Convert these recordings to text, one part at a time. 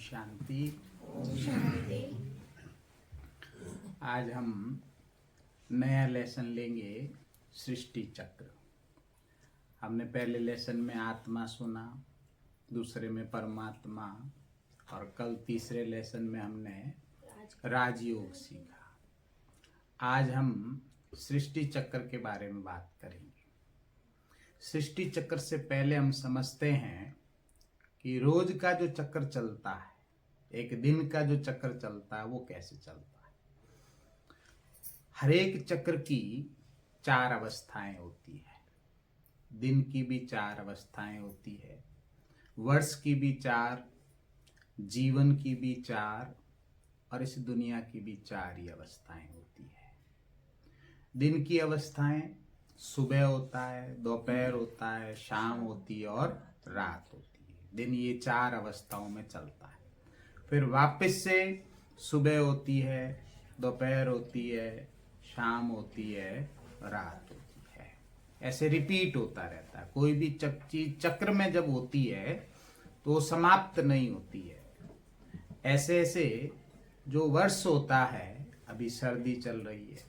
शांति। आज हम नया लेसन लेंगे सृष्टि चक्र। हमने पहले लेसन में आत्मा सुना, दूसरे में परमात्मा और कल तीसरे लेसन में हमने राजयोग सीखा। आज हम सृष्टि चक्र के बारे में बात करेंगे। सृष्टि चक्र से पहले हम समझते हैं कि रोज का जो चक्र चलता है, एक दिन का जो चक्र चलता है, वो कैसे चलता है। हर एक चक्र की 4 अवस्थाएं होती है। दिन की भी 4 अवस्थाएं होती है, वर्ष की भी 4, जीवन की भी 4 और इस दुनिया की भी 4 ही अवस्थाएं होती है। दिन की अवस्थाएं सुबह होता है, दोपहर होता है, शाम होती है और रात होती है। दिन ये 4 अवस्थाओं में चलता है। फिर वापस से सुबह होती है, दोपहर होती है, शाम होती है, रात होती है। ऐसे रिपीट होता रहता है। कोई भी चीज चक्र में जब होती है तो समाप्त नहीं होती है। ऐसे ऐसे जो वर्ष होता है, अभी सर्दी चल रही है,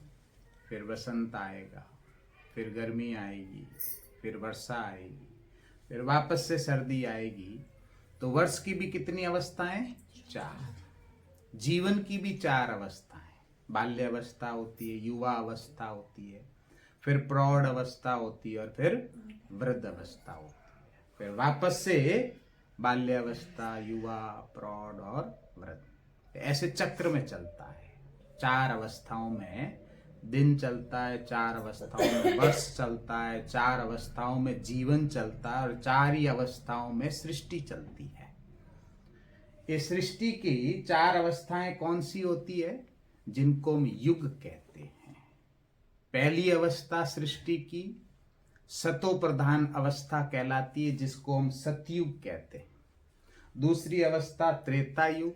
फिर वसंत आएगा, फिर गर्मी आएगी, फिर वर्षा आएगी, फिर वापस से सर्दी आएगी। तो वर्ष की भी कितनी अवस्थाएं? 4। जीवन की भी 4 अवस्थाएं। बाल्य अवस्था होती है, युवा अवस्था होती है, फिर प्रौढ़ अवस्था होती है और फिर वृद्ध अवस्था होती है। फिर वापस से बाल्य अवस्था, युवा, प्रौढ़ और वृद्ध। ऐसे चक्र में चलता है। 4 अवस्थाओं में दिन चलता है, 4 अवस्थाओं में वर्ष चलता है, 4 अवस्थाओं में जीवन चलता है और 4 ही अवस्थाओं में सृष्टि चलती है। इस सृष्टि की 4 अवस्थाएं कौन सी होती है? जिनको हम युग कहते हैं। पहली अवस्था सृष्टि की सतो प्रधान अवस्था कहलाती है, जिसको हम सतयुग कहते हैं। दूसरी अवस्था त्रेता युग,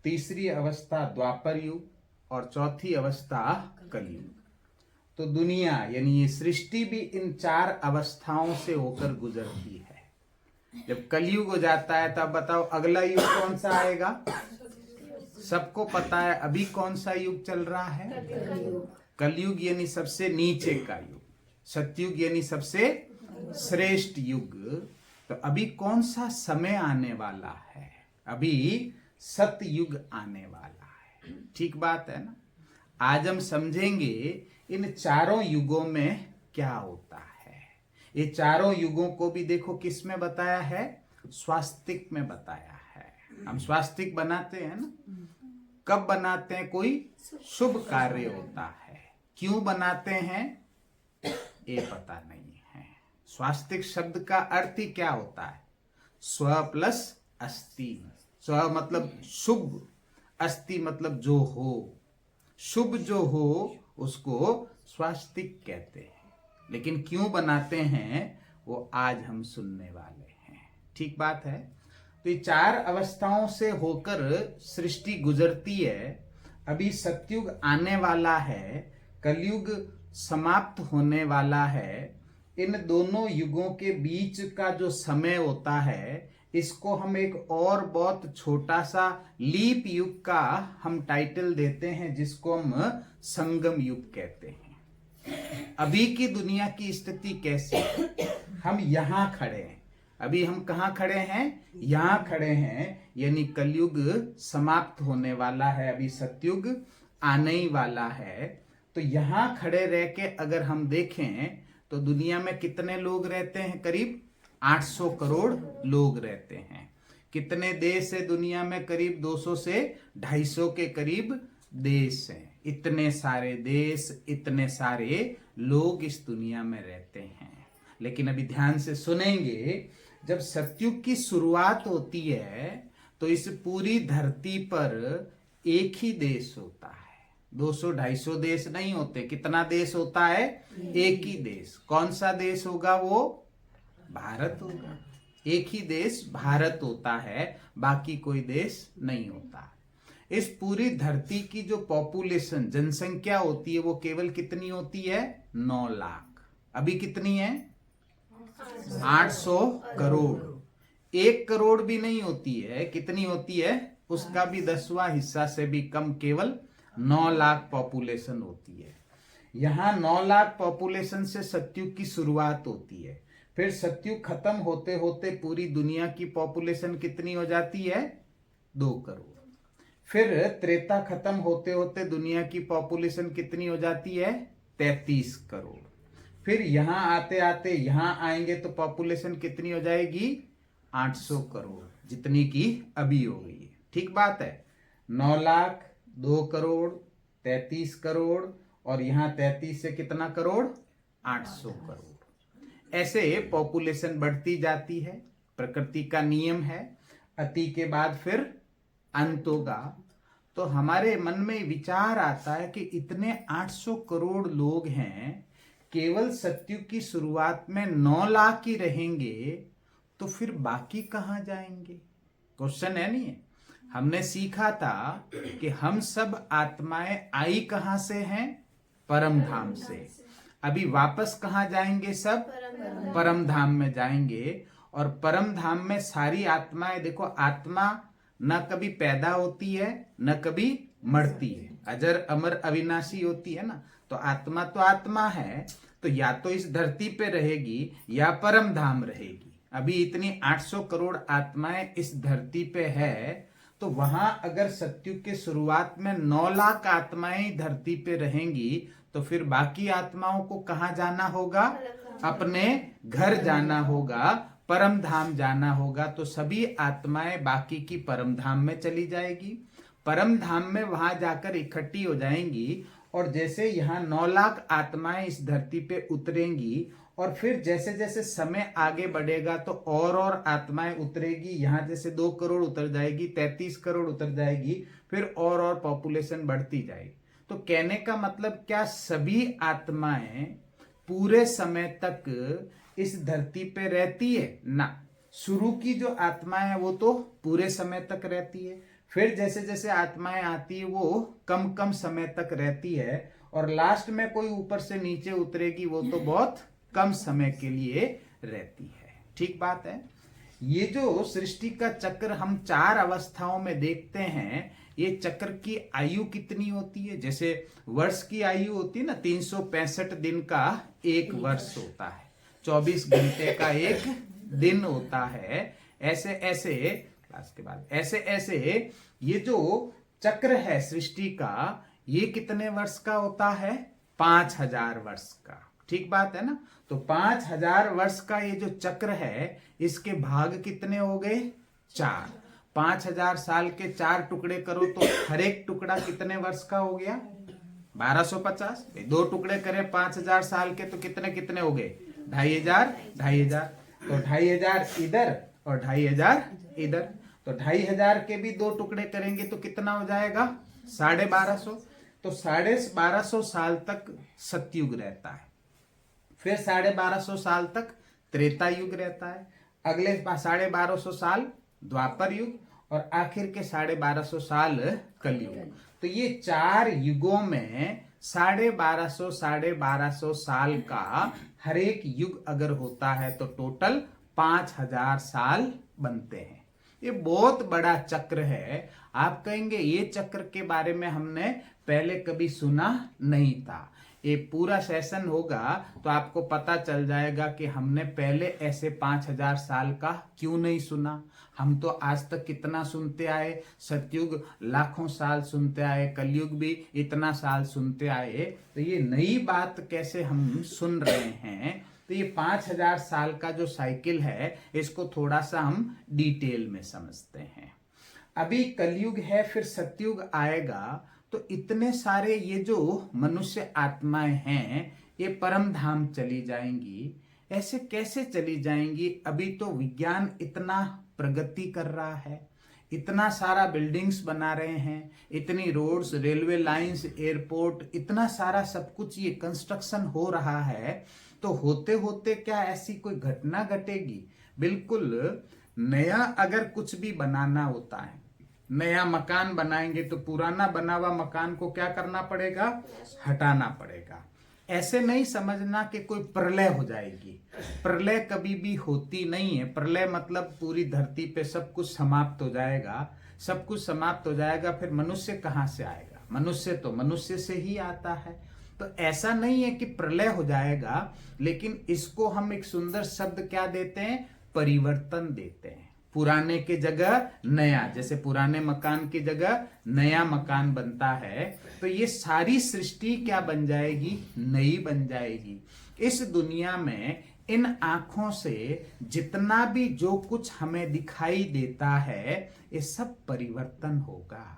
तीसरी अवस्था द्वापर युग और चौथी अवस्था कलयुग। तो दुनिया यानी ये सृष्टि भी इन 4 अवस्थाओं से होकर गुजरती है। जब कलयुग हो जाता है तब बताओ अगला युग कौन सा आएगा? सबको पता है अभी कौन सा युग चल रहा है? कलयुग यानी सबसे नीचे का युग। सतयुग यानी सबसे श्रेष्ठ युग। तो अभी कौन सा समय आने वाला है? अभी सतयुग आने वाला है। ठीक बात है ना? आज हम समझेंगे इन 4 युगों में क्या होता है। ये 4 युगों को भी देखो किस में बताया है? स्वास्तिक में बताया है। हम स्वास्तिक बनाते हैं ना, कब बनाते हैं? कोई शुभ कार्य होता है। क्यों बनाते हैं ये पता नहीं है। स्वास्तिक शब्द का अर्थ ही क्या होता है? स्व प्लस अस्ति। स्व मतलब शुभ, अस्ति मतलब जो हो। शुभ जो हो उसको स्वास्तिक कहते हैं। लेकिन क्यों बनाते हैं वो आज हम सुनने वाले हैं। ठीक बात है। तो ये 4 अवस्थाओं से होकर सृष्टि गुजरती है। अभी सतयुग आने वाला है, कलयुग समाप्त होने वाला है। इन दोनों युगों के बीच का जो समय होता है, इसको हम एक और बहुत छोटा सा लीप युग का हम टाइटल देते हैं, जिसको हम संगम युग कहते हैं। अभी की दुनिया की स्थिति कैसी है? हम यहाँ खड़े हैं। अभी हम कहाँ खड़े हैं? यहाँ खड़े हैं। यानी कलयुग समाप्त होने वाला है, अभी सतयुग आने ही वाला है। तो यहाँ खड़े रह के अगर हम देखें तो दुनिया में कितने लोग रहते हैं? करीब 800 करोड़ लोग रहते हैं। कितने देश है दुनिया में? करीब 200 से 250 के करीब देश हैं। इतने सारे देश, इतने सारे लोग इस दुनिया में रहते हैं। लेकिन अभी ध्यान से सुनेंगे, जब सतयुग की शुरुआत होती है तो इस पूरी धरती पर एक ही देश होता है। 200-250 देश नहीं होते। कितना देश होता है? एक ही देश। कौन सा देश होगा वो? भारत होगा। एक ही देश भारत होता है, बाकी कोई देश नहीं होता। इस पूरी धरती की जो पॉपुलेशन, जनसंख्या होती है, वो केवल कितनी होती है? 9 लाख। अभी कितनी है? 800 करोड़। 1 करोड़ भी नहीं होती है, कितनी होती है, उसका भी 10वां हिस्सा से भी कम, केवल 9 लाख पॉपुलेशन होती है। यहाँ 9 लाख पॉपुलेशन से सतयुग की शुरुआत होती है। फिर सतयुग खत्म होते होते पूरी दुनिया की पॉपुलेशन कितनी हो जाती है, 2 करोड़। फिर त्रेता खत्म होते होते दुनिया की पॉपुलेशन कितनी हो जाती है, 33 करोड़। फिर यहां आते आते यहां आएंगे तो पॉपुलेशन कितनी हो जाएगी, 800 करोड़, जितनी की अभी हो गई है। ठीक बात है। 9 लाख, 2 करोड़, 33 करोड़, और यहां 33 से कितना करोड़, 800 करोड़। ऐसे पॉपुलेशन बढ़ती जाती है, प्रकृति का नियम है। अति के बाद फिर अंत होगा। तो हमारे मन में विचार आता है कि इतने 800 करोड़ लोग हैं, केवल सतयुग की शुरुआत में 9 लाख ही रहेंगे, तो फिर बाकी कहां जाएंगे? क्वेश्चन है नहीं है। हमने सीखा था कि हम सब आत्माएं आई कहां से हैं, परम धाम से। अभी वापस कहां जाएंगे, सब परम धाम में जाएंगे। और परम धाम में सारी आत्माएं, देखो आत्मा न कभी पैदा होती है न कभी मरती है, अजर अमर अविनाशी होती है ना। तो आत्मा है, तो या तो इस धरती पे रहेगी या परम धाम रहेगी। अभी इतनी 800 करोड़ आत्माएं इस धरती पे है, तो वहां अगर सतयुग के शुरुआत में 9 लाख आत्माएं धरती पे रहेंगी, तो फिर बाकी आत्माओं को कहां जाना होगा, अपने घर जाना होगा, परम धाम जाना होगा। तो सभी आत्माएं बाकी की परम धाम में चली जाएगी। परम धाम में वहां जाकर इकट्ठी हो जाएंगी, और जैसे यहाँ 9 लाख आत्माएं इस धरती पे उतरेंगी, और फिर जैसे जैसे समय आगे बढ़ेगा तो और आत्माएं उतरेगी। यहाँ जैसे 2 करोड़ उतर जाएगी, 33 करोड़ उतर जाएगी, फिर और पॉपुलेशन बढ़ती जाएगी। तो कहने का मतलब क्या, सभी आत्माएं पूरे समय तक इस धरती पे रहती है ना? शुरू की जो आत्माएं है वो तो पूरे समय तक रहती है, फिर जैसे जैसे आत्माएं आती है वो कम कम समय तक रहती है, और लास्ट में कोई ऊपर से नीचे उतरेगी, वो तो बहुत कम समय के लिए रहती है। ठीक बात है। ये जो सृष्टि का चक्र हम 4 अवस्थाओं में देखते हैं, ये चक्र की आयु कितनी होती है? जैसे वर्ष की आयु होती है ना, 365 दिन का एक वर्ष होता है, 24 घंटे का एक दिन होता है। ऐसे ऐसे क्लास के बाद ऐसे ऐसे ये जो चक्र है सृष्टि का, ये कितने वर्ष का होता है? 5000 वर्ष का। ठीक बात है ना। तो 5000 वर्ष का ये जो चक्र है, इसके भाग कितने हो गए? 4। 5000 साल के 4 टुकड़े करो तो हर एक टुकड़ा कितने वर्ष का हो गया? 1250। 2 टुकड़े करें 5000 साल के तो कितने कितने हो गए? 2500। तो 2500 इधर और 2500 इधर, तो 2500 के भी 2 टुकड़े करेंगे तो कितना हो जाएगा? 1250। तो 1250 साल तक सतयुग रहता है, फिर 1250 साल तक त्रेता युग रहता है, अगले 1250 साल द्वापर युग, और आखिर के 1250 साल कलयुग। तो ये 4 युगों में 1250 साल का हर एक युग अगर होता है तो टोटल 5000 साल बनते हैं। ये बहुत बड़ा चक्र है। आप कहेंगे ये चक्र के बारे में हमने पहले कभी सुना नहीं था। ये पूरा सेशन होगा तो आपको पता चल जाएगा कि हमने पहले ऐसे 5000 साल का क्यों नहीं सुना। हम तो आज तक कितना सुनते आए, सतयुग लाखों साल सुनते आए, कलयुग भी इतना साल सुनते आए, तो ये नई बात कैसे हम सुन रहे हैं। तो ये 5000 साल का जो साइकिल है, इसको थोड़ा सा हम डिटेल में समझते हैं। अभी कलयुग है, फिर सतयुग आएगा, तो इतने सारे ये जो मनुष्य आत्माएं हैं, ये परम धाम चली जाएंगी। ऐसे कैसे चली जाएंगी? अभी तो विज्ञान इतना प्रगति कर रहा है, इतना सारा बिल्डिंग्स बना रहे हैं, इतनी रोड्स, रेलवे लाइंस, एयरपोर्ट, इतना सारा सब कुछ ये कंस्ट्रक्शन हो रहा है। तो होते होते क्या ऐसी कोई घटना घटेगी? बिल्कुल। नया अगर कुछ भी बनाना होता है, नया मकान बनाएंगे तो पुराना बना हुआ मकान को क्या करना पड़ेगा? हटाना पड़ेगा। ऐसे नहीं समझना कि कोई प्रलय हो जाएगी। प्रलय कभी भी होती नहीं है। प्रलय मतलब पूरी धरती पे सब कुछ समाप्त हो जाएगा, सब कुछ समाप्त हो जाएगा, फिर मनुष्य कहाँ से आएगा? मनुष्य तो मनुष्य से ही आता है। तो ऐसा नहीं है कि प्रलय हो जाएगा, लेकिन इसको हम एक सुंदर शब्द क्या देते हैं? परिवर्तन देते हैं। पुराने के जगह नया, जैसे पुराने मकान की जगह नया मकान बनता है, तो ये सारी सृष्टि क्या बन जाएगी? नई बन जाएगी। इस दुनिया में इन आंखों से जितना भी जो कुछ हमें दिखाई देता है, ये सब परिवर्तन होगा।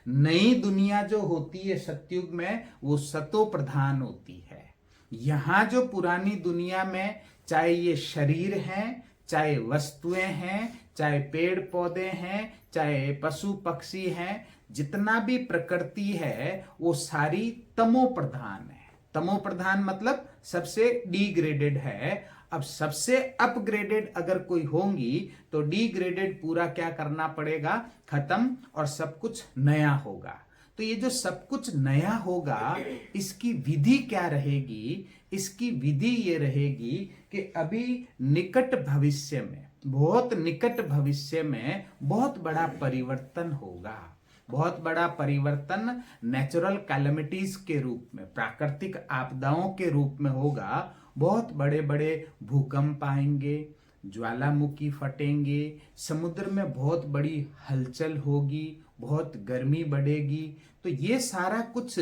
नई दुनिया जो होती है सतयुग में, वो सतो प्रधान होती है। यहां जो पुरानी दुनिया में चाहे ये शरीर हैं, चाहे वस्तुएं हैं, चाहे पेड़ पौधे हैं, चाहे पशु पक्षी हैं, जितना भी प्रकृति है वो सारी तमो प्रधान है। तमो प्रधान मतलब सबसे डिग्रेडेड है। अब सबसे अपग्रेडेड अगर कोई होंगी तो डिग्रेडेड पूरा क्या करना पड़ेगा? खत्म, और सब कुछ नया होगा। तो ये जो सब कुछ नया होगा, इसकी विधि क्या रहेगी? इसकी विधि ये रहेगी कि अभी निकट भविष्य में, बहुत निकट भविष्य में बहुत बड़ा परिवर्तन होगा। बहुत बड़ा परिवर्तन नेचुरल कैलेमिटीज के रूप में, प्राकृतिक आपदाओं के रूप में होगा। बहुत बड़े बड़े भूकंप आएंगे, ज्वालामुखी फटेंगे, समुद्र में बहुत बड़ी हलचल होगी, बहुत गर्मी बढ़ेगी। तो ये सारा कुछ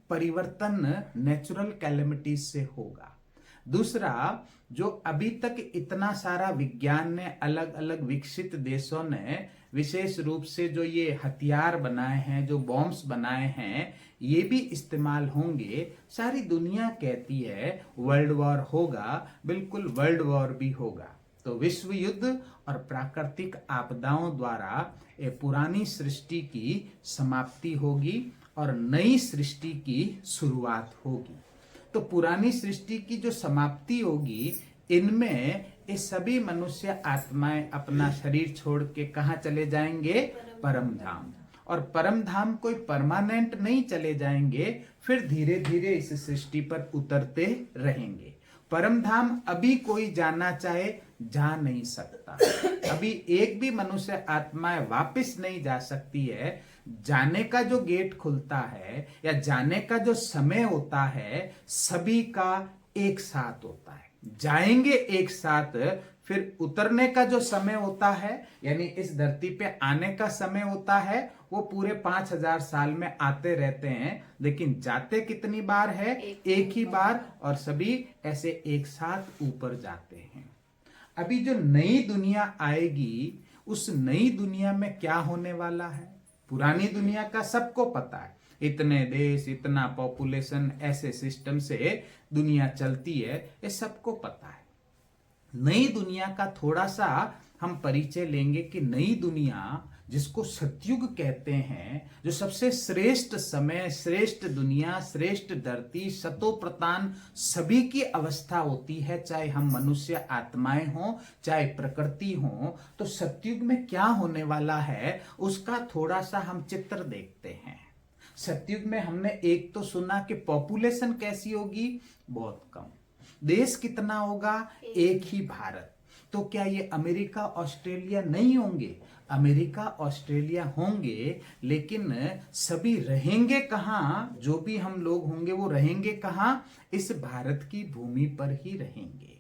परिवर्तन नेचुरल कैलेमिटीज से होगा। दूसरा, जो अभी तक इतना सारा विज्ञान ने, अलग अलग विकसित देशों ने विशेष रूप से जो ये हथियार बनाए हैं, जो बॉम्ब्स बनाए हैं, ये भी इस्तेमाल होंगे। सारी दुनिया कहती है वर्ल्ड वॉर होगा, बिल्कुल वर्ल्ड वॉर भी होगा। तो विश्व युद्ध और प्राकृतिक आपदाओं द्वारा ये पुरानी सृष्टि की समाप्ति होगी और नई सृष्टि की शुरुआत होगी। तो पुरानी सृष्टि की जो समाप्ति होगी, इनमें ये सभी मनुष्य आत्माएं अपना शरीर छोड़ के कहाँ चले जाएंगे? परम धाम। और परम धाम कोई परमानेंट नहीं चले जाएंगे, फिर धीरे धीरे इस सृष्टि पर उतरते रहेंगे। परम धाम अभी कोई जाना चाहे जा नहीं सकता। अभी एक भी मनुष्य आत्माएं वापस नहीं जा सकती है। जाने का जो गेट खुलता है या जाने का जो समय होता है, सभी का एक साथ होता है। जाएंगे एक साथ, फिर उतरने का जो समय होता है, यानी इस धरती पे आने का समय होता है, वो पूरे 5000 साल में आते रहते हैं, लेकिन जाते कितनी बार है? एक ही बार, और सभी ऐसे एक साथ ऊपर जाते हैं। अभी जो नई दुनिया आएगी, उस नई दुनिया में क्या होने वाला है? पुरानी दुनिया का सबको पता है, इतने देश, इतना पॉपुलेशन, ऐसे सिस्टम से दुनिया चलती है, ये सबको पता है। नई दुनिया का थोड़ा सा हम परिचय लेंगे कि नई दुनिया, जिसको सतयुग कहते हैं, जो सबसे श्रेष्ठ समय, श्रेष्ठ दुनिया, श्रेष्ठ धरती, सतो प्रतान सभी की अवस्था होती है, चाहे हम मनुष्य आत्माएं हों, चाहे प्रकृति हो। तो सतयुग में क्या होने वाला है, उसका थोड़ा सा हम चित्र देखते हैं। सतयुग में हमने एक तो सुना कि पॉपुलेशन कैसी होगी? बहुत कम। देश कितना होगा? एक ही भारत। तो क्या ये अमेरिका ऑस्ट्रेलिया नहीं होंगे? अमेरिका ऑस्ट्रेलिया होंगे, लेकिन सभी रहेंगे कहाँ? जो भी हम लोग होंगे वो रहेंगे कहाँ? इस भारत की भूमि पर ही रहेंगे।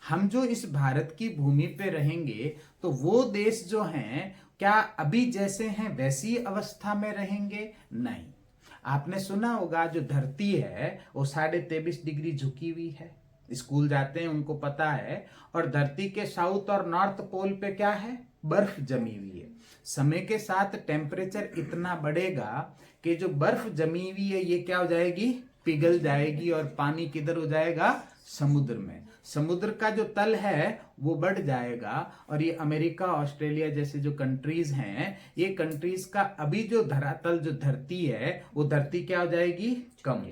हम जो इस भारत की भूमि पे रहेंगे, तो वो देश जो हैं, क्या अभी जैसे हैं वैसी अवस्था में रहेंगे? नहीं। आपने सुना होगा जो धरती है वो 23.5 डिग्री झुकी हुई है। स्कूल जाते हैं उनको पता है। और धरती के साउथ और नॉर्थ पोल पे क्या है? बर्फ जमी हुई है। समय के साथ टेम्परेचर इतना बढ़ेगा कि जो बर्फ जमी हुई है ये क्या हो जाएगी? पिघल जाएगी, और पानी किधर हो जाएगा? समुद्र में। समुद्र का जो तल है वो बढ़ जाएगा, और ये अमेरिका, ऑस्ट्रेलिया जैसे जो कंट्रीज हैं, ये कंट्रीज का अभी जो धरातल, जो धरती है, वो धरती क्या हो जाएगी? कम।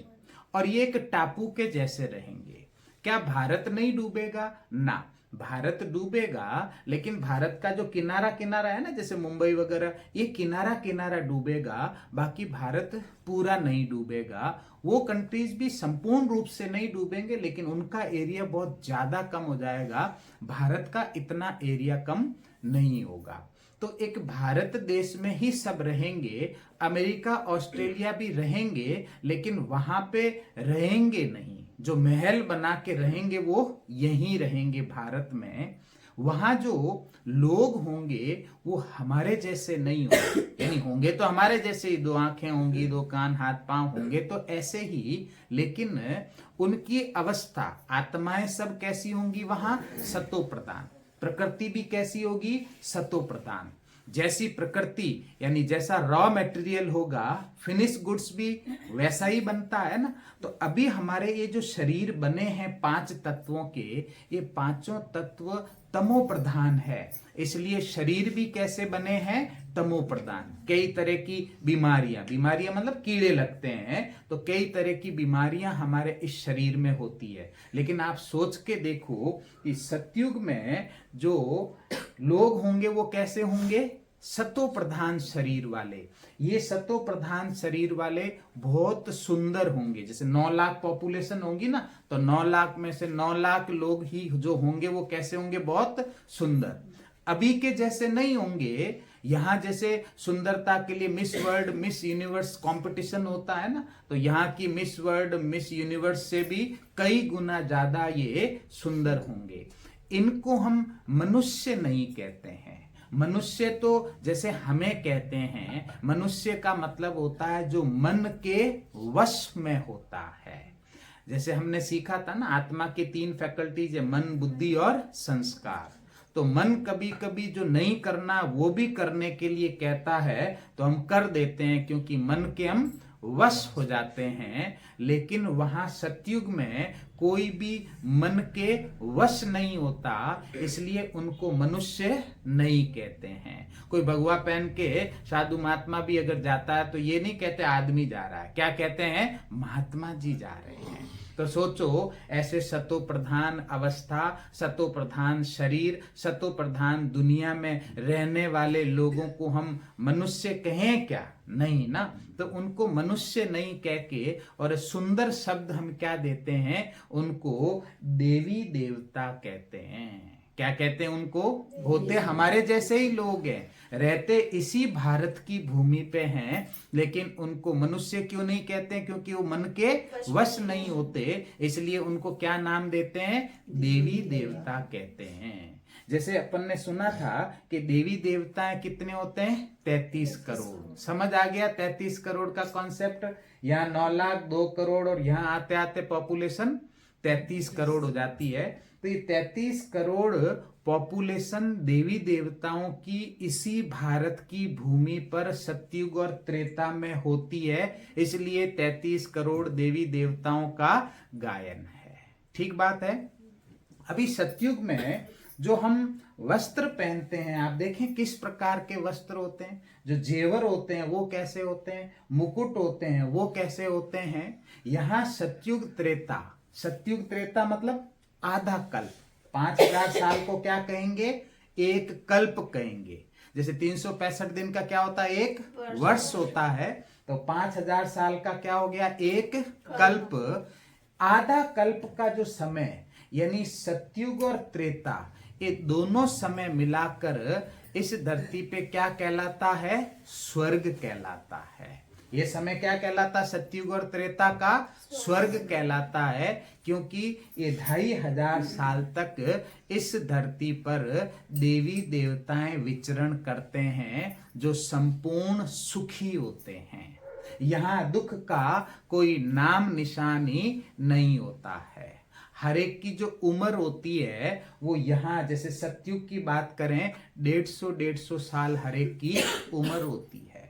और ये एक टापू के जैसे रहेंगे। क्या भारत नहीं डूबेगा? ना, भारत डूबेगा, लेकिन भारत का जो किनारा किनारा है ना, जैसे मुंबई वगैरह, ये किनारा किनारा डूबेगा, बाकी भारत पूरा नहीं डूबेगा। वो कंट्रीज भी संपूर्ण रूप से नहीं डूबेंगे, लेकिन उनका एरिया बहुत ज्यादा कम हो जाएगा, भारत का इतना एरिया कम नहीं होगा। तो एक भारत देश में ही सब रहेंगे, अमेरिका ऑस्ट्रेलिया भी रहेंगे, लेकिन वहां पे रहेंगे नहीं। जो महल बना के रहेंगे वो यहीं रहेंगे भारत में। वहां जो लोग होंगे वो हमारे जैसे नहीं होंगे, यानी होंगे तो हमारे जैसे ही, 2 आंखें होंगी, 2 कान, हाथ पांव होंगे तो ऐसे ही, लेकिन उनकी अवस्था, आत्माएं सब कैसी होंगी वहां? सतो प्रधान। प्रकृति भी कैसी होगी? सतो प्रधान। जैसी प्रकृति यानी जैसा रॉ मटेरियल होगा, फिनिश गुड्स भी वैसा ही बनता है ना। तो अभी हमारे ये जो शरीर बने हैं 5 तत्वों के, ये पांचों तत्व तमो प्रधान है, इसलिए शरीर भी कैसे बने हैं? तमो प्रधान। कई तरह की बीमारियां, बीमारियां मतलब कीड़े लगते हैं, तो कई तरह की बीमारियां हमारे इस शरीर में होती है। लेकिन आप सोच के देखो कि सतयुग में जो लोग होंगे वो कैसे होंगे? सतो प्रधान शरीर वाले। ये सतो प्रधान शरीर वाले बहुत सुंदर होंगे। जैसे 9 लाख पॉपुलेशन होगी ना, तो 9 लाख में से 9 लाख लोग ही जो होंगे वो कैसे होंगे? बहुत सुंदर। अभी के जैसे नहीं होंगे। यहाँ जैसे सुंदरता के लिए miss world, miss universe competition होता है ना, तो यहाँ की मिस वर्ल्ड, मिस यूनिवर्स से भी कई गुना ज्यादा ये सुंदर होंगे। इनको हम मनुष्य नहीं कहते हैं। मनुष्य तो जैसे हमें कहते हैं, मनुष्य का मतलब होता है जो मन के वश में होता है। जैसे हमने सीखा था ना, आत्मा के 3 फैकल्टीज है, मन, बुद्धि और संस्कार। तो मन कभी कभी जो नहीं करना वो भी करने के लिए कहता है, तो हम कर देते हैं क्योंकि मन के हम वश हो जाते हैं। लेकिन वहां सतयुग में कोई भी मन के वश नहीं होता, इसलिए उनको मनुष्य नहीं कहते हैं। कोई भगवा पहन के साधु महात्मा भी अगर जाता है तो ये नहीं कहते आदमी जा रहा है, क्या कहते हैं? महात्मा जी जा रहे हैं। तो सोचो, ऐसे सतो प्रधान अवस्था, सतो प्रधान शरीर, सतो प्रधान दुनिया में रहने वाले लोगों को हम मनुष्य कहें क्या? नहीं ना। तो उनको मनुष्य नहीं कह के और सुंदर शब्द हम क्या देते हैं? उनको देवी देवता कहते हैं। क्या कहते हैं उनको? होते हमारे जैसे ही लोग हैं, रहते इसी भारत की भूमि पे हैं, लेकिन उनको मनुष्य क्यों नहीं कहते? क्योंकि वो मन के वश नहीं होते, इसलिए उनको क्या नाम देते हैं? देवी देवता कहते हैं। जैसे अपन ने सुना था कि देवी देवताएं कितने होते हैं? 33 करोड़। समझ आ गया 33 करोड़ का कॉन्सेप्ट? यहाँ 9 लाख 2 करोड़ और यहाँ आते आते पॉपुलेशन 33 करोड़ हो जाती है। तो ये 33 करोड़ पॉपुलेशन देवी देवताओं की इसी भारत की भूमि पर सतयुग और त्रेता में होती है, इसलिए 33 करोड़ देवी देवताओं का गायन है। ठीक बात है। अभी सतयुग में जो हम वस्त्र पहनते हैं, आप देखें किस प्रकार के वस्त्र होते हैं। जो जेवर होते हैं वो कैसे होते हैं, मुकुट होते हैं वो कैसे होते हैं। यहाँ सतयुग त्रेता, सतयुग त्रेता मतलब आधा कल्प। 5000 साल को क्या कहेंगे? एक कल्प कहेंगे। जैसे 365 दिन का क्या होता है? एक वर्ष होता है। तो 5000 साल का क्या हो गया? एक कल्प। आधा कल्प का जो समय यानी सतयुग और त्रेता, ये दोनों समय मिलाकर इस धरती पे क्या कहलाता है? स्वर्ग कहलाता है। ये समय क्या कहलाता है? सतयुग और त्रेता का स्वर्ग कहलाता है, क्योंकि ये 2500 साल तक इस धरती पर देवी देवताएं विचरण करते हैं, जो संपूर्ण सुखी होते हैं। यहाँ दुख का कोई नाम निशानी नहीं होता है। हर एक की जो उम्र होती है वो यहाँ, जैसे सतयुग की बात करें, 150 साल हर एक की उम्र होती है।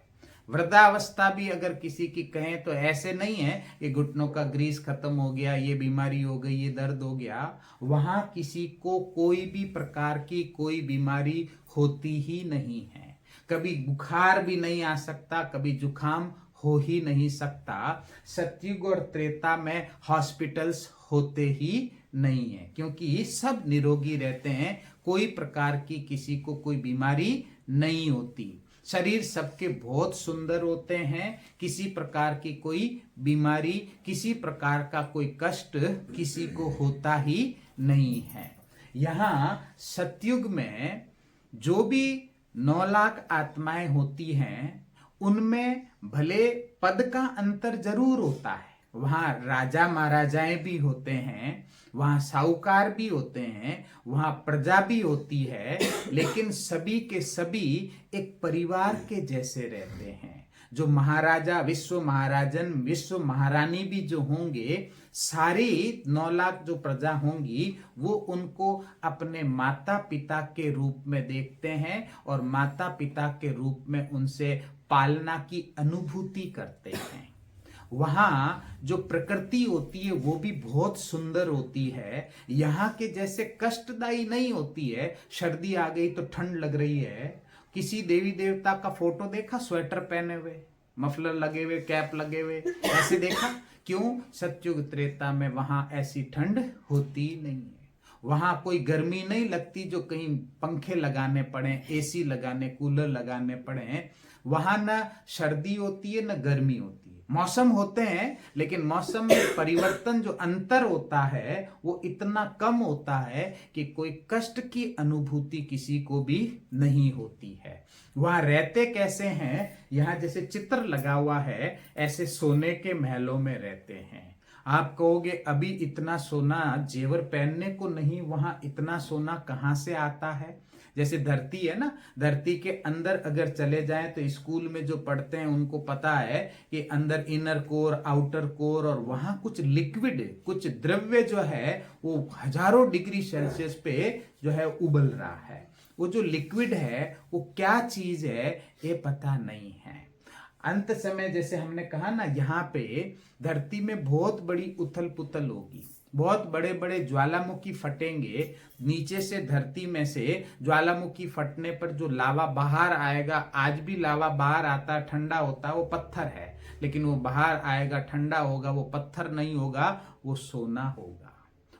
वृद्धावस्था भी अगर किसी की कहें तो ऐसे नहीं है कि घुटनों का ग्रीस खत्म हो गया, ये बीमारी हो गई, ये दर्द हो गया। वहां किसी को कोई भी प्रकार की कोई बीमारी होती ही नहीं है। कभी बुखार भी नहीं आ सकता, कभी जुखाम हो ही नहीं सकता। सतयुग और त्रेता में हॉस्पिटल्स होते ही नहीं है, क्योंकि सब निरोगी रहते हैं, कोई प्रकार की किसी को कोई बीमारी नहीं होती। शरीर सबके बहुत सुंदर होते हैं, किसी प्रकार की कोई बीमारी, किसी प्रकार का कोई कष्ट किसी को होता ही नहीं है। यहाँ सतयुग में जो भी 9 लाख आत्माएं होती हैं, उनमें भले पद का अंतर जरूर होता है, वहां राजा महाराजाएं भी होते हैं, वहां साहूकार भी होते हैं, वहां प्रजा भी होती है, लेकिन सभी के सभी एक परिवार के जैसे रहते हैं। जो महाराजा, विश्व महाराजन, विश्व महारानी भी जो होंगे, सारी 9 लाख जो प्रजा होंगी, वो उनको अपने माता पिता के रूप में देखते हैं और माता पिता के रूप में उनसे पालना की अनुभूति करते हैं। वहां जो प्रकृति होती है वो भी बहुत सुंदर होती है, यहाँ के जैसे कष्टदायी नहीं होती है। सर्दी आ गई तो ठंड लग रही है, किसी देवी देवता का फोटो देखा स्वेटर पहने हुए, मफलर लगे हुए, कैप लगे हुए, ऐसे देखा? क्यों? सतयुग त्रेता में वहां ऐसी ठंड होती नहीं है, वहां कोई गर्मी नहीं लगती जो कहीं पंखे लगाने पड़े, एसी लगाने, कूलर लगाने पड़े। वहां न सर्दी होती है न गर्मी होती है, मौसम होते हैं, लेकिन मौसम में परिवर्तन जो अंतर होता है वो इतना कम होता है कि कोई कष्ट की अनुभूति किसी को भी नहीं होती है। वहां रहते कैसे हैं? यहाँ जैसे चित्र लगा हुआ है, ऐसे सोने के महलों में रहते हैं। आप कहोगे अभी इतना सोना जेवर पहनने को नहीं, वहां इतना सोना कहां से आता है? जैसे धरती है ना, धरती के अंदर अगर चले जाएं तो स्कूल में जो पढ़ते हैं उनको पता है कि अंदर इनर कोर, आउटर कोर, और वहां कुछ लिक्विड, कुछ द्रव्य जो है वो हजारों डिग्री सेल्सियस पे जो है उबल रहा है। वो जो लिक्विड है वो क्या चीज है ये पता नहीं है। अंत समय जैसे हमने कहा ना, यहाँ पे धरती में बहुत बड़ी उथल पुथल होगी, बहुत बड़े बड़े ज्वालामुखी फटेंगे, नीचे से धरती में से ज्वालामुखी फटने पर जो लावा बाहर आएगा, आज भी लावा बाहर आता ठंडा होता है, वो पत्थर है, लेकिन वो बाहर आएगा ठंडा होगा, वो पत्थर नहीं होगा, वो सोना होगा,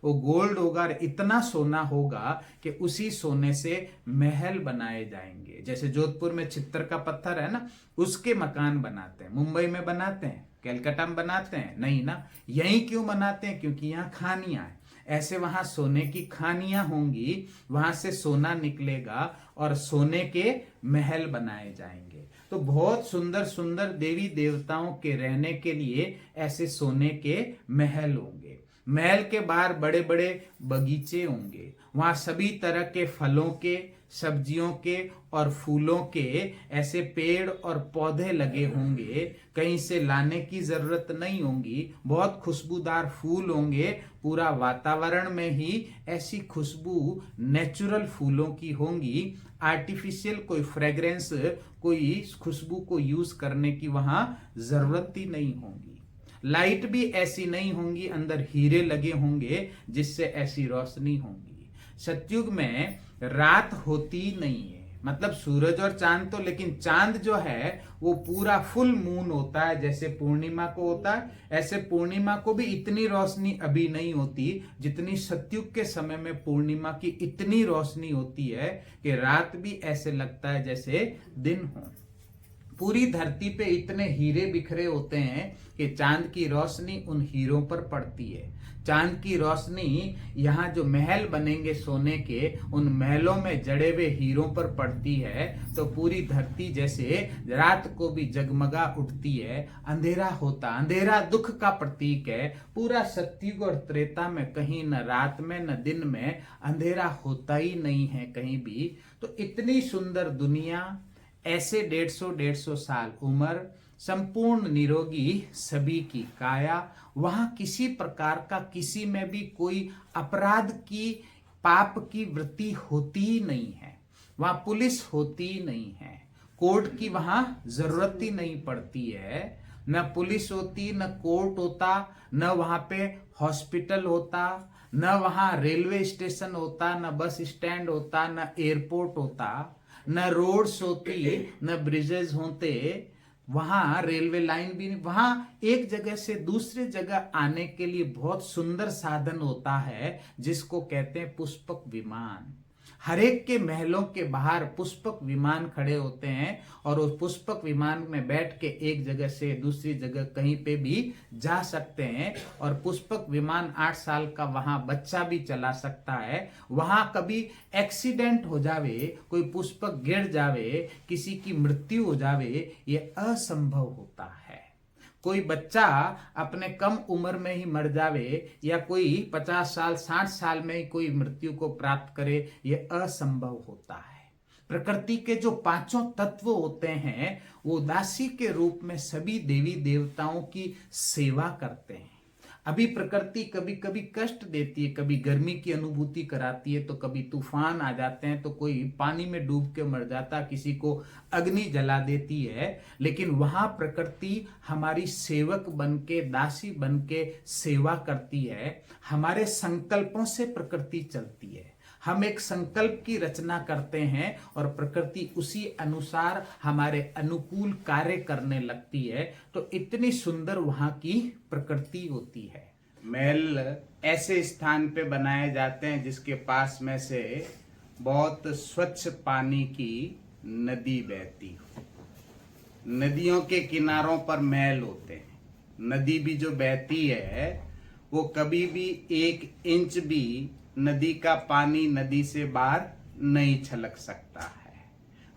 वो गोल्ड होगा। इतना सोना होगा कि उसी सोने से महल बनाए जाएंगे। जैसे जोधपुर में चित्तर का पत्थर है ना, उसके मकान बनाते हैं। मुंबई में बनाते हैं, कलकत्ता में बनाते हैं नहीं ना। यहीं क्यों बनाते हैं? क्योंकि यहाँ खानियां है। ऐसे वहां सोने की खानियां होंगी, वहां से सोना निकलेगा और सोने के महल बनाए जाएंगे। तो बहुत सुंदर सुंदर देवी देवताओं के रहने के लिए ऐसे सोने के महल होंगे। महल के बाहर बड़े बड़े बगीचे होंगे, वहां सभी तरह के फलों के, सब्जियों के और फूलों के ऐसे पेड़ और पौधे लगे होंगे, कहीं से लाने की जरूरत नहीं होगी। बहुत खुशबूदार फूल होंगे, पूरा वातावरण में ही ऐसी खुशबू नेचुरल फूलों की होंगी। आर्टिफिशियल कोई फ्रेग्रेंस, कोई खुशबू को यूज करने की वहां जरूरत ही नहीं होगी। लाइट भी ऐसी नहीं होंगी, अंदर हीरे लगे होंगे जिससे ऐसी रोशनी होंगी। सतयुग में रात होती नहीं है, मतलब सूरज और चांद तो, लेकिन चांद जो है वो पूरा फुल मून होता है, जैसे पूर्णिमा को होता है, ऐसे पूर्णिमा को भी इतनी रोशनी अभी नहीं होती जितनी सतयुग के समय में पूर्णिमा की इतनी रोशनी होती है कि रात भी ऐसे लगता है जैसे दिन हो। पूरी धरती पे इतने हीरे बिखरे होते हैं कि चांद की रोशनी उन हीरों पर पड़ती है। चांद की रोशनी यहाँ जो महल बनेंगे सोने के, उन महलों में जड़े हुए हीरों पर पड़ती है, तो पूरी धरती जैसे रात को भी जगमगा उठती है। अंधेरा होता, अंधेरा दुख का प्रतीक है। पूरा सतयुग और त्रेता में कहीं न रात में न दिन में अंधेरा होता ही नहीं है कहीं भी। तो इतनी सुंदर दुनिया, ऐसे 150 साल उम्र, संपूर्ण निरोगी सभी की काया, वहां किसी प्रकार का किसी में भी कोई अपराध की, पाप की वृत्ति होती ही नहीं है। वहां पुलिस होती ही नहीं है, कोर्ट की वहां जरूरत ही नहीं पड़ती है। न पुलिस होती, न कोर्ट होता, न वहां पे हॉस्पिटल होता, न वहां रेलवे स्टेशन होता, न बस स्टैंड होता, न एयरपोर्ट होता, न रोड्स होती, न ब्रिजेस होते। वहां रेलवे लाइन भी नहीं, वहां एक जगह से दूसरी जगह आने के लिए बहुत सुंदर साधन होता है जिसको कहते हैं पुष्पक विमान। हर एक के महलों के बाहर पुष्पक विमान खड़े होते हैं और उस पुष्पक विमान में बैठ के एक जगह से दूसरी जगह कहीं पे भी जा सकते हैं। और पुष्पक विमान 8 साल का वहां बच्चा भी चला सकता है। वहां कभी एक्सीडेंट हो जावे, कोई पुष्पक गिर जावे, किसी की मृत्यु हो जावे, ये असंभव होता है। कोई बच्चा अपने कम उम्र में ही मर जावे या कोई 50 साल 60 साल में ही कोई मृत्यु को प्राप्त करे, ये असंभव होता है। प्रकृति के जो पांचों तत्व होते हैं वो दासी के रूप में सभी देवी देवताओं की सेवा करते हैं। अभी प्रकृति कभी कभी कष्ट देती है, कभी गर्मी की अनुभूति कराती है, तो कभी तूफान आ जाते हैं, तो कोई पानी में डूब के मर जाता, किसी को अग्नि जला देती है। लेकिन वहां प्रकृति हमारी सेवक बनके, दासी बनके सेवा करती है। हमारे संकल्पों से प्रकृति चलती है। हम एक संकल्प की रचना करते हैं और प्रकृति उसी अनुसार हमारे अनुकूल कार्य करने लगती है। तो इतनी सुंदर वहां की प्रकृति होती है। महल ऐसे स्थान पे बनाए जाते हैं जिसके पास में से बहुत स्वच्छ पानी की नदी बहती हो। नदियों के किनारों पर महल होते हैं। नदी भी जो बहती है वो कभी भी 1 इंच भी नदी का पानी नदी से बाहर नहीं छलक सकता है।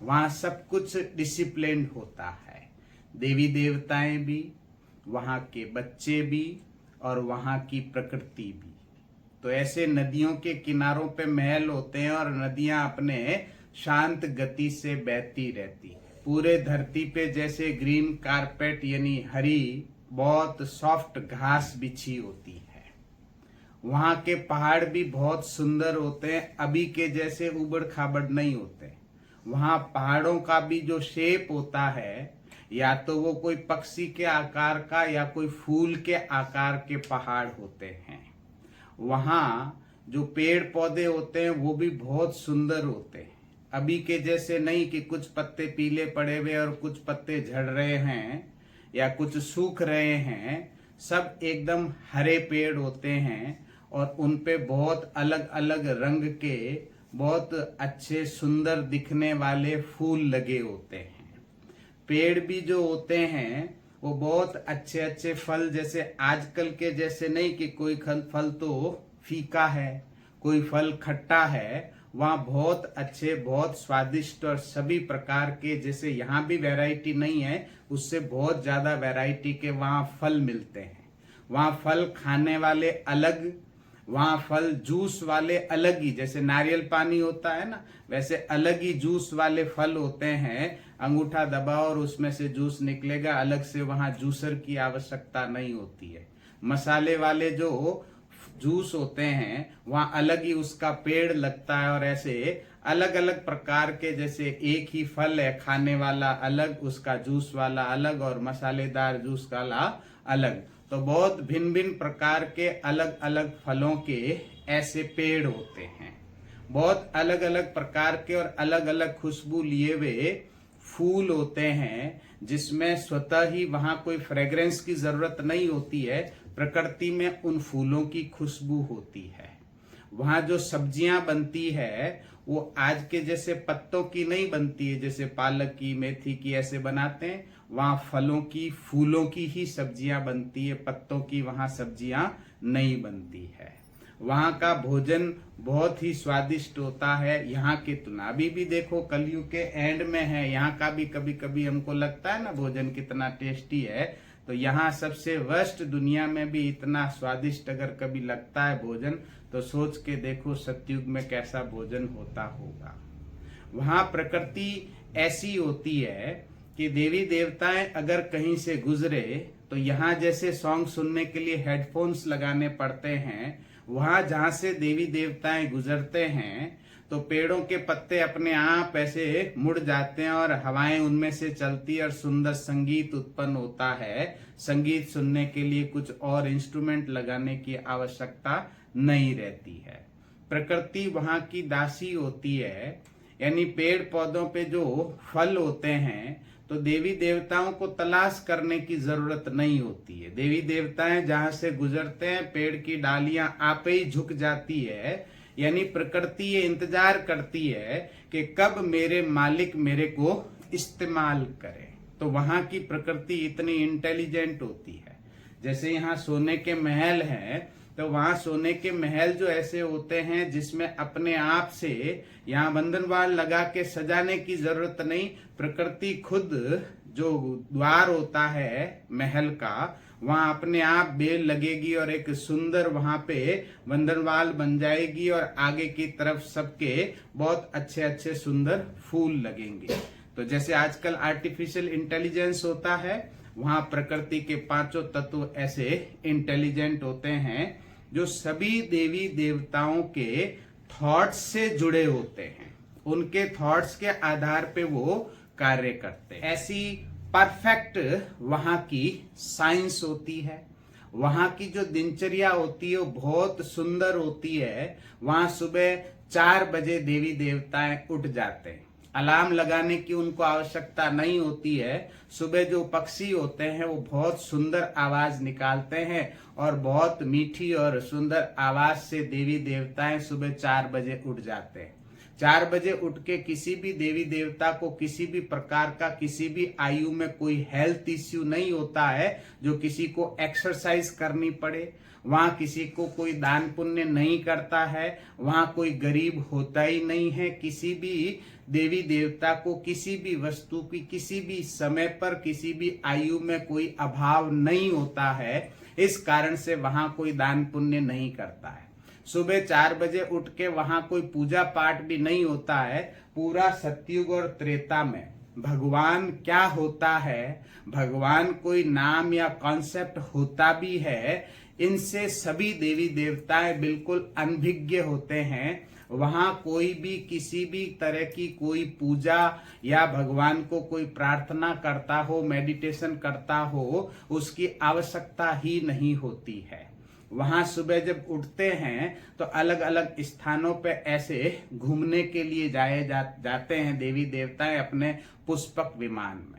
वहां सब कुछ डिसिप्लिन होता है। देवी देवताएं भी, वहां के बच्चे भी और वहां की प्रकृति भी। तो ऐसे नदियों के किनारों पे महल होते हैं और नदियां अपने शांत गति से बहती रहती है। पूरे धरती पे जैसे ग्रीन कारपेट यानी हरी बहुत सॉफ्ट घास बिछी होती है। वहां के पहाड़ भी बहुत सुंदर होते हैं, अभी के जैसे उबड़ खाबड़ नहीं होते। वहां पहाड़ों का भी जो शेप होता है, या तो वो कोई पक्षी के आकार का या कोई फूल के आकार के पहाड़ होते हैं। वहां जो पेड़ पौधे होते हैं वो भी बहुत सुंदर होते हैं, अभी के जैसे नहीं कि कुछ पत्ते पीले पड़े हुए और कुछ पत्ते झड़ रहे हैं या कुछ सूख रहे हैं। सब एकदम हरे पेड़ होते हैं और उन पे बहुत अलग अलग रंग के बहुत अच्छे सुंदर दिखने वाले फूल लगे होते हैं। पेड़ भी जो होते हैं वो बहुत अच्छे अच्छे फल, जैसे आजकल के जैसे नहीं कि कोई फल तो फीका है, कोई फल खट्टा है। वहाँ बहुत अच्छे, बहुत स्वादिष्ट और सभी प्रकार के, जैसे यहाँ भी वैरायटी नहीं है उससे बहुत ज्यादा वैरायटी के वहाँ फल मिलते हैं। वहाँ फल खाने वाले अलग, वहां फल जूस वाले अलग ही, जैसे नारियल पानी होता है ना वैसे अलग ही जूस वाले फल होते हैं। अंगूठा दबाओ और उसमें से जूस निकलेगा, अलग से वहां जूसर की आवश्यकता नहीं होती है। मसाले वाले जो जूस होते हैं वहां अलग ही उसका पेड़ लगता है और ऐसे अलग अलग प्रकार के, जैसे एक ही फल है खाने वाला अलग, उसका जूस वाला अलग और मसालेदार जूस वाला अलग। तो बहुत भिन्न भिन्न प्रकार के अलग अलग फलों के ऐसे पेड़ होते हैं। बहुत अलग अलग प्रकार के और अलग अलग खुशबू लिए हुए फूल होते हैं, जिसमें स्वतः ही वहां कोई फ्रेग्रेंस की जरूरत नहीं होती है, प्रकृति में उन फूलों की खुशबू होती है। वहां जो सब्जियां बनती है वो आज के जैसे पत्तों की नहीं बनती है, जैसे पालक की, मेथी की ऐसे बनाते हैं। वहां फलों की, फूलों की ही सब्जियां बनती है, पत्तों की वहां सब्जियां नहीं बनती है। वहां का भोजन बहुत ही स्वादिष्ट होता है। यहाँ की तुलना अभी भी देखो कलयुग के एंड में है, यहाँ का भी कभी कभी हमको लगता है ना भोजन कितना टेस्टी है, तो यहाँ सबसे वर्स्ट दुनिया में भी इतना स्वादिष्ट अगर कभी लगता है भोजन, तो सोच के देखो सतयुग में कैसा भोजन होता होगा। वहां प्रकृति ऐसी होती है कि देवी देवताएं अगर कहीं से गुजरे तो यहाँ जैसे सॉन्ग सुनने के लिए हेडफोन्स लगाने पड़ते हैं, वहां जहां से देवी देवताएं गुजरते हैं तो पेड़ों के पत्ते अपने आप ऐसे मुड़ जाते हैं और हवाएं उनमें से चलती है और सुंदर संगीत उत्पन्न होता है। संगीत सुनने के लिए कुछ और इंस्ट्रूमेंट लगाने की आवश्यकता नहीं रहती है। प्रकृति वहां की दासी होती है, यानी पेड़ पौधों पे जो फल होते हैं तो देवी देवताओं को तलाश करने की जरूरत नहीं होती है। देवी देवताएं जहां से गुजरते हैं पेड़ की डालियां आप ही झुक जाती है, यानी प्रकृति ये इंतजार करती है कि कब मेरे मालिक मेरे को इस्तेमाल करे। तो वहां की प्रकृति इतनी इंटेलिजेंट होती है। जैसे यहाँ सोने के महल हैं, तो वहां सोने के महल जो ऐसे होते हैं जिसमें अपने आप से यहाँ बंधनवाल लगा के सजाने की जरूरत नहीं, प्रकृति खुद जो द्वार होता है महल का वहां अपने आप बेल लगेगी और एक सुंदर वहां पे बंधनवाल बन जाएगी और आगे की तरफ सबके बहुत अच्छे अच्छे सुंदर फूल लगेंगे। तो जैसे आजकल आर्टिफिशियल इंटेलिजेंस होता है, वहां प्रकृति के पांचों तत्व ऐसे इंटेलिजेंट होते हैं जो सभी देवी देवताओं के थॉट्स से जुड़े होते हैं। उनके थॉट्स के आधार पे वो कार्य करते हैं। ऐसी परफेक्ट वहां की साइंस होती है। वहां की जो दिनचर्या होती है वो बहुत सुंदर होती है। वहां सुबह 4 बजे देवी देवताएं उठ जाते हैं। अलार्म लगाने की उनको आवश्यकता नहीं होती है। सुबह जो पक्षी होते हैं वो बहुत सुंदर आवाज निकालते हैं और बहुत मीठी और सुंदर आवाज से देवी देवताएं सुबह 4 बजे उठ जाते हैं। 4 बजे उठ के किसी भी देवी देवता को किसी भी प्रकार का किसी भी आयु में कोई हेल्थ इश्यू नहीं होता है जो किसी को एक्सरसाइज करनी पड़े। वहां किसी को कोई दान पुण्य नहीं करता है, वहां कोई गरीब होता ही नहीं है। किसी भी देवी देवता को किसी भी वस्तु की किसी भी समय पर किसी भी आयु में कोई अभाव नहीं होता है। इस कारण से वहां कोई दान पुण्य नहीं करता है। सुबह 4 बजे उठ के वहां कोई पूजा पाठ भी नहीं होता है। पूरा सतयुग और त्रेता में भगवान क्या होता है, भगवान कोई नाम या कॉन्सेप्ट होता भी है, इनसे सभी देवी देवताएं बिल्कुल अनभिज्ञ होते हैं। वहां कोई भी किसी भी तरह की कोई पूजा या भगवान को कोई प्रार्थना करता हो, मेडिटेशन करता हो, उसकी आवश्यकता ही नहीं होती है। वहां सुबह जब उठते हैं तो अलग अलग स्थानों पे ऐसे घूमने के लिए जाते हैं देवी देवताएं अपने पुष्पक विमान में।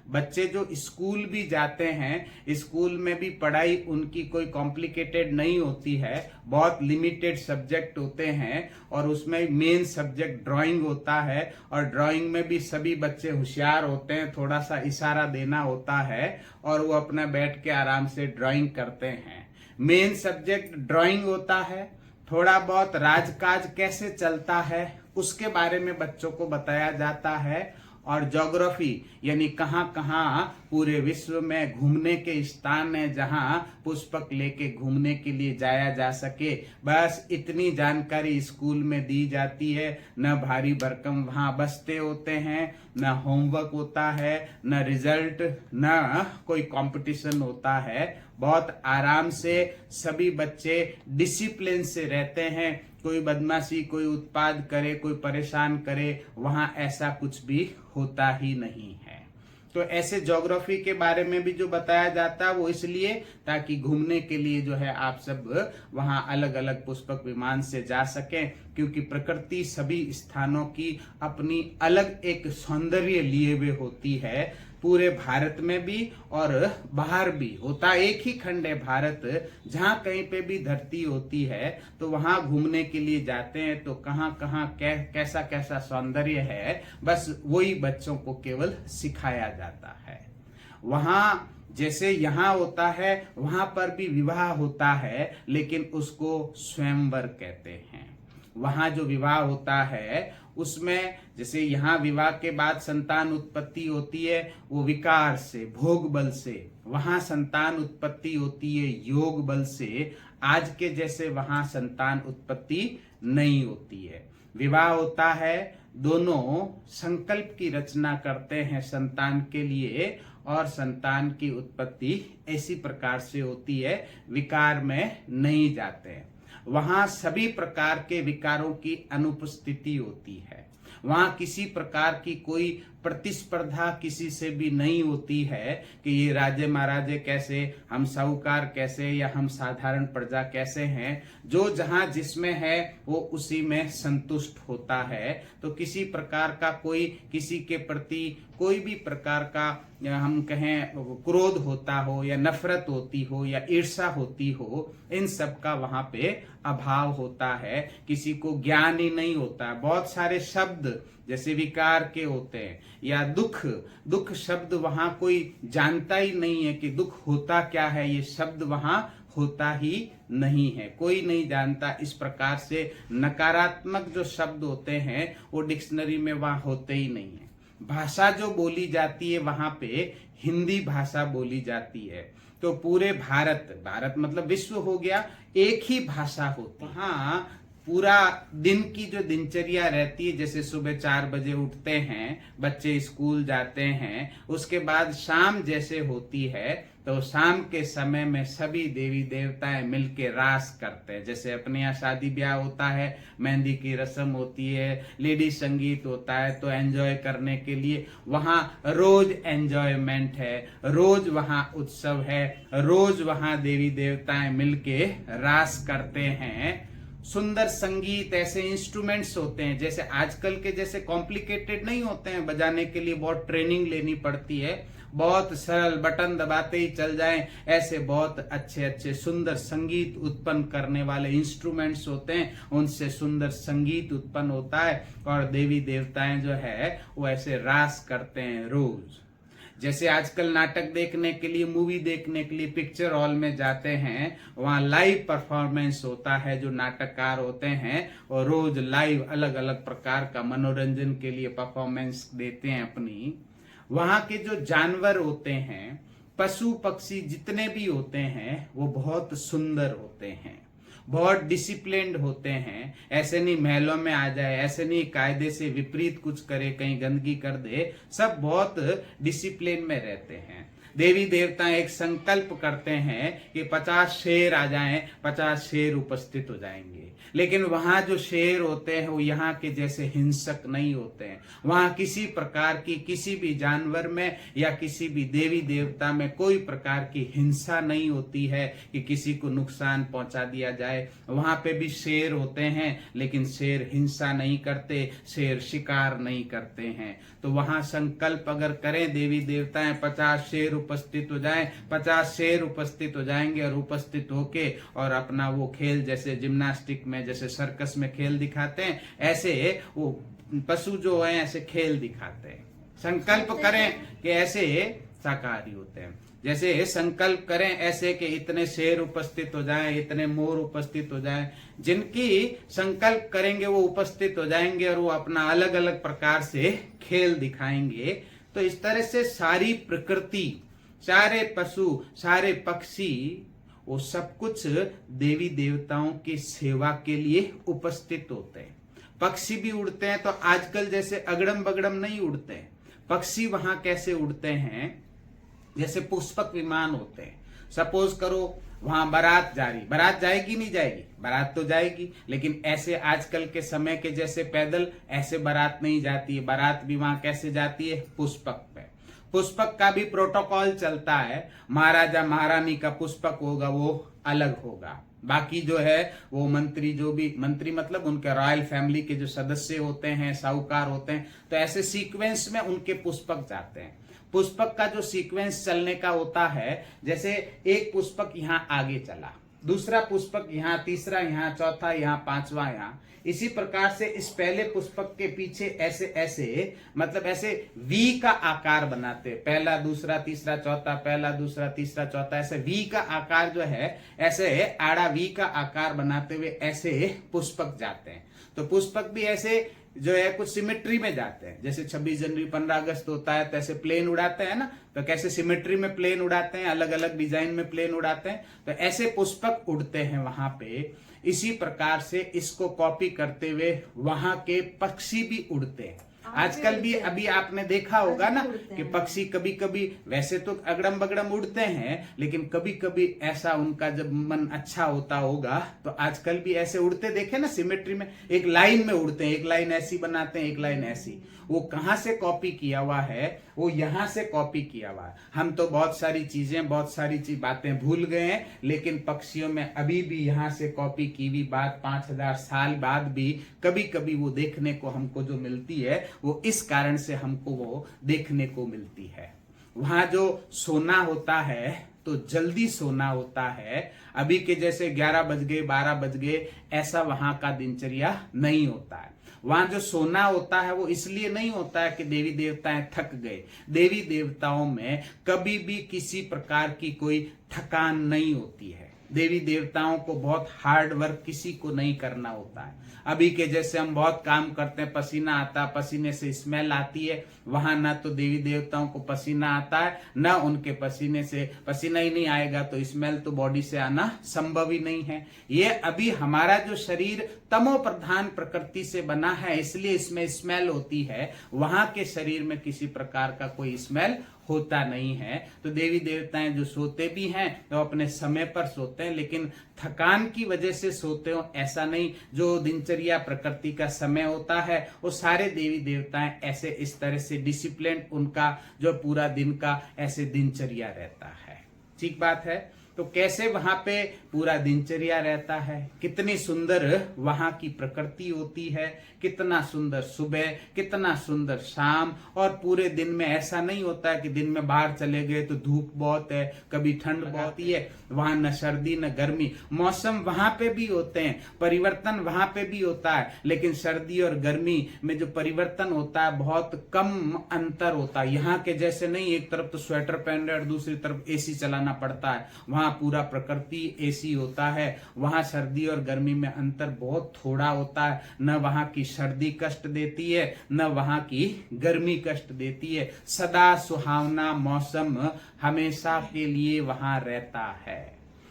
बच्चे जो स्कूल भी जाते हैं, स्कूल में भी पढ़ाई उनकी कोई कॉम्प्लिकेटेड नहीं होती है, बहुत लिमिटेड सब्जेक्ट होते हैं और उसमें मेन सब्जेक्ट ड्राइंग होता है और ड्राइंग में भी सभी बच्चे होशियार होते हैं। थोड़ा सा इशारा देना होता है और वो अपना बैठ के आराम से ड्राइंग करते हैं। मेन सब्जेक्ट ड्राइंग होता है। थोड़ा बहुत राजकाज कैसे चलता है उसके बारे में बच्चों को बताया जाता है। और ज्योग्राफी यानी कहाँ कहाँ पूरे विश्व में घूमने के स्थान है जहाँ पुष्पक लेके घूमने के लिए जाया जा सके, बस इतनी जानकारी स्कूल में दी जाती है। न भारी भरकम वहाँ बस्ते होते हैं, न होमवर्क होता है, न रिजल्ट, न कोई कंपटीशन होता है। बहुत आराम से सभी बच्चे डिसिप्लिन से रहते हैं। कोई बदमाशी, कोई उत्पाद करे, कोई परेशान करे, वहां ऐसा कुछ भी होता ही नहीं है। तो ऐसे ज्योग्राफी के बारे में भी जो बताया जाता है वो इसलिए ताकि घूमने के लिए जो है आप सब वहां अलग अलग पुष्पक विमान से जा सकें, क्योंकि प्रकृति सभी स्थानों की अपनी अलग एक सौंदर्य लिए हुए होती है। पूरे भारत में भी और बाहर भी होता एक ही खंड है भारत, जहां कहीं पे भी धरती होती है तो वहां घूमने के लिए जाते हैं। तो कहां कहां कैसा कैसा सौंदर्य है, बस वही बच्चों को केवल सिखाया जाता है। वहां जैसे यहाँ होता है वहां पर भी विवाह होता है, लेकिन उसको स्वयंवर कहते हैं। वहां जो विवाह होता है उसमें जैसे यहाँ विवाह के बाद संतान उत्पत्ति होती है वो विकार से, भोग बल से। वहां संतान उत्पत्ति होती है योग बल से। आज के जैसे वहां संतान उत्पत्ति नहीं होती है। विवाह होता है, दोनों संकल्प की रचना करते हैं संतान के लिए और संतान की उत्पत्ति ऐसी प्रकार से होती है, विकार में नहीं जाते हैं। वहां सभी प्रकार के विकारों की अनुपस्थिति होती है। वहां किसी प्रकार की कोई प्रतिस्पर्धा किसी से भी नहीं होती है कि ये राजे महाराजे कैसे, हम साहूकार कैसे, या हम साधारण प्रजा कैसे हैं। जो जहां जिसमें है वो उसी में संतुष्ट होता है। तो किसी प्रकार का कोई किसी के प्रति कोई भी प्रकार का हम कहें क्रोध होता हो या नफरत होती हो या ईर्ष्या होती हो, इन सब का वहां पे अभाव होता है। किसी को ज्ञान ही नहीं होता। बहुत सारे शब्द जैसे विकार के होते हैं, या दुख शब्द वहां कोई जानता ही नहीं है कि दुख होता क्या है। ये शब्द वहां होता ही नहीं है, कोई नहीं जानता। इस प्रकार से नकारात्मक जो शब्द होते हैं वो डिक्शनरी में वहां होते ही नहीं है। भाषा जो बोली जाती है वहां पे हिंदी भाषा बोली जाती है। तो पूरे भारत मतलब विश्व हो गया, एक ही भाषा होती है। हाँ, पूरा दिन की जो दिनचर्या रहती है, जैसे सुबह 4 बजे उठते हैं, बच्चे स्कूल जाते हैं, उसके बाद शाम जैसे होती है तो शाम के समय में सभी देवी देवताएं मिलके रास करते हैं। जैसे अपने यहाँ शादी ब्याह होता है, मेहंदी की रस्म होती है, लेडी संगीत होता है, तो एंजॉय करने के लिए वहां रोज एंजॉयमेंट है, रोज वहां उत्सव है, रोज वहां देवी देवताएं मिलके रास करते हैं। सुंदर संगीत, ऐसे इंस्ट्रूमेंट्स होते हैं जैसे आजकल के जैसे कॉम्प्लिकेटेड नहीं होते हैं, बजाने के लिए बहुत ट्रेनिंग लेनी पड़ती है। बहुत सरल, बटन दबाते ही चल जाएं, ऐसे बहुत अच्छे अच्छे सुंदर संगीत उत्पन्न करने वाले इंस्ट्रूमेंट्स होते हैं, उनसे सुंदर संगीत उत्पन्न होता है। और देवी देवताएं जो है वो ऐसे रास करते हैं रोज। जैसे आजकल नाटक देखने के लिए, मूवी देखने के लिए पिक्चर हॉल में जाते हैं, वहां लाइव परफॉर्मेंस होता है। जो नाटककार होते हैं और रोज लाइव अलग अलग प्रकार का मनोरंजन के लिए परफॉर्मेंस देते हैं अपनी। वहां के जो जानवर होते हैं, पशु पक्षी जितने भी होते हैं, वो बहुत सुंदर होते हैं, बहुत डिसिप्लिन्ड होते हैं। ऐसे नहीं महलों में आ जाए, ऐसे नहीं कायदे से विपरीत कुछ करे, कहीं गंदगी कर दे, सब बहुत डिसिप्लिन में रहते हैं। देवी देवता एक संकल्प करते हैं कि 50 शेर आ जाएं, 50 शेर उपस्थित हो जाएंगे। लेकिन वहां जो शेर होते हैं वो यहाँ के जैसे हिंसक नहीं होते हैं। वहां किसी प्रकार की किसी भी जानवर में या किसी भी देवी देवता में कोई प्रकार की हिंसा नहीं होती है कि किसी को नुकसान पहुंचा दिया जाए। वहां पे भी शेर होते हैं, लेकिन शेर हिंसा नहीं करते, शेर शिकार नहीं करते हैं। तो वहां संकल्प अगर करें देवी देवताएं, 50 शेर उपस्थित हो जाएं, 50 शेर उपस्थित हो जाएंगे और उपस्थित होके और अपना वो खेल, जैसे जिम्नास्टिक में जैसे सर्कस में खेल दिखाते हैं, ऐसे वो पशु जो है ऐसे खेल दिखाते हैं। संकल्प करें कि ऐसे शाकाहारी होते हैं। जैसे संकल्प करें ऐसे कि इतने शेर उपस्थित हो जाएं, इतने मोर उपस्थित हो जाएं। जिनकी संकल्प करेंगे वो उपस्थित हो जाएंगे और वो अपना अलग अलग प्रकार से खेल दिखाएंगे। तो इस तरह से सारी प्रकृति, सारे पशु, सारे पक्षी, वो सब कुछ देवी देवताओं की सेवा के लिए उपस्थित होते हैं। पक्षी भी उड़ते हैं, तो आजकल जैसे अगड़म बगड़म नहीं उड़ते हैं। पक्षी वहां कैसे उड़ते हैं, जैसे पुष्पक विमान होते हैं। सपोज करो वहां बारात जा रही, बारात जाएगी नहीं जाएगी, बारात तो जाएगी, लेकिन ऐसे आजकल के समय के जैसे पैदल ऐसे बारात नहीं जाती है। बारात भी वहां कैसे जाती है, पुष्पक पे। पुष्पक का भी प्रोटोकॉल चलता है। महाराजा महारानी का पुष्पक होगा वो अलग होगा, बाकी जो है वो मंत्री, जो भी मंत्री मतलब उनके रॉयल फैमिली के जो सदस्य होते हैं, साहूकार होते हैं, तो ऐसे सीक्वेंस में उनके पुष्पक जाते हैं। पुष्पक का जो सीक्वेंस चलने का होता है, जैसे एक पुष्पक यहाँ आगे चला, दूसरा पुष्पक यहाँ, तीसरा यहाँ, चौथा यहाँ, पांचवा यहाँ, इसी प्रकार से इस पहले पुष्पक के पीछे ऐसे ऐसे मतलब ऐसे वी का आकार बनाते हैं। पहला दूसरा तीसरा चौथा, पहला दूसरा तीसरा चौथा, ऐसे वी का आकार जो है ऐसे आड़ा वी का आकार बनाते हुए ऐसे पुष्पक जाते हैं। तो पुष्पक भी ऐसे जो है कुछ सिमेट्री में जाते हैं। जैसे 26 जनवरी 15 अगस्त होता है तो ऐसे प्लेन उड़ाते हैं ना, तो कैसे सिमेट्री में प्लेन उड़ाते हैं, अलग अलग डिजाइन में प्लेन उड़ाते हैं, तो ऐसे पुष्पक उड़ते हैं वहां पे। इसी प्रकार से इसको कॉपी करते हुए वहां के पक्षी भी उड़ते हैं। आजकल भी अभी आपने देखा होगा ना कि पक्षी कभी कभी वैसे तो अगड़म बगड़म उड़ते हैं, लेकिन कभी कभी ऐसा उनका जब मन अच्छा होता होगा तो आजकल भी ऐसे उड़ते देखे ना, सिमेट्री में एक लाइन में उड़ते हैं, एक लाइन ऐसी बनाते हैं, एक लाइन ऐसी। वो कहां से कॉपी किया हुआ है? वो यहां से कॉपी किया हुआ है। हम तो बहुत सारी चीजें, बहुत सारी बातें भूल गए हैं, लेकिन पक्षियों में अभी भी यहां से कॉपी की हुई बात 5000 साल बाद भी कभी कभी वो देखने को हमको जो मिलती है, वो इस कारण से हमको वो देखने को मिलती है। वहां जो सोना होता है तो जल्दी सोना होता है। अभी के जैसे 11 बज गए, 12 बज गए, ऐसा वहां का दिनचर्या नहीं होता है। वहां जो सोना होता है वो इसलिए नहीं होता है कि देवी देवताएं थक गए। देवी देवताओं में कभी भी किसी प्रकार की कोई थकान नहीं होती है। देवी देवताओं को बहुत हार्ड वर्क किसी को नहीं करना होता है। अभी के जैसे हम बहुत काम करते हैं, पसीना आता, पसीने से स्मेल आती है, वहां ना तो देवी देवताओं को पसीना आता है, ना उनके पसीने से, पसीना ही नहीं आएगा तो स्मेल तो बॉडी से आना संभव ही नहीं है। ये अभी हमारा जो शरीर तमो प्रधान प्रकृति से बना है, इसलिए इसमें स्मेल होती है। वहां के शरीर में किसी प्रकार का कोई स्मेल होता नहीं है। तो देवी देवताएं जो सोते भी हैं तो अपने समय पर सोते हैं, लेकिन थकान की वजह से सोते हो ऐसा नहीं। जो दिनचर्या प्रकृति का समय होता है वो सारे देवी देवताएं ऐसे इस तरह से डिसिप्लिन, उनका जो पूरा दिन का ऐसे दिनचर्या रहता है। ठीक बात है। तो कैसे वहां पे पूरा दिनचर्या रहता है, कितनी सुंदर वहां की प्रकृति होती है, कितना सुंदर सुबह, कितना सुंदर शाम। और पूरे दिन में ऐसा नहीं होता है कि दिन में बाहर चले गए तो धूप बहुत है, कभी ठंड बहुत ही है। वहां न सर्दी न गर्मी, मौसम वहां पे भी होते हैं, परिवर्तन वहां पे भी होता है, लेकिन सर्दी और गर्मी में जो परिवर्तन होता है बहुत कम अंतर होता है। यहाँ के जैसे नहीं, एक तरफ तो स्वेटर पहन रहे और दूसरी तरफ एसी चलाना पड़ता है। वहां पूरा प्रकृति एसी होता है। वहां सर्दी और गर्मी में अंतर बहुत थोड़ा होता है। न वहां की सर्दी कष्ट देती है, न वहां की गर्मी कष्ट देती है। सदा सुहावना मौसम हमेशा के लिए वहां रहता है।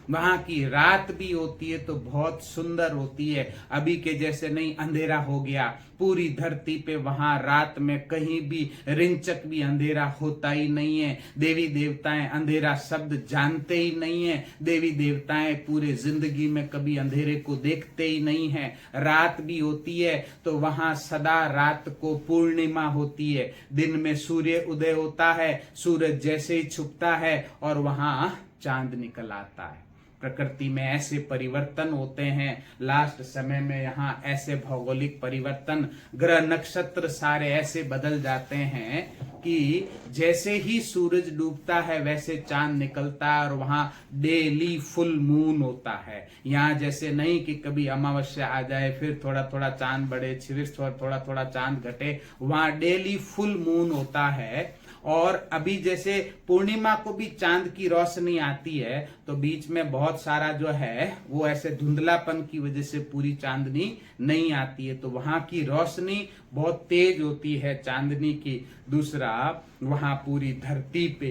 वहां की रात भी होती है तो बहुत सुंदर होती है। अभी के जैसे नहीं अंधेरा हो गया पूरी धरती पे, वहां रात में कहीं भी रिंचक भी अंधेरा होता ही नहीं है। देवी देवताएं अंधेरा शब्द जानते ही नहीं है। देवी देवताएं पूरे जिंदगी में कभी अंधेरे को देखते ही नहीं है। रात भी होती है तो वहां सदा रात को पूर्णिमा होती है। दिन में सूर्य उदय होता है, सूरज जैसे ही छुपता है और वहां चांद निकल आता है। प्रकृति में ऐसे परिवर्तन होते हैं। लास्ट समय में यहाँ ऐसे भौगोलिक परिवर्तन, ग्रह नक्षत्र सारे ऐसे बदल जाते हैं कि जैसे ही सूरज डूबता है वैसे चांद निकलता है और वहां डेली फुल मून होता है। यहाँ जैसे नहीं कि कभी अमावस्या आ जाए फिर थोड़ा थोड़ा चांद बढ़े, फिर थोड़ा थोड़ा चांद घटे। वहां डेली फुल मून होता है। और अभी जैसे पूर्णिमा को भी चांद की रोशनी आती है तो बीच में बहुत सारा जो है वो ऐसे धुंधलापन की वजह से पूरी चांदनी नहीं आती है, तो वहां की रोशनी बहुत तेज होती है चांदनी की। दूसरा, वहां पूरी धरती पे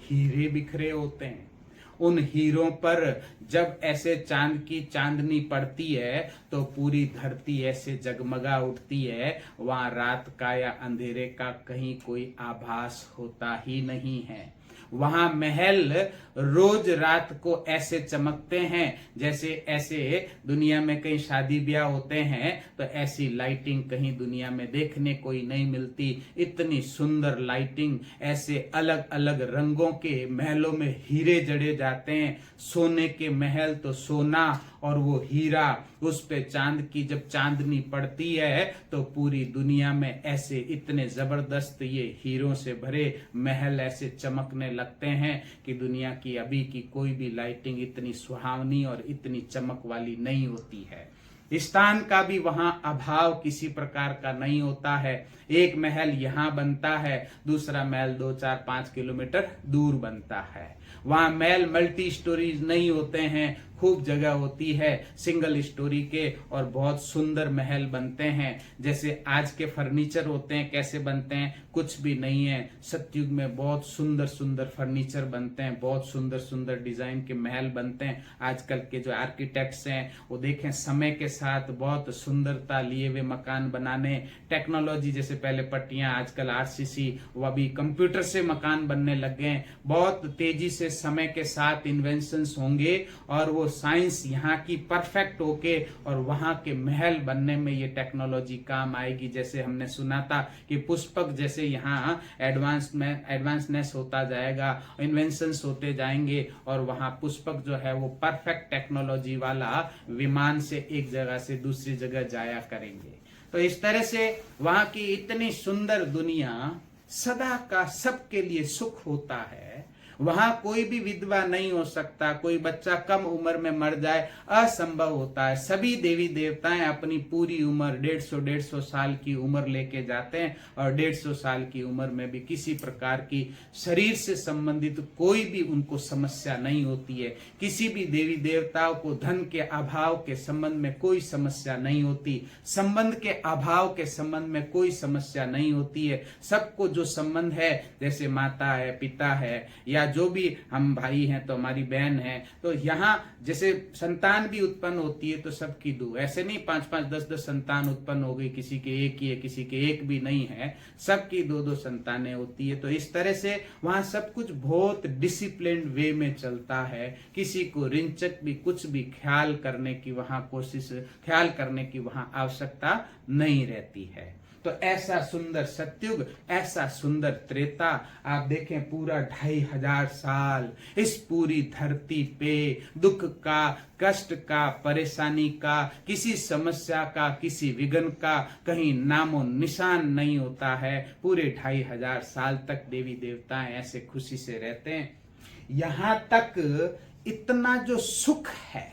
हीरे बिखरे होते हैं। उन हीरों पर जब ऐसे चांद की चांदनी पड़ती है तो पूरी धरती ऐसे जगमगा उठती है। वहां रात का या अंधेरे का कहीं कोई आभास होता ही नहीं है। वहां महल रोज रात को ऐसे चमकते हैं जैसे ऐसे दुनिया में कहीं शादी ब्याह होते हैं तो ऐसी लाइटिंग कहीं दुनिया में देखने को ही नहीं मिलती। इतनी सुंदर लाइटिंग, ऐसे अलग अलग रंगों के महलों में हीरे जड़े जाते हैं। सोने के महल तो सोना और वो हीरा, उस पे चांद की जब चांदनी पड़ती है तो पूरी दुनिया में ऐसे इतने जबरदस्त ये हीरों से भरे महल ऐसे चमकने लगते हैं कि दुनिया की अभी की कोई भी लाइटिंग इतनी सुहावनी और इतनी चमक वाली नहीं होती है। स्थान का भी वहां अभाव किसी प्रकार का नहीं होता है। एक महल यहाँ बनता है, दूसरा महल 2, 4, 5 किलोमीटर दूर बनता है। वहां महल मल्टी स्टोरीज नहीं होते हैं, खूब जगह होती है सिंगल स्टोरी के और बहुत सुंदर महल बनते हैं। जैसे आज के फर्नीचर होते हैं कैसे बनते हैं, कुछ भी नहीं है। सतयुग में बहुत सुंदर सुंदर फर्नीचर बनते हैं, बहुत सुंदर सुंदर डिजाइन के महल बनते हैं। आजकल के जो आर्किटेक्ट्स हैं वो देखें समय के साथ बहुत सुंदरता लिए हुए मकान बनाने, टेक्नोलॉजी जैसे पहले पट्टियां, आजकल आरसीसी, वो अभी कंप्यूटर से मकान बनने लग गए। बहुत तेजी से समय के साथ इन्वेंशंस होंगे और वो साइंस यहाँ की परफेक्ट होके और वहां के महल बनने में ये टेक्नोलॉजी काम आएगी। जैसे हमने सुना था कि पुष्पक जैसे यहाँ एडवांसनेस होता जाएगा, इन्वेंशंस होते जाएंगे और वहां पुष्पक जो है वो परफेक्ट टेक्नोलॉजी वाला विमान से एक जगह से दूसरी जगह जाया करेंगे। तो इस तरह से वहां की इतनी सुंदर दुनिया, सदा का सबके लिए सुख होता है। वहां कोई भी विधवा नहीं हो सकता, कोई बच्चा कम उम्र में मर जाए असंभव होता है। सभी देवी देवताएं अपनी पूरी उम्र 150 साल की उम्र लेके जाते हैं और 150 साल की उम्र में भी किसी प्रकार की शरीर से संबंधित कोई भी उनको समस्या नहीं होती है। किसी भी देवी देवताओं को धन के अभाव के संबंध में कोई समस्या नहीं होती, संबंध के अभाव के संबंध में कोई समस्या नहीं होती है। सबको जो संबंध है, जैसे माता है, पिता है, या जो भी हम भाई हैं तो हमारी बहन है, तो यहाँ जैसे संतान भी उत्पन्न होती है तो सबकी दो, ऐसे नहीं 5-5 10-10 संतान उत्पन्न हो गई, किसी के एक ही है, किसी के एक भी नहीं है, सबकी 2-2 संतानें होती है। तो इस तरह से वहां सब कुछ बहुत डिसिप्लिन्ड वे में चलता है। किसी को रिंचक भी कुछ भी ख्याल करने की वहां आवश्यकता नहीं रहती है। तो ऐसा सुंदर सतयुग, ऐसा सुंदर त्रेता, आप देखें पूरा 2500 साल इस पूरी धरती पे दुख का, कष्ट का, परेशानी का, किसी समस्या का, किसी विघ्न का कहीं नामो निशान नहीं होता है। पूरे 2500 साल तक देवी देवताएं ऐसे खुशी से रहते हैं। यहां तक इतना जो सुख है,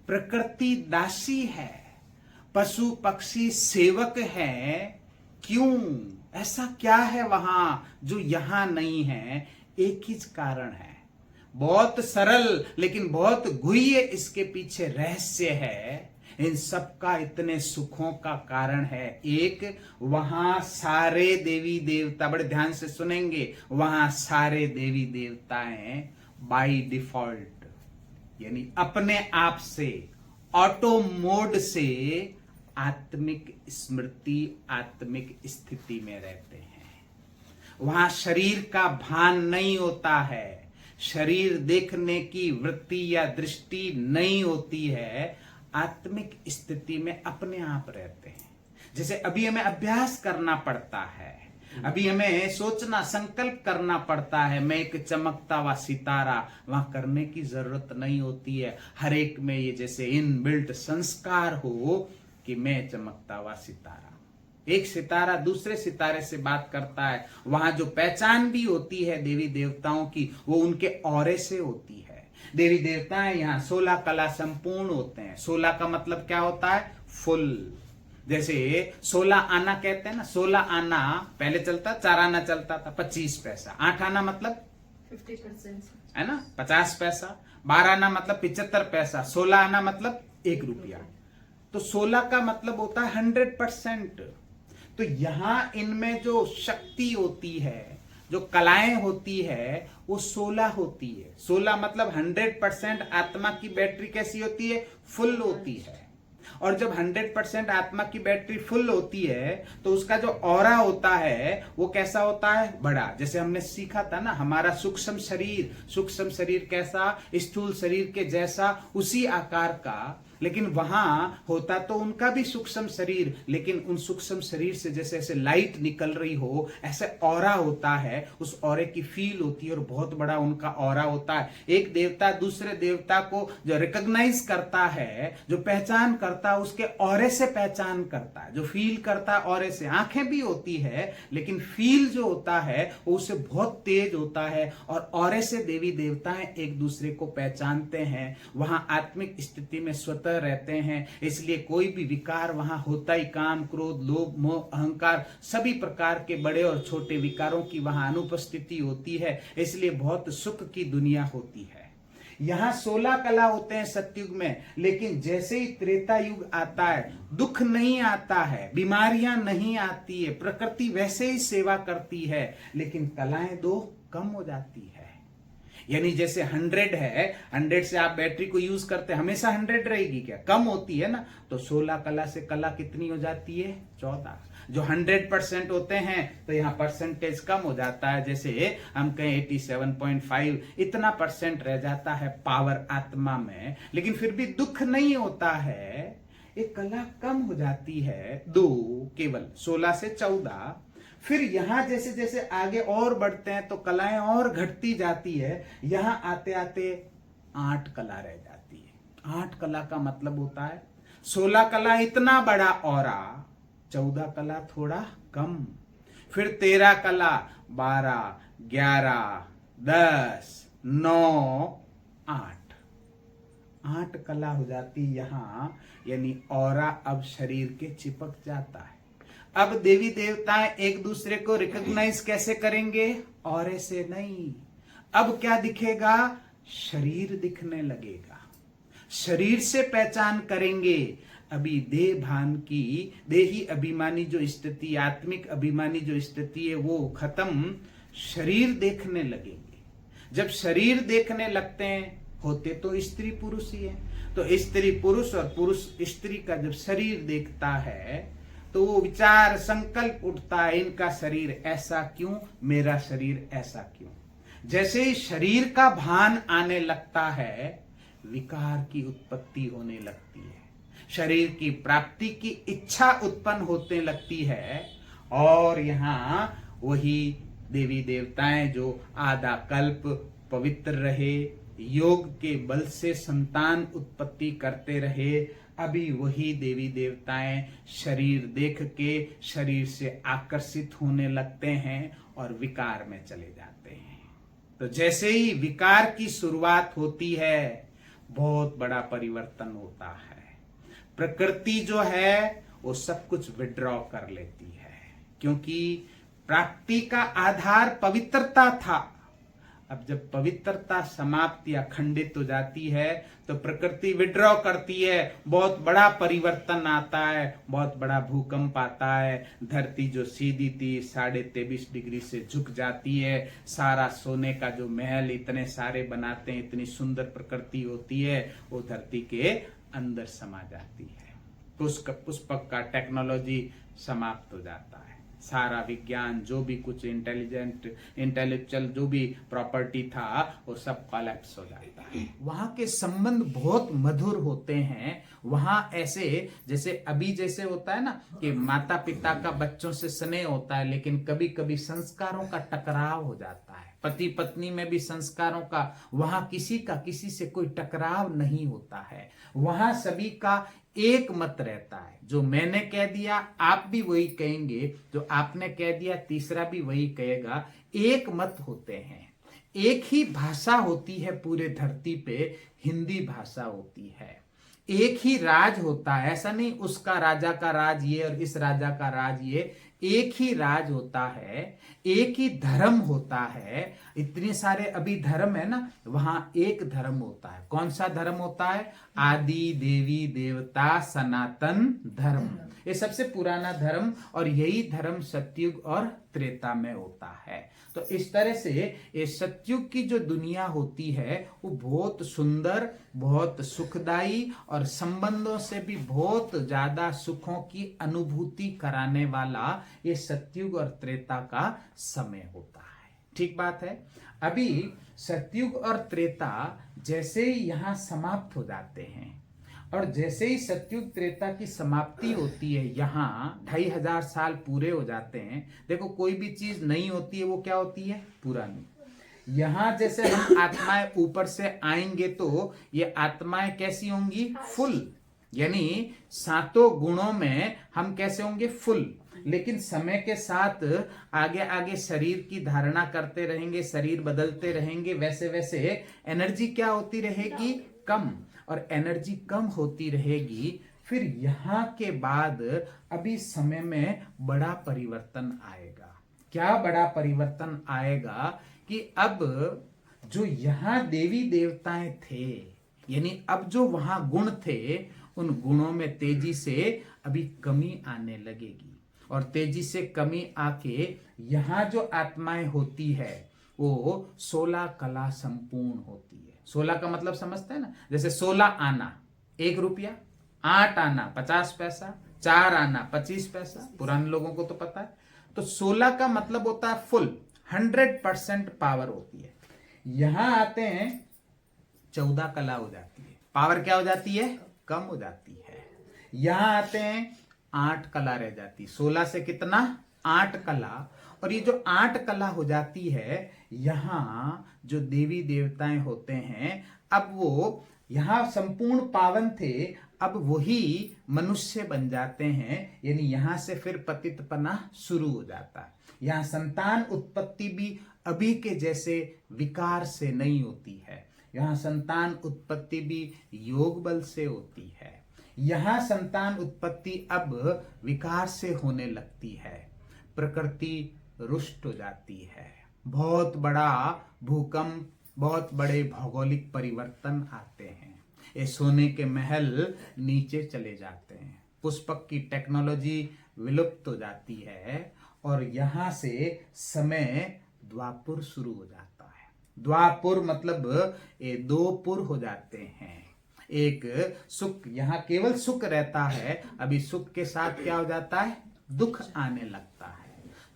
प्रकृति दासी है, पशु पक्षी सेवक है, क्यों? ऐसा क्या है वहां जो यहां नहीं है? एक ही कारण है, बहुत सरल लेकिन बहुत गुह्य इसके पीछे रहस्य है। इन सब का इतने सुखों का कारण है, एक, वहां सारे देवी देवता, बड़े ध्यान से सुनेंगे, वहां सारे देवी देवताएं बाय डिफॉल्ट, यानी अपने आप से, ऑटो मोड से आत्मिक स्मृति, आत्मिक स्थिति में रहते हैं। वहां शरीर का भान नहीं होता है, शरीर देखने की वृत्ति या दृष्टि नहीं होती है, आत्मिक स्थिति में अपने आप रहते हैं। जैसे अभी हमें अभ्यास करना पड़ता है, अभी हमें सोचना, संकल्प करना पड़ता है, मैं एक चमकता हुआ सितारा, वहां करने की जरूरत नहीं होती है। हर एक में ये जैसे इनबिल्ट संस्कार हो कि मैं चमकता हुआ सितारा। एक सितारा दूसरे सितारे से बात करता है, वहां जो पहचान भी होती है देवी देवताओं की, वो उनके ऑरे से होती है। देवी देवताएं यहाँ 16 कला संपूर्ण होते हैं। 16 का मतलब क्या होता है? फुल। जैसे 16 आना कहते हैं ना, 16 आना पहले चलता, 4 आना चलता था 25 पैसा, 8 आना मतलब 50% है ना 50 पैसा, 12 आना मतलब 75 पैसा, 16 आना मतलब 1 रुपया। तो 16 का मतलब होता है 100%। तो यहां इनमें जो शक्ति होती है, जो कलाएं होती है, वो 16 होती है। 16 मतलब 100% आत्मा की बैटरी कैसी होती है? फुल होती है। और जब 100% आत्मा की बैटरी फुल होती है तो उसका जो ऑरा होता है वो कैसा होता है? बड़ा। जैसे हमने सीखा था ना, हमारा सूक्ष्म शरीर कैसा? स्थूल शरीर के जैसा, उसी आकार का। लेकिन वहां होता तो उनका भी सूक्ष्म शरीर, लेकिन उन सूक्ष्म शरीर से जैसे ऐसे लाइट निकल रही हो, ऐसे ऑरा होता है, उस ऑरे की फील होती है और बहुत बड़ा उनका ऑरा होता है। एक देवता दूसरे देवता को जो रिकॉग्नाइज करता है, जो पहचान करता है, उसके ऑरे से पहचान करता है, जो फील करता है ऑरे से। आंखें भी होती है लेकिन फील जो होता है वो उससे बहुत तेज होता है, और ऑरे से देवी देवताएं एक दूसरे को पहचानते हैं। वहां आत्मिक स्थिति में स्वतः रहते हैं, इसलिए कोई भी विकार वहां होता ही, काम, क्रोध, लोभ, मोह, अहंकार, सभी प्रकार के बड़े और छोटे विकारों की वहां अनुपस्थिति होती है। इसलिए बहुत सुख की दुनिया होती है। यहां 16 कला होते हैं सतयुग में, लेकिन जैसे ही त्रेता युग आता है, दुख नहीं आता है, बीमारियां नहीं आती है, प्रकृति वैसे ही सेवा करती है, लेकिन कलाएं 2 कम हो जाती है। यानी जैसे 100 है, 100 से आप बैटरी को यूज करते हैं, हमेशा 100 रहेगी क्या? कम होती है ना। तो 16 कला से कला कितनी हो जाती है? 14। जो 100% होते हैं तो यहाँ परसेंटेज कम हो जाता है, जैसे हम कहें 87.5, इतना परसेंट रह जाता है पावर आत्मा में। लेकिन फिर भी दुख नहीं होता है, एक कला कम हो जाती है, 2 केवल 16 से 14। फिर यहां जैसे जैसे आगे और बढ़ते हैं तो कलाएं और घटती जाती है। यहां आते आते 8 कला रह जाती है। 8 कला का मतलब होता है 16 कला इतना बड़ा औरा, 14 कला थोड़ा कम, फिर 13 कला, 12, 11, 10, 9, 8 कला हो जाती यहां। यानी औरा अब शरीर के चिपक जाता है। अब देवी देवताएं एक दूसरे को रिकॉग्नाइज कैसे करेंगे? औरे से नहीं। अब क्या दिखेगा? शरीर दिखने लगेगा। शरीर से पहचान करेंगे। अभी देह भान की, देही अभिमानी जो स्थिति, आत्मिक अभिमानी जो स्थिति है वो खत्म, शरीर देखने लगेंगे। जब शरीर देखने लगते हैं, होते तो स्त्री पुरुष ही है, तो स्त्री पुरुष और पुरुष स्त्री का जब शरीर देखता है तो वो विचार संकल्प उठता है, इनका शरीर ऐसा क्यों, मेरा शरीर ऐसा क्यों। जैसे ही शरीर का भान आने लगता है, विकार की उत्पत्ति होने लगती है, शरीर की प्राप्ति की इच्छा उत्पन्न होने लगती है। और यहां वही देवी देवताएं जो आधा कल्प पवित्र रहे, योग के बल से संतान उत्पत्ति करते रहे, अभी वही देवी देवताएं शरीर देख के शरीर से आकर्षित होने लगते हैं और विकार में चले जाते हैं। तो जैसे ही विकार की शुरुआत होती है, बहुत बड़ा परिवर्तन होता है। प्रकृति जो है वो सब कुछ विड्रॉ कर लेती है, क्योंकि प्राप्ति का आधार पवित्रता था। अब जब पवित्रता समाप्त या खंडित हो जाती है तो प्रकृति विड्रॉ करती है, बहुत बड़ा परिवर्तन आता है, बहुत बड़ा भूकंप आता है। धरती जो सीधी थी 23.5 डिग्री से झुक जाती है। सारा सोने का जो महल इतने सारे बनाते हैं, इतनी सुंदर प्रकृति होती है, वो धरती के अंदर समा जाती है। पुष्पक का टेक्नोलॉजी समाप्त हो जाता है। सारा विज्ञान, जो भी कुछ इंटेलेक्चुअल जो भी प्रॉपर्टी था, वो सब कोलैप्स हो जाता है। वहां के संबंध बहुत मधुर होते हैं। वहां ऐसे जैसे अभी जैसे होता है ना कि माता पिता का बच्चों से स्नेह होता है, लेकिन कभी कभी संस्कारों का टकराव हो जाता है। पति पत्नी में भी संस्कारों का, वहां किसी का किसी से कोई टकराव नहीं होता है। वहां सभी का एक मत रहता है। जो मैंने कह दिया आप भी वही कहेंगे, जो आपने कह दिया तीसरा भी वही कहेगा। एक मत होते हैं, एक ही भाषा होती है पूरे धरती पे, हिंदी भाषा होती है। एक ही राज होता है, ऐसा नहीं उसका राजा का राज ये और इस राजा का राज ये, एक ही राज होता है, एक ही धर्म होता है। इतने सारे अभी धर्म है ना, वहां एक धर्म होता है। कौन सा धर्म होता है? आदि देवी देवता सनातन धर्म, ये सबसे पुराना धर्म, और यही धर्म सतयुग और त्रेता में होता है। तो इस तरह से ये सतयुग की जो दुनिया होती है वो बहुत सुंदर, बहुत सुखदायी और संबंधों से भी बहुत ज्यादा सुखों की अनुभूति कराने वाला ये सतयुग और त्रेता का समय होता है। ठीक बात है। अभी सतयुग और त्रेता जैसे ही यहाँ समाप्त हो जाते हैं, और जैसे ही सतयुग त्रेता की समाप्ति होती है, यहाँ 2500 साल पूरे हो जाते हैं। देखो कोई भी चीज नई होती है वो क्या होती है? पुरानी। यहाँ जैसे हम आत्माएं ऊपर से आएंगे तो ये आत्माएं कैसी होंगी? फुल, यानी 7 गुणों में हम कैसे होंगे? फुल। लेकिन समय के साथ आगे आगे शरीर की धारणा करते रहेंगे, शरीर बदलते रहेंगे, वैसे वैसे एनर्जी क्या होती रहेगी? कम। और एनर्जी कम होती रहेगी। फिर यहाँ के बाद अभी समय में बड़ा परिवर्तन आएगा। क्या बड़ा परिवर्तन आएगा? कि अब जो यहाँ देवी देवताएं थे, यानी अब जो वहां गुण थे, उन गुणों में तेजी से अभी कमी आने लगेगी। और तेजी से कमी आके यहाँ जो आत्माएं होती है, वो 16 कला संपूर्ण होती है। 16 का मतलब समझते हैं ना, जैसे 16 आना 1 रुपया, 8 आना 50 पैसा, 4 आना 25 पैसा, पुराने लोगों को तो पता है। तो 16 का मतलब होता है फुल 100% पावर होती है। यहां आते हैं 14 कला हो जाती है, पावर क्या हो जाती है, कम हो जाती है। यहां आते हैं 8 कला रह जाती, 16 से कितना 8 कला। और ये जो 8 कला हो जाती है, यहां जो देवी देवताएं होते हैं, अब वो यहां संपूर्ण पावन थे, अब वही मनुष्य बन जाते हैं। यानी यहां से फिर पतितपना शुरू हो जाता है। यहां संतान उत्पत्ति भी अभी के जैसे विकार से नहीं होती है, यहां संतान उत्पत्ति भी योग बल से होती है। यहां संतान उत्पत्ति अब विकार से होने लगती है, प्रकृति रुष्ट हो जाती है, बहुत बड़ा भूकंप, बहुत बड़े भौगोलिक परिवर्तन आते हैं, ये सोने के महल नीचे चले जाते हैं, पुष्पक की टेक्नोलॉजी विलुप्त हो जाती है, और यहां से समय द्वापुर शुरू हो जाता है। द्वापुर मतलब ये 2 पुर हो जाते हैं। एक सुख, यहां केवल सुख रहता है, अभी सुख के साथ क्या हो जाता है, दुख आने लगता है।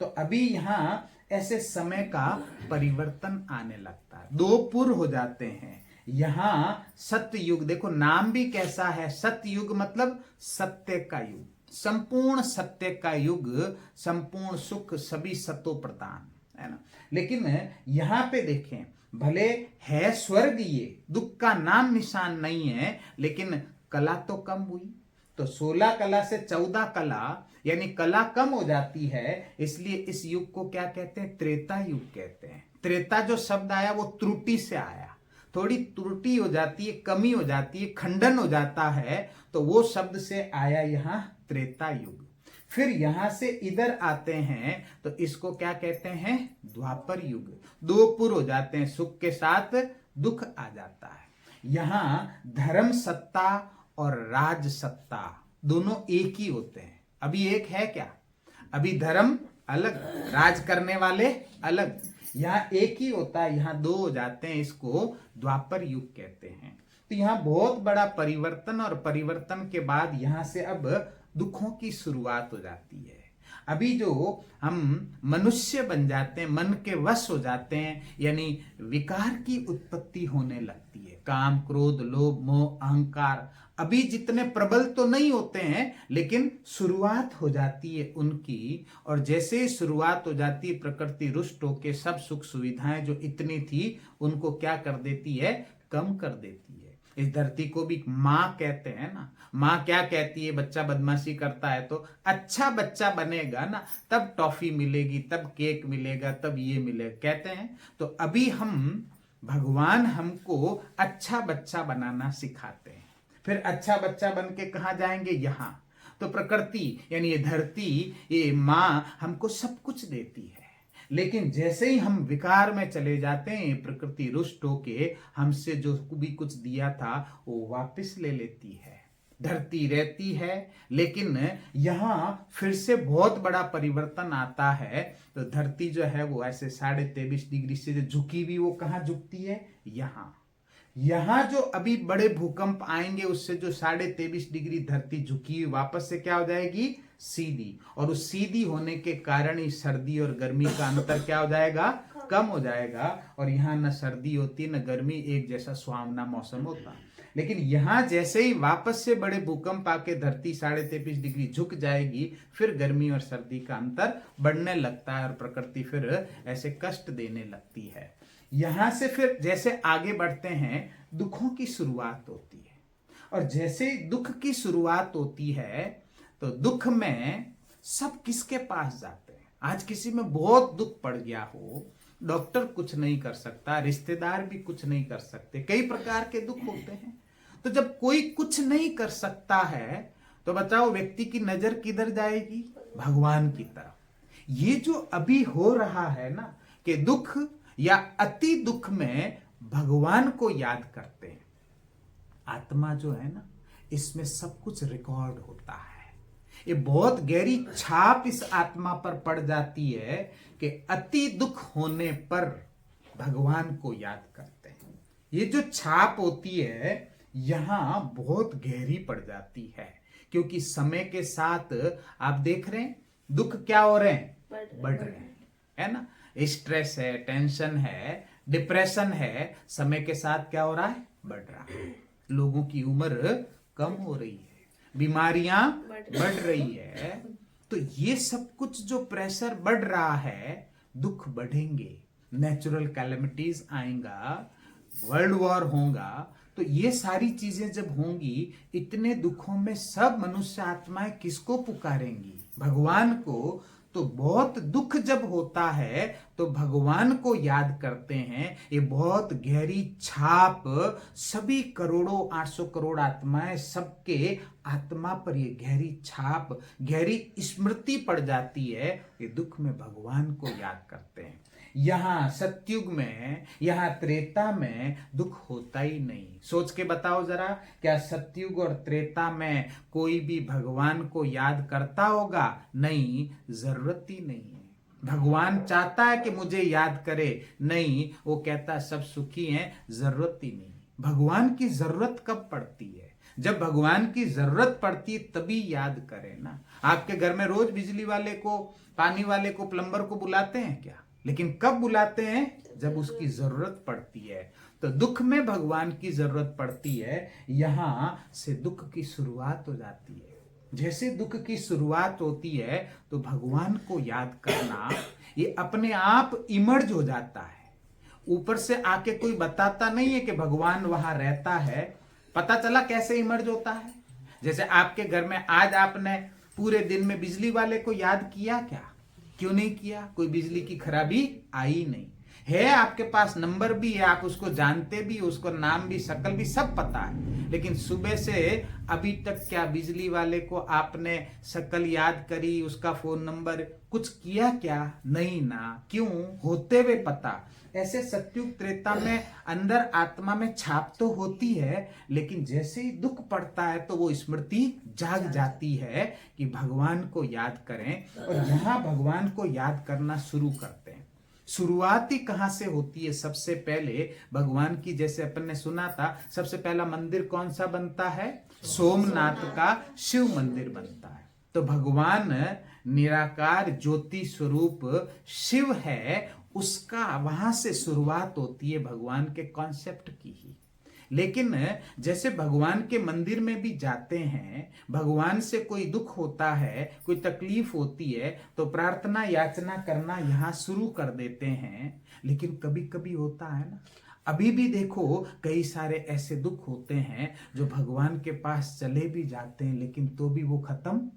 तो अभी यहां ऐसे समय का परिवर्तन आने लगता है, 2 पुर हो जाते हैं। यहां सत्य युग, देखो नाम भी कैसा है, सत्य युग मतलब सत्य का युग, संपूर्ण सत्य का युग, संपूर्ण सुख, सभी सतो प्रदान, है ना। लेकिन यहां पे देखें, भले है स्वर्ग, ये दुख का नाम निशान नहीं है, लेकिन कला तो कम हुई। तो 16 कला से 14 कला, यानी कला कम हो जाती है। इसलिए इस युग को क्या कहते हैं, त्रेता युग कहते हैं। त्रेता जो शब्द आया वो त्रुटि से आया, थोड़ी त्रुटि हो जाती है, कमी हो जाती है, खंडन हो जाता है, तो वो शब्द से आया यहां त्रेता युग। फिर यहां से इधर आते हैं तो इसको क्या कहते हैं, द्वापर युग। 2 पुर हो जाते हैं, सुख के साथ दुख आ जाता है। यहां धर्म सत्ता और राज सत्ता दोनों एक ही होते हैं। अभी एक है क्या, अभी धर्म अलग, राज करने वाले अलग, यहां एक ही होता है, यहां 2 हो जाते हैं, इसको द्वापर युग कहते हैं। तो यहां बहुत बड़ा परिवर्तन, और परिवर्तन के बाद यहां से अब दुखों की शुरुआत हो जाती है। अभी जो हम मनुष्य बन जाते हैं, मन के वश हो जाते हैं, यानी विकार की उत्पत्ति होने लगती है, काम क्रोध लोभ मोह अहंकार अभी जितने प्रबल तो नहीं होते हैं, लेकिन शुरुआत हो जाती है उनकी। और जैसे ही शुरुआत हो जाती है, प्रकृति रुष्ट होकर सब सुख सुविधाएं जो इतनी थी उनको क्या कर देती है, कम कर देती है। इस धरती को भी माँ कहते हैं ना, माँ क्या कहती है, बच्चा बदमाशी करता है तो अच्छा बच्चा बनेगा ना, तब टॉफी मिलेगी, तब केक मिलेगा, तब ये मिलेगा, कहते हैं। तो अभी हम, भगवान हमको अच्छा बच्चा बनाना सिखाते हैं। फिर अच्छा बच्चा बन के कहाँ जाएंगे, यहाँ। तो प्रकृति यानी ये धरती, ये माँ हमको सब कुछ देती है, लेकिन जैसे ही हम विकार में चले जाते हैं, प्रकृति रुष्ट होके हमसे जो भी कुछ दिया था वो वापस ले लेती है। धरती रहती है, लेकिन यहां फिर से बहुत बड़ा परिवर्तन आता है। तो धरती जो है वो ऐसे 23.5 डिग्री से जो झुकी हुई, वो कहाँ झुकती है, यहाँ। यहां जो अभी बड़े भूकंप आएंगे, उससे जो 23.5 डिग्री धरती झुकी हुई वापस से क्या हो जाएगी, सीधी। और उस सीधी होने के कारण ही सर्दी और गर्मी का अंतर क्या हो जाएगा, कम हो जाएगा। और यहाँ न सर्दी होती न गर्मी, एक जैसा सुहावना मौसम होता। लेकिन यहाँ जैसे ही वापस से बड़े भूकंप आके धरती 23.5 डिग्री झुक जाएगी, फिर गर्मी और सर्दी का अंतर बढ़ने लगता है, और प्रकृति फिर ऐसे कष्ट देने लगती है। यहां से फिर जैसे आगे बढ़ते हैं, दुखों की शुरुआत होती है। और जैसे दुख की शुरुआत होती है, तो दुख में सब किसके पास जाते हैं। आज किसी में बहुत दुख पड़ गया हो, डॉक्टर कुछ नहीं कर सकता, रिश्तेदार भी कुछ नहीं कर सकते, कई प्रकार के दुख होते हैं। तो जब कोई कुछ नहीं कर सकता है, तो बताओ व्यक्ति की नजर किधर जाएगी, भगवान की तरफ। ये जो अभी हो रहा है ना, कि दुख या अति दुख में भगवान को याद करते हैं, आत्मा जो है ना, इसमें सब कुछ रिकॉर्ड होता है। ये बहुत गहरी छाप इस आत्मा पर पड़ जाती है कि अति दुख होने पर भगवान को याद करते हैं। ये जो छाप होती है यहाँ बहुत गहरी पड़ जाती है, क्योंकि समय के साथ आप देख रहे हैं दुख क्या हो रहे हैं, बढ़ रहे हैं, है ना। स्ट्रेस है, टेंशन है, डिप्रेशन है, समय के साथ क्या हो रहा है, बढ़ रहा है। लोगों की उम्र कम हो रही है, बीमारियां बढ़ रही है। तो ये सब कुछ जो प्रेशर बढ़ रहा है, दुख बढ़ेंगे, नेचुरल कैलेमिटीज आएगा, वर्ल्ड वॉर होगा। तो ये सारी चीजें जब होंगी, इतने दुखों में सब मनुष्य आत्माएं किसको पुकारेंगी, भगवान को। तो बहुत दुख जब होता है तो भगवान को याद करते हैं। ये बहुत गहरी छाप सभी करोड़ों 800 करोड़ आत्माएं, सबके आत्मा पर ये गहरी छाप, गहरी स्मृति पड़ जाती है। ये दुख में भगवान को याद करते हैं। यहाँ सतयुग में, यहाँ त्रेता में दुख होता ही नहीं। सोच के बताओ जरा, क्या सतयुग और त्रेता में कोई भी भगवान को याद करता होगा? नहीं, जरूरत ही नहीं है। भगवान चाहता है कि मुझे याद करे? नहीं, वो कहता सब सुखी हैं, जरूरत ही नहीं। भगवान की जरूरत कब पड़ती है? जब भगवान की जरूरत पड़ती है तभी याद करें ना। आपके घर में रोज बिजली वाले को, पानी वाले को, प्लम्बर को बुलाते हैं क्या? लेकिन कब बुलाते हैं? जब उसकी जरूरत पड़ती है। तो दुख में भगवान की जरूरत पड़ती है, यहां से दुख की शुरुआत हो जाती है। जैसे दुख की शुरुआत होती है तो भगवान को याद करना ये अपने आप इमर्ज हो जाता है। ऊपर से आके कोई बताता नहीं है कि भगवान वहां रहता है। पता चला कैसे इमर्ज होता है? जैसे आपके घर में आज आपने पूरे दिन में बिजली वाले को याद किया क्या? क्यों नहीं किया? कोई बिजली की खराबी आई नहीं है, आपके पास नंबर भी है, आप उसको जानते भी, उसको नाम भी, शक्ल भी सब पता है। लेकिन सुबह से अभी तक क्या बिजली वाले को आपने शक्ल याद करी, उसका फोन नंबर कुछ किया क्या? नहीं ना। क्यों? होते हुए पता। ऐसे सतयुग त्रेता में अंदर आत्मा में छाप तो होती है, लेकिन जैसे ही दुख पड़ता है तो वो स्मृति जाग जाती है कि भगवान को याद करें। और यहाँ भगवान को याद करना शुरू करते हैं। शुरुआत ही कहां से होती है? सबसे पहले भगवान की, जैसे अपन ने सुना था, सबसे पहला मंदिर कौन सा बनता है? सोमनाथ का शिव मंदिर बनता है। तो भगवान निराकार ज्योति स्वरूप शिव है, उसका वहां से शुरुआत होती है भगवान के कॉन्सेप्ट की ही। लेकिन जैसे भगवान के मंदिर में भी जाते हैं, भगवान से कोई दुख होता है, कोई तकलीफ होती है, तो प्रार्थना याचना करना यहाँ शुरू कर देते हैं। लेकिन कभी कभी होता है ना, अभी भी देखो कई सारे ऐसे दुख होते हैं जो भगवान के पास चले भी जाते हैं, लेकिन तो भी वो खत्म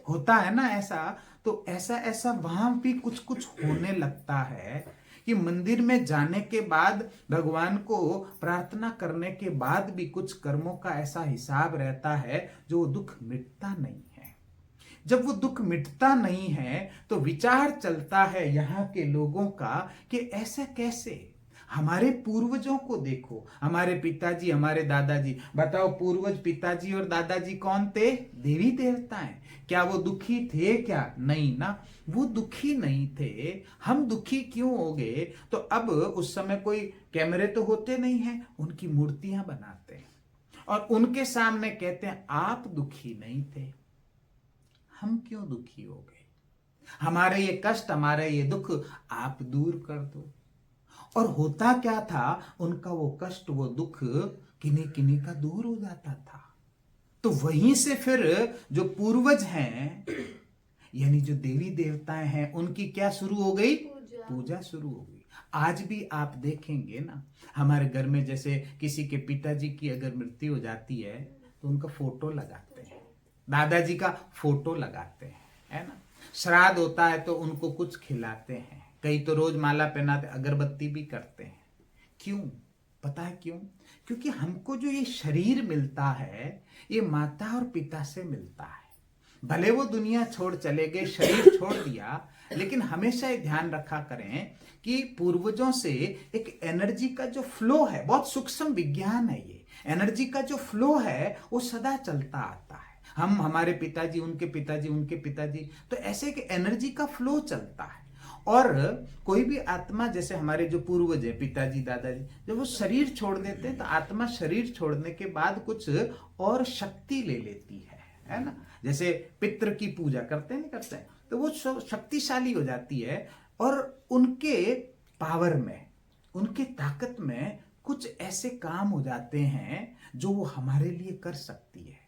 होता है ना ऐसा। तो ऐसा ऐसा वहां भी कुछ कुछ होने लगता है कि मंदिर में जाने के बाद, भगवान को प्रार्थना करने के बाद भी कुछ कर्मों का ऐसा हिसाब रहता है जो दुख मिटता नहीं है। जब वो दुख मिटता नहीं है तो विचार चलता है यहाँ के लोगों का कि ऐसा कैसे। हमारे पूर्वजों को देखो, हमारे पिताजी, हमारे दादाजी, बताओ पूर्वज पिताजी और दादाजी कौन थे? देवी देवता हैं। क्या वो दुखी थे क्या? नहीं ना, वो दुखी नहीं थे। हम दुखी क्यों हो गए? तो अब उस समय कोई कैमरे तो होते नहीं हैं, उनकी मूर्तियां बनाते हैं और उनके सामने कहते हैं आप दुखी नहीं थे, हम क्यों दुखी हो गए? हमारे ये कष्ट, हमारे ये दुख आप दूर कर दो। और होता क्या था, उनका वो कष्ट, वो दुख किन्हीं किन्हीं का दूर हो जाता था। तो वहीं से फिर जो पूर्वज हैं, यानी जो देवी देवताएं हैं, उनकी क्या शुरू हो गई? पूजा शुरू हो गई। आज भी आप देखेंगे ना, हमारे घर में जैसे किसी के पिताजी की अगर मृत्यु हो जाती है तो उनका फोटो लगाते हैं, दादाजी का फोटो लगाते हैं, है ना। श्राद्ध होता है तो उनको कुछ खिलाते हैं, कई तो रोज माला पहनाते, अगरबत्ती भी करते हैं। क्यों? पता है क्यों? क्योंकि हमको जो ये शरीर मिलता है, ये माता और पिता से मिलता है। भले वो दुनिया छोड़ चले गए, शरीर छोड़ दिया, लेकिन हमेशा ये ध्यान रखा करें कि पूर्वजों से एक एनर्जी का जो फ्लो है, बहुत सूक्ष्म विज्ञान है ये, एनर्जी का जो फ्लो है वो सदा चलता आता है। हम, हमारे पिताजी, उनके पिताजी, उनके पिताजी, तो ऐसे कि एनर्जी का फ्लो चलता है। और कोई भी आत्मा, जैसे हमारे जो पूर्वज है, पिताजी दादाजी, जब वो शरीर छोड़ देते हैं तो आत्मा शरीर छोड़ने के बाद कुछ और शक्ति ले लेती है ना। जैसे पितृ की पूजा करते नहीं करते हैं, तो वो शक्तिशाली हो जाती है और उनके पावर में, उनके ताकत में कुछ ऐसे काम हो जाते हैं जो वो हमारे लिए कर सकती है।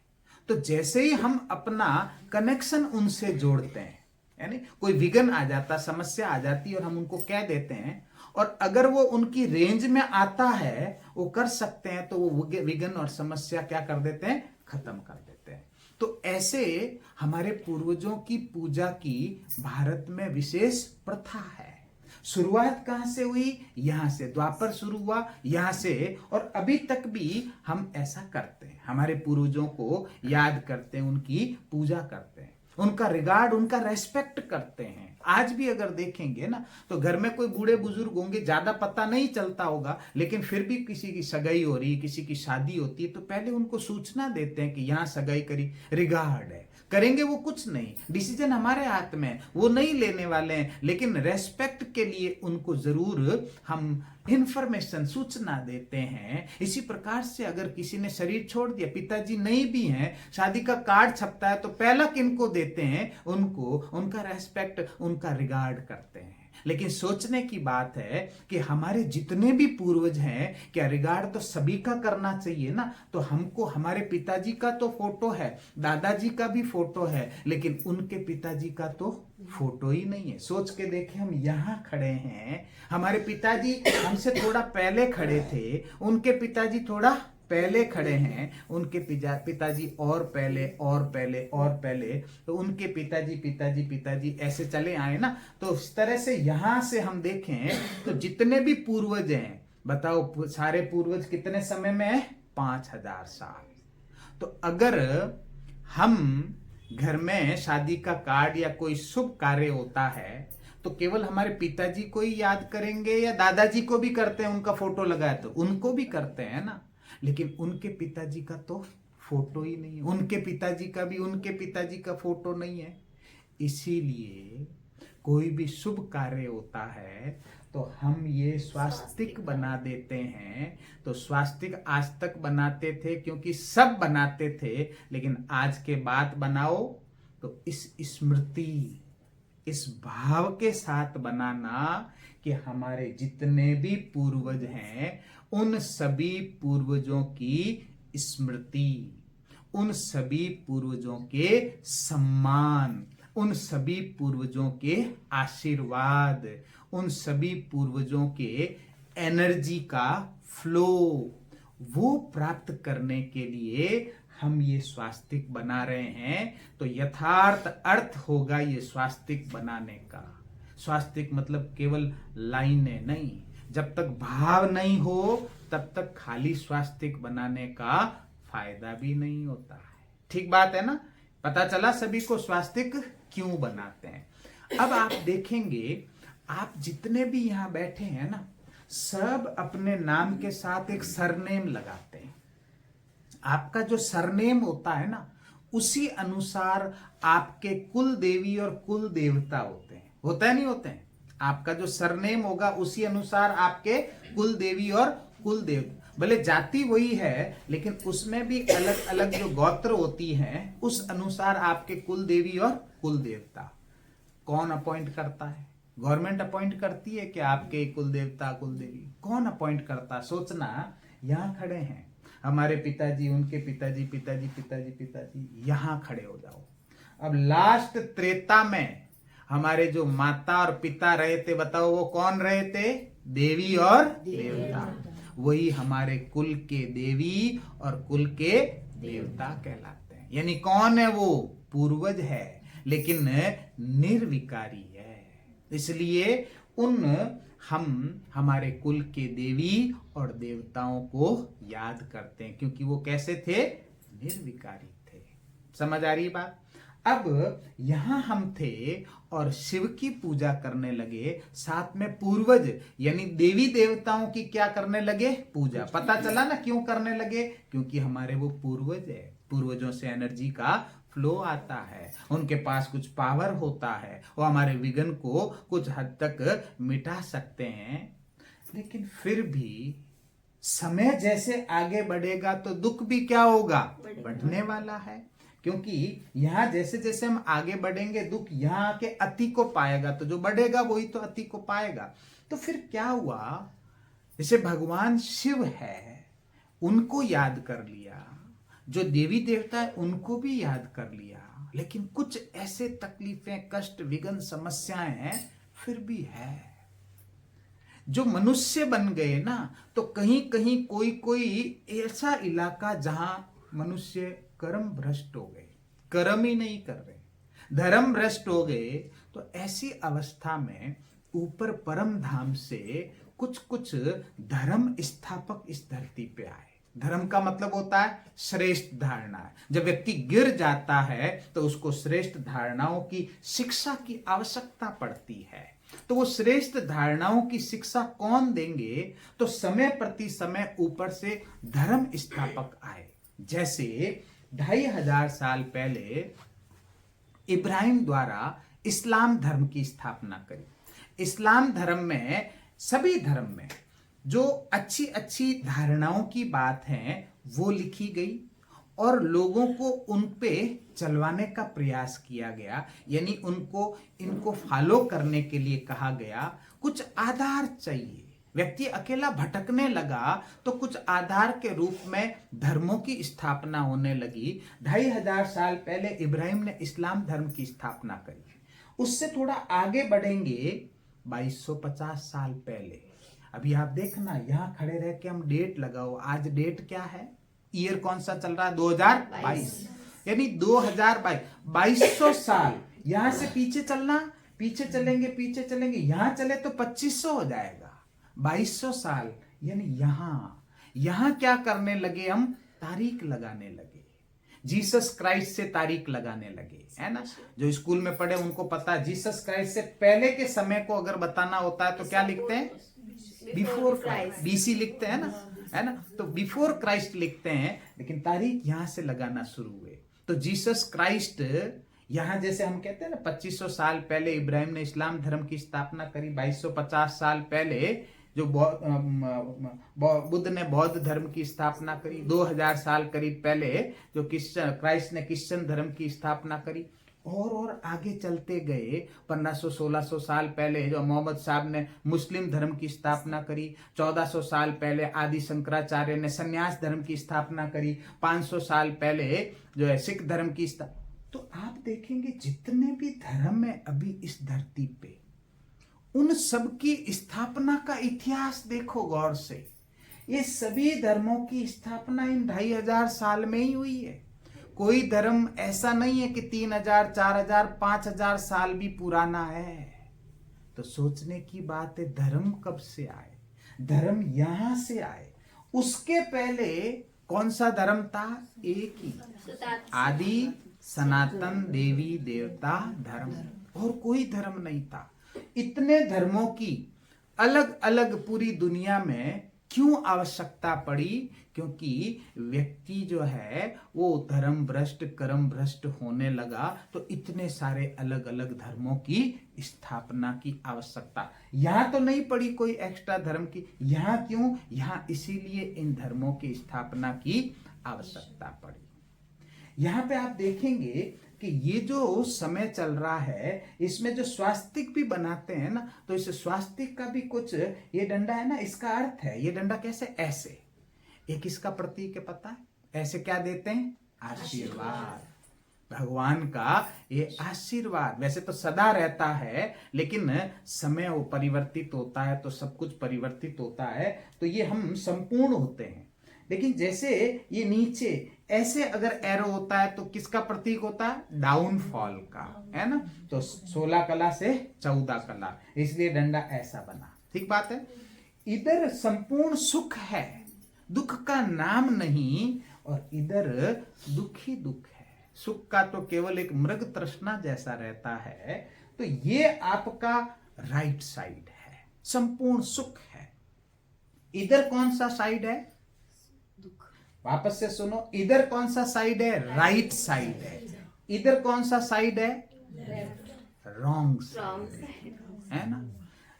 तो जैसे ही हम अपना कनेक्शन उनसे जोड़ते हैं, यानी कोई विघ्न आ जाता, समस्या आ जाती है और हम उनको कह देते हैं, और अगर वो उनकी रेंज में आता है, वो कर सकते हैं, तो वो विघ्न और समस्या क्या कर देते हैं, खत्म कर देते हैं। तो ऐसे हमारे पूर्वजों की पूजा की भारत में विशेष प्रथा है। शुरुआत कहां से हुई? यहां से द्वापर शुरू हुआ, यहां से, और अभी तक भी हम ऐसा करते हैं। हमारे पूर्वजों को याद करते हैं, उनकी पूजा करते हैं, उनका रिगार्ड, उनका रेस्पेक्ट करते हैं। आज भी अगर देखेंगे ना, तो घर में कोई बूढ़े बुजुर्ग होंगे, ज्यादा पता नहीं चलता होगा, लेकिन फिर भी किसी की सगाई हो रही, किसी की शादी होती है, तो पहले उनको सूचना देते हैं कि यहां सगाई करी, रिगार्ड है। करेंगे वो कुछ नहीं, डिसीजन हमारे हाथ में है, वो नहीं लेने वाले हैं, लेकिन रेस्पेक्ट के लिए उनको जरूर हम इंफॉर्मेशन, सूचना देते हैं। इसी प्रकार से अगर किसी ने शरीर छोड़ दिया, पिताजी नहीं भी हैं, शादी का कार्ड छपता है, तो पहला किनको देते हैं? उनको, उनका रेस्पेक्ट, उनका रिगार्ड करते हैं। लेकिन सोचने की बात है कि हमारे जितने भी पूर्वज हैं, क्या रिगार्ड तो सभी का करना चाहिए ना। तो हमको, हमारे पिताजी का तो फोटो है, दादाजी का भी फोटो है, लेकिन उनके पिताजी का तो फोटो ही नहीं है। सोच के देखें, हम यहाँ खड़े हैं, हमारे पिताजी हमसे थोड़ा पहले खड़े थे, उनके पिताजी थोड़ा पहले खड़े हैं, उनके पिताजी और पहले और पहले और पहले, तो उनके पिताजी पिताजी पिताजी ऐसे चले आए ना। तो इस तरह से यहां से हम देखें तो जितने भी पूर्वज हैं, बताओ सारे पूर्वज कितने समय में है? 5000 साल। तो अगर हम घर में शादी का कार्ड या कोई शुभ कार्य होता है, तो केवल हमारे पिताजी को ही याद करेंगे या दादाजी को भी करते हैं, उनका फोटो लगा है तो उनको भी करते हैं ना। लेकिन उनके पिताजी का तो फोटो ही नहीं है, उनके पिताजी का भी उनके पिताजी का फोटो नहीं है। इसीलिए कोई भी शुभ कार्य होता है तो हम ये स्वास्तिक बना देते हैं। तो स्वास्तिक आज तक बनाते थे क्योंकि सब बनाते थे, लेकिन आज के बाद बनाओ तो इस स्मृति, इस भाव के साथ बनाना कि हमारे जितने भी पूर्वज हैं, उन सभी पूर्वजों की स्मृति, उन सभी पूर्वजों के सम्मान, उन सभी पूर्वजों के आशीर्वाद, उन सभी पूर्वजों के एनर्जी का फ्लो, वो प्राप्त करने के लिए हम ये स्वास्तिक बना रहे हैं। तो यथार्थ अर्थ होगा ये स्वास्तिक बनाने का। स्वास्तिक मतलब केवल लाइनें नहीं, जब तक भाव नहीं हो तब तक खाली स्वास्तिक बनाने का फायदा भी नहीं होता है। ठीक बात है ना? पता चला सभी को स्वास्तिक क्यों बनाते हैं। अब आप देखेंगे, आप जितने भी यहां बैठे हैं ना, सब अपने नाम के साथ एक सरनेम लगाते हैं। आपका जो सरनेम होता है ना, उसी अनुसार आपके कुल देवी और कुल देवता होते हैं। होता है नहीं होते हैं? आपका जो सरनेम होगा उसी अनुसार आपके कुल देवी और कुल देवता, भले जाति वही है लेकिन उसमें भी अलग अलग जो गोत्र होती हैं, उस अनुसार आपके कुल देवी और कुल देवता। कौन अपॉइंट करता है? गवर्नमेंट अपॉइंट करती है कि आपके कुल देवता कुल देवी? कौन अपॉइंट करता? सोचना, यहां खड़े हैं हमारे पिताजी, उनके पिताजी पिताजी पिताजी पिताजी, यहां खड़े हो जाओ। अब लास्ट त्रेता में हमारे जो माता और पिता रहे थे, बताओ वो कौन रहे थे? देवी और देवता। वही हमारे कुल के देवी और कुल के देवता कहलाते हैं। यानी कौन है वो? पूर्वज है, लेकिन निर्विकारी है। इसलिए हम हमारे कुल के देवी और देवताओं को याद करते हैं, क्योंकि वो कैसे थे? निर्विकारी थे। समझ आ रही बात? अब यहां हम थे और शिव की पूजा करने लगे, साथ में पूर्वज यानी देवी देवताओं की क्या करने लगे? पूजा। पता चला ना क्यों करने लगे? क्योंकि हमारे वो पूर्वज है, पूर्वजों से एनर्जी का फ्लो आता है, उनके पास कुछ पावर होता है, वो हमारे विघ्न को कुछ हद तक मिटा सकते हैं। लेकिन फिर भी समय जैसे आगे बढ़ेगा तो दुख भी क्या होगा, बढ़ने वाला है। क्योंकि यहाँ जैसे जैसे हम आगे बढ़ेंगे दुख यहाँ के अति को पाएगा, तो जो बढ़ेगा वही तो अति को पाएगा। तो फिर क्या हुआ, जैसे भगवान शिव है उनको याद कर लिया, जो देवी देवता है उनको भी याद कर लिया, लेकिन कुछ ऐसे तकलीफें, कष्ट, विघ्न, समस्याएं हैं फिर भी है। जो मनुष्य बन गए ना, तो कहीं कहीं कोई कोई ऐसा इलाका जहां मनुष्य कर्म भ्रष्ट हो गए, कर्म ही नहीं कर रहे, धर्म भ्रष्ट हो गए, तो ऐसी अवस्था में ऊपर परम धाम से कुछ कुछ धर्म स्थापक इस धरती पे आए। धर्म का मतलब होता है श्रेष्ठ धारणा। जब व्यक्ति गिर जाता है तो उसको श्रेष्ठ धारणाओं की शिक्षा की आवश्यकता पड़ती है। तो वो श्रेष्ठ धारणाओं की शिक्षा कौन देंगे, तो समय प्रति समय ऊपर से धर्म स्थापक आए। जैसे 2500 साल पहले इब्राहिम द्वारा इस्लाम धर्म की स्थापना करी। इस्लाम धर्म में, सभी धर्म में जो अच्छी अच्छी धारणाओं की बात है वो लिखी गई और लोगों को उन पे चलवाने का प्रयास किया गया, यानी इनको फॉलो करने के लिए कहा गया। कुछ आधार चाहिए, व्यक्ति अकेला भटकने लगा तो कुछ आधार के रूप में धर्मों की स्थापना होने लगी। 2500 साल पहले इब्राहिम ने इस्लाम धर्म की स्थापना करी। उससे थोड़ा आगे बढ़ेंगे 2250 साल पहले। अभी आप देखना, यहाँ खड़े रह के हम डेट लगाओ, आज डेट क्या है, ईयर कौन सा चल रहा है, 2022, यानी 2022, 2200 साल। यहां से पीछे चलना, पीछे चलेंगे, यहां चले तो 2500 हो जाएगा। 2200 साल, यानी यहां क्या करने लगे, हम तारीख लगाने लगे, जीसस क्राइस्ट से तारीख लगाने लगे, है ना। जो स्कूल में पढ़े उनको पता है, जीसस क्राइस्ट से पहले के समय को अगर बताना होता है तो क्या लिखते हैं, बिफोर क्राइस्ट, बीसी लिखते हैं ना, है ना। तो बिफोर क्राइस्ट लिखते हैं, लेकिन तारीख यहां से लगाना शुरू हुए। तो जीसस क्राइस्ट यहां, जैसे हम कहते हैं ना 2500 साल पहले इब्राहिम ने इस्लाम धर्म की स्थापना करी, 2250 साल पहले जो बुद्ध ने बौद्ध धर्म की स्थापना करी, 2000 साल करीब पहले जो क्राइस्ट ने क्रिश्चियन धर्म की स्थापना करी, और आगे चलते गए 1500-1600 साल पहले जो मोहम्मद साहब ने मुस्लिम धर्म की स्थापना करी, 1400 साल पहले आदि शंकराचार्य ने संन्यास धर्म की स्थापना करी, 500 साल पहले जो है सिख धर्म की तो आप देखेंगे जितने भी धर्म है अभी इस धरती पे, उन सब की स्थापना का इतिहास देखो गौर से। ये सभी धर्मों की स्थापना इन 2500 साल में ही हुई है। कोई धर्म ऐसा नहीं है कि 3000, 4000, 5000 साल भी पुराना है। तो सोचने की बात है, धर्म कब से आए, धर्म यहां से आए। उसके पहले कौन सा धर्म था, एक ही, आदि सनातन देवी देवता धर्म, और कोई धर्म नहीं था। इतने धर्मों की अलग अलग पूरी दुनिया में क्यों आवश्यकता पड़ी, क्योंकि व्यक्ति जो है वो धर्म भ्रष्ट, कर्म भ्रष्ट होने लगा, तो इतने सारे अलग अलग धर्मों की स्थापना की आवश्यकता। यहां तो नहीं पड़ी कोई एक्स्ट्रा धर्म की, यहां क्यों, यहां इसीलिए इन धर्मों की स्थापना की आवश्यकता पड़ी। यहां पे आप देखेंगे कि ये जो समय चल रहा है इसमें जो स्वास्तिक भी बनाते हैं ना, तो इस स्वास्तिक का भी कुछ, ये डंडा है ना, इसका अर्थ है, ये डंडा कैसे, ऐसे, एक इसका प्रतीक है, पता है ऐसे क्या देते हैं, आशीर्वाद। भगवान का ये आशीर्वाद वैसे तो सदा रहता है, लेकिन समय वो परिवर्तित होता है, तो सब कुछ परिवर्तित होता है, तो ये हम संपूर्ण होते हैं। लेकिन जैसे ये नीचे ऐसे अगर एरो होता है तो किसका प्रतीक होता है, डाउनफॉल का, है ना। तो 16 कला से 14 कला, इसलिए डंडा ऐसा बना, ठीक बात है। इधर संपूर्ण सुख है, दुख का नाम नहीं, और इधर दुख ही दुख है। सुख का तो केवल एक मृग तृष्णा जैसा रहता है। तो ये आपका राइट साइड है, संपूर्ण सुख है। इधर कौन सा साइड है, वापस से सुनो, इधर कौन सा साइड है, राइट साइड है। इधर कौन सा साइड है? Wrong Wrong side side. है ना,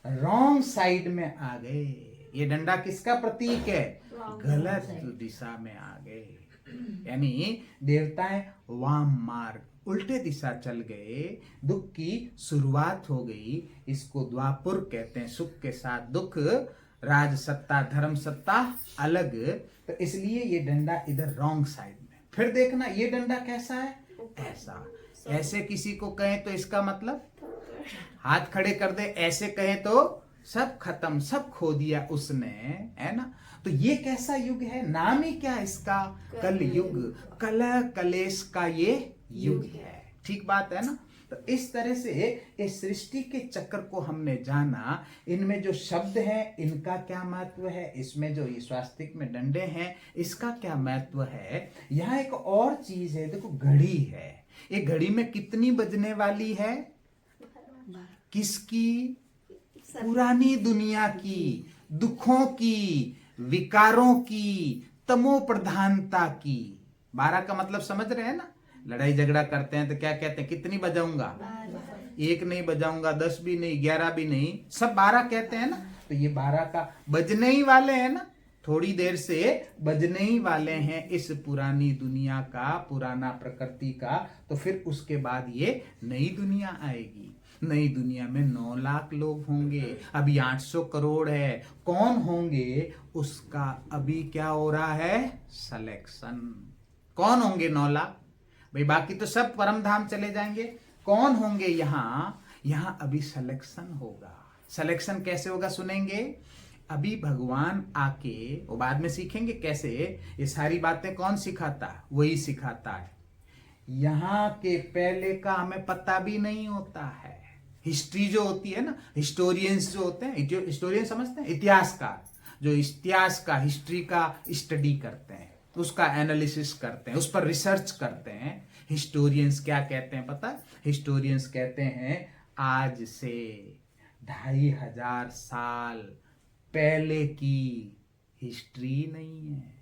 रॉन्ग साइड में आ गए। ये डंडा किसका प्रतीक है? Wrong गलत दिशा में आ गए, यानी देवताएं वाम मार्ग, उल्टे दिशा चल गए, दुख की शुरुआत हो गई। इसको द्वापुर कहते हैं, सुख के साथ दुख, राज सत्ता धर्म सत्ता अलग। तो इसलिए ये डंडा इधर रॉन्ग साइड में। फिर देखना ये डंडा कैसा है? ऐसा। ऐसे किसी को कहें तो इसका मतलब हाथ खड़े कर दे, ऐसे कहें तो सब खत्म, सब खो दिया उसने, है ना। तो ये कैसा युग है? नाम ही क्या इसका? कल युग, कलह कलेश का ये युग है। ठीक बात है ना। तो इस तरह से इस सृष्टि के चक्र को हमने जाना। इनमें जो शब्द हैं इनका क्या महत्व है, इसमें जो ये स्वास्तिक में डंडे हैं इसका क्या महत्व है। यहाँ एक और चीज है, देखो घड़ी है। ये घड़ी में कितनी बजने वाली है? किसकी? पुरानी दुनिया की, दुखों की, विकारों की, तमो प्रधानता की। 12 का मतलब समझ रहे हैं ना। लड़ाई झगड़ा करते हैं तो क्या कहते हैं? कितनी बजाऊंगा? 1 नहीं बजाऊंगा, 10 भी नहीं, 11 भी नहीं, सब 12 कहते हैं ना। तो ये 12 का बजने ही वाले हैं ना, थोड़ी देर से बजने ही वाले हैं इस पुरानी दुनिया का, पुराना प्रकृति का। तो फिर उसके बाद ये नई दुनिया आएगी। नई दुनिया में 9 लाख लोग होंगे, अभी 800 करोड़ है। कौन होंगे उसका अभी क्या हो रहा है? सिलेक्शन। कौन होंगे 9 लाख? भाई बाकी तो सब परम धाम चले जाएंगे, कौन होंगे यहां अभी सिलेक्शन होगा। सिलेक्शन कैसे होगा सुनेंगे। अभी भगवान आके, वो बाद में सीखेंगे कैसे। ये सारी बातें कौन सिखाता है? वही सिखाता है। यहाँ के पहले का हमें पता भी नहीं होता है। हिस्ट्री जो होती है ना, हिस्टोरियंस जो होते हैं, हिस्टोरियन समझते हैं, इतिहासकार, जो इतिहास का, हिस्ट्री का स्टडी करते हैं, उसका एनालिसिस करते हैं, उस पर रिसर्च करते हैं। हिस्टोरियंस क्या कहते हैं पता है? हिस्टोरियंस कहते हैं आज से 2500 साल पहले की हिस्ट्री नहीं है।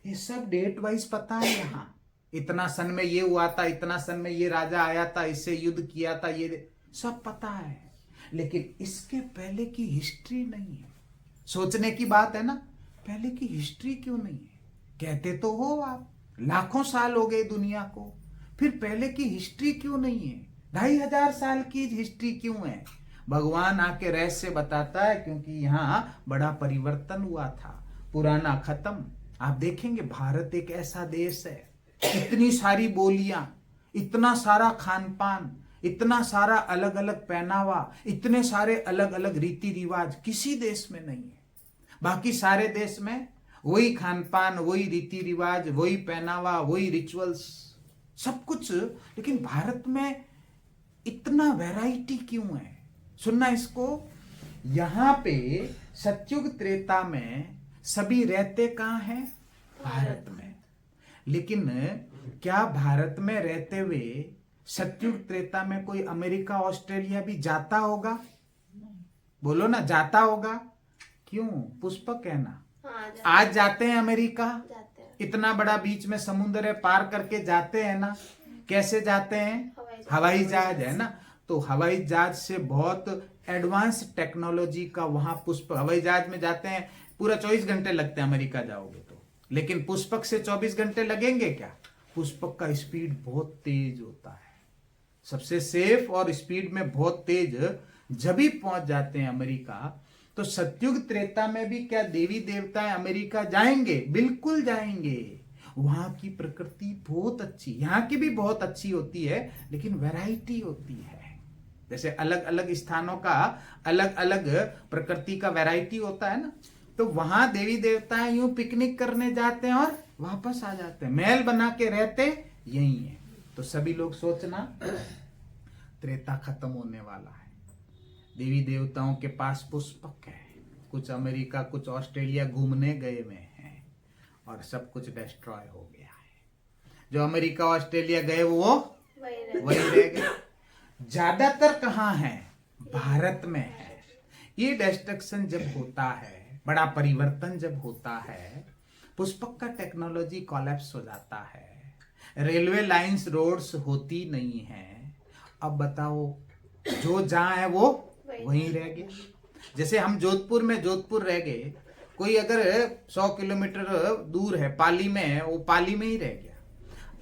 ये सब डेट वाइज पता है। यहाँ इतना सन में ये हुआ था, इतना सन में ये राजा आया था, इससे युद्ध किया था, ये सब पता है। लेकिन इसके पहले की हिस्ट्री नहीं है। सोचने की बात है ना, पहले की हिस्ट्री क्यों नहीं है? कहते तो हो आप लाखों साल हो गए दुनिया को, फिर पहले की हिस्ट्री क्यों नहीं है? 2500 साल की हिस्ट्री क्यों है? भगवान आके रहस्य बताता है, क्योंकि यहाँ बड़ा परिवर्तन हुआ था, पुराना खत्म। आप देखेंगे भारत एक ऐसा देश है, इतनी सारी बोलियां, इतना सारा खान पान, इतना सारा अलग अलग पहनावा, इतने सारे अलग अलग रीति रिवाज किसी देश में नहीं है। बाकी सारे देश में वही खान पान, वही रीति रिवाज, वही पहनावा, वही रिचुअल्स, सब कुछ। लेकिन भारत में इतना वैरायटी क्यों है? सुनना इसको। यहां पे सतयुग त्रेता में सभी रहते कहां हैं? भारत में। लेकिन क्या भारत में रहते हुए सतयुग त्रेता में कोई अमेरिका ऑस्ट्रेलिया भी जाता होगा? बोलो ना, जाता होगा? क्यों? पुष्पक है ना। आज जाते हैं अमेरिका, इतना बड़ा बीच में समुद्र है, पार करके जाते हैं ना। कैसे जाते हैं? हवाई जहाज है ना। तो हवाई जहाज से बहुत एडवांस टेक्नोलॉजी का वहां पुष्प, हवाई जहाज में जाते हैं, पूरा 24 घंटे लगते हैं अमेरिका जाओगे तो। लेकिन पुष्पक से 24 घंटे लगेंगे क्या? पुष्पक का स्पीड बहुत तेज होता है, सबसे सेफ और स्पीड में बहुत तेज। जब भी पहुंच जाते हैं अमेरिका। तो सतयुग त्रेता में भी क्या देवी देवताएं अमेरिका जाएंगे? बिल्कुल जाएंगे। वहां की प्रकृति बहुत अच्छी, यहाँ की भी बहुत अच्छी होती है, लेकिन वैरायटी होती है। जैसे अलग अलग स्थानों का अलग अलग प्रकृति का वैरायटी होता है ना। तो वहां देवी देवताएं यूं पिकनिक करने जाते हैं और वापस आ जाते हैं, महल बना के रहते यही है। तो सभी लोग सोचना, त्रेता खत्म होने वाला है, देवी देवताओं के पास पुष्पक है, कुछ अमेरिका कुछ ऑस्ट्रेलिया घूमने गए हुए हैं और सब कुछ डिस्ट्रॉय हो गया है। जो अमेरिका ऑस्ट्रेलिया गए वो वही रह गए। ज्यादातर कहाँ है? भारत में है। ये डिस्ट्रक्शन जब होता है, बड़ा परिवर्तन जब होता है, पुष्पक का टेक्नोलॉजी कोलैप्स हो जाता है, रेलवे लाइंस रोड्स होती नहीं है। अब बताओ, जो जहाँ है वो वहीं रह गया। जैसे हम जोधपुर में जोधपुर रह गए, कोई अगर 100 किलोमीटर दूर है, पाली में है, वो पाली में ही रह गया।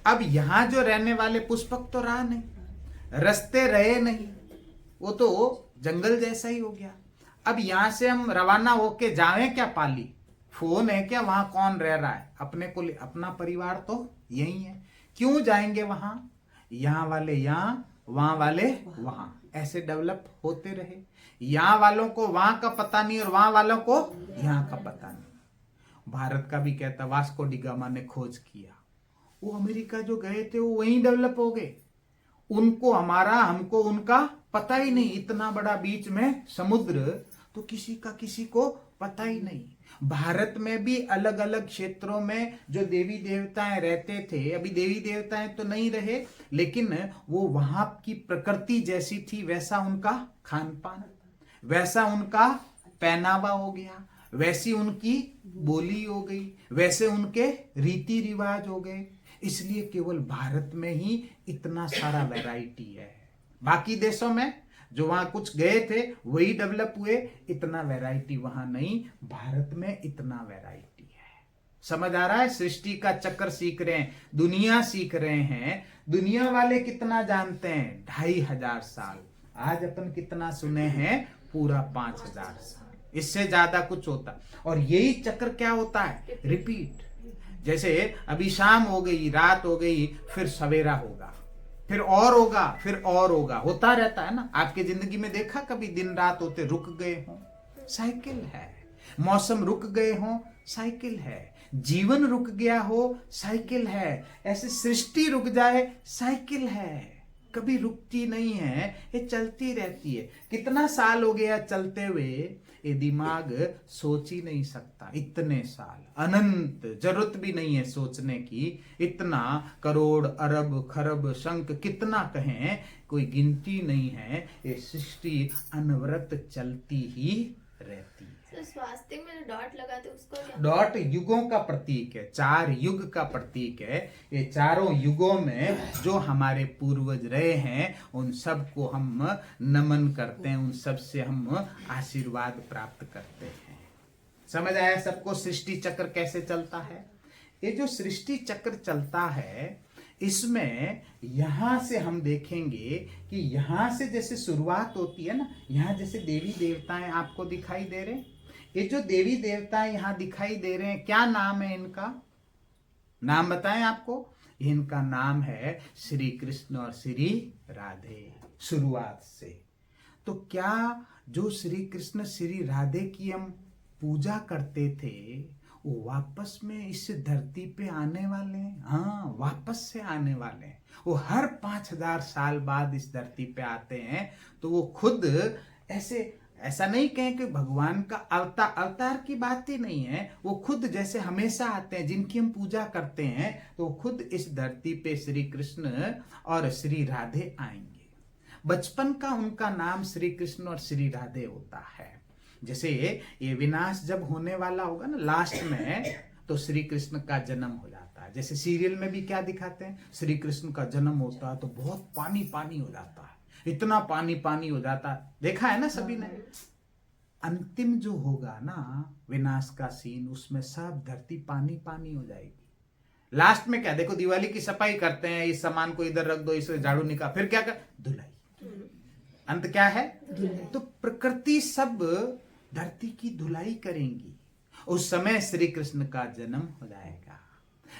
अब यहाँ जो रहने वाले पुष्पक तो रहा नहीं, रास्ते रहे नहीं, वो तो जंगल जैसा ही हो गया। अब यहां से हम रवाना होके जावें क्या पाली, फोन है क्या वहां कौन रह रहा है, अपने को अपना परिवार तो यही है, क्यों जाएंगे वहां, यहाँ वाले यहाँ, वहां वाले वहां, ऐसे डेवलप होते रहे। यहाँ वालों को वहां का पता नहीं और वहां वालों को यहाँ का पता नहीं। भारत का भी कहता वास्को डी गामा ने खोज किया, वो अमेरिका जो गए थे वो वहीं डेवलप हो गए, उनको हमारा हमको उनका पता ही नहीं। इतना बड़ा बीच में समुद्र तो किसी का किसी को पता ही नहीं। भारत में भी अलग अलग क्षेत्रों में जो देवी देवताएं रहते थे, अभी देवी देवताएं तो नहीं रहे, लेकिन वो वहां की प्रकृति जैसी थी वैसा उनका खान पान, वैसा उनका पहनावा हो गया, वैसी उनकी बोली हो गई, वैसे उनके रीति रिवाज हो गए। इसलिए केवल भारत में ही इतना सारा वैरायटी है। बाकी देशों में जो वहां कुछ गए थे वही डेवलप हुए, इतना वैरायटी वहां नहीं, भारत में इतना वैरायटी है। समझ आ रहा है? सृष्टि का चक्र सीख रहे हैं, दुनिया सीख रहे हैं। दुनिया वाले कितना जानते हैं? 2500 साल। आज अपन कितना सुने हैं? पूरा 5000 साल। इससे ज्यादा कुछ होता, और यही चक्र क्या होता है? रिपीट। जैसे अभी शाम हो गई, रात हो गई, फिर सवेरा होगा, फिर और होगा, फिर और होगा, होता रहता है ना। आपके जिंदगी में देखा कभी दिन रात होते रुक गए हो? साइकिल है। मौसम रुक गए हो? साइकिल है। जीवन रुक गया हो? साइकिल है। ऐसे सृष्टि रुक जाए? साइकिल है। कभी रुकती नहीं है, ये चलती रहती है। कितना साल हो गया चलते हुए, ये दिमाग सोच ही नहीं सकता। इतने साल, अनंत, जरूरत भी नहीं है सोचने की। इतना करोड़ अरब खरब शंख कितना कहें, कोई गिनती नहीं है। ये सृष्टि अनवरत चलती ही रहती है। तो स्वास्तिक में जो डॉट लगाते उसको क्या? डॉट युगों का प्रतीक है, 4 युग का प्रतीक है। ये चारों युगों में जो हमारे पूर्वज रहे हैं उन सबको हम नमन करते हैं, उन सब से हम आशीर्वाद प्राप्त करते हैं। समझ आया सबको सृष्टि चक्र कैसे चलता है? ये जो सृष्टि चक्र चलता है, इसमें यहां से हम देखेंगे कि यहां से जैसे शुरुआत होती है ना, यहां जैसे देवी देवताएं आपको दिखाई दे रहे हैं। ये जो देवी देवताएं यहां दिखाई दे रहे हैं, क्या नाम है इनका? नाम बताएं आपको। इनका नाम है श्री कृष्ण और श्री राधे। शुरुआत से तो क्या जो श्री कृष्ण श्री राधे की हम पूजा करते थे, वो वापस में इस धरती पे आने वाले हैं। हाँ, वापस से आने वाले हैं। वो हर 5000 साल बाद इस धरती पे आते हैं। तो वो खुद ऐसा नहीं कहें कि भगवान का अवतार की बात ही नहीं है। वो खुद जैसे हमेशा आते हैं, जिनकी हम पूजा करते हैं, तो खुद इस धरती पे श्री कृष्ण और श्री राधे आएंगे। बचपन का उनका नाम श्री कृष्ण और श्री राधे होता है। जैसे ये विनाश जब होने वाला होगा ना लास्ट में, तो श्री कृष्ण का जन्म हो जाता है। जैसे सीरियल में भी क्या दिखाते हैं, श्री कृष्ण का जन्म होता है तो बहुत पानी पानी हो जाता है, इतना पानी पानी हो जाता है, देखा है ना सभी ने। अंतिम जो होगा ना विनाश का सीन, उसमें सब धरती पानी पानी हो जाएगी। लास्ट में क्या, देखो दिवाली की सफाई करते हैं, इस सामान को इधर रख दो, इसे झाड़ू निकाल, फिर क्या कर, धुलाई। अंत क्या है? तो प्रकृति सब धरती की धुलाई करेंगी। उस समय श्री कृष्ण का जन्म हो जाएगा।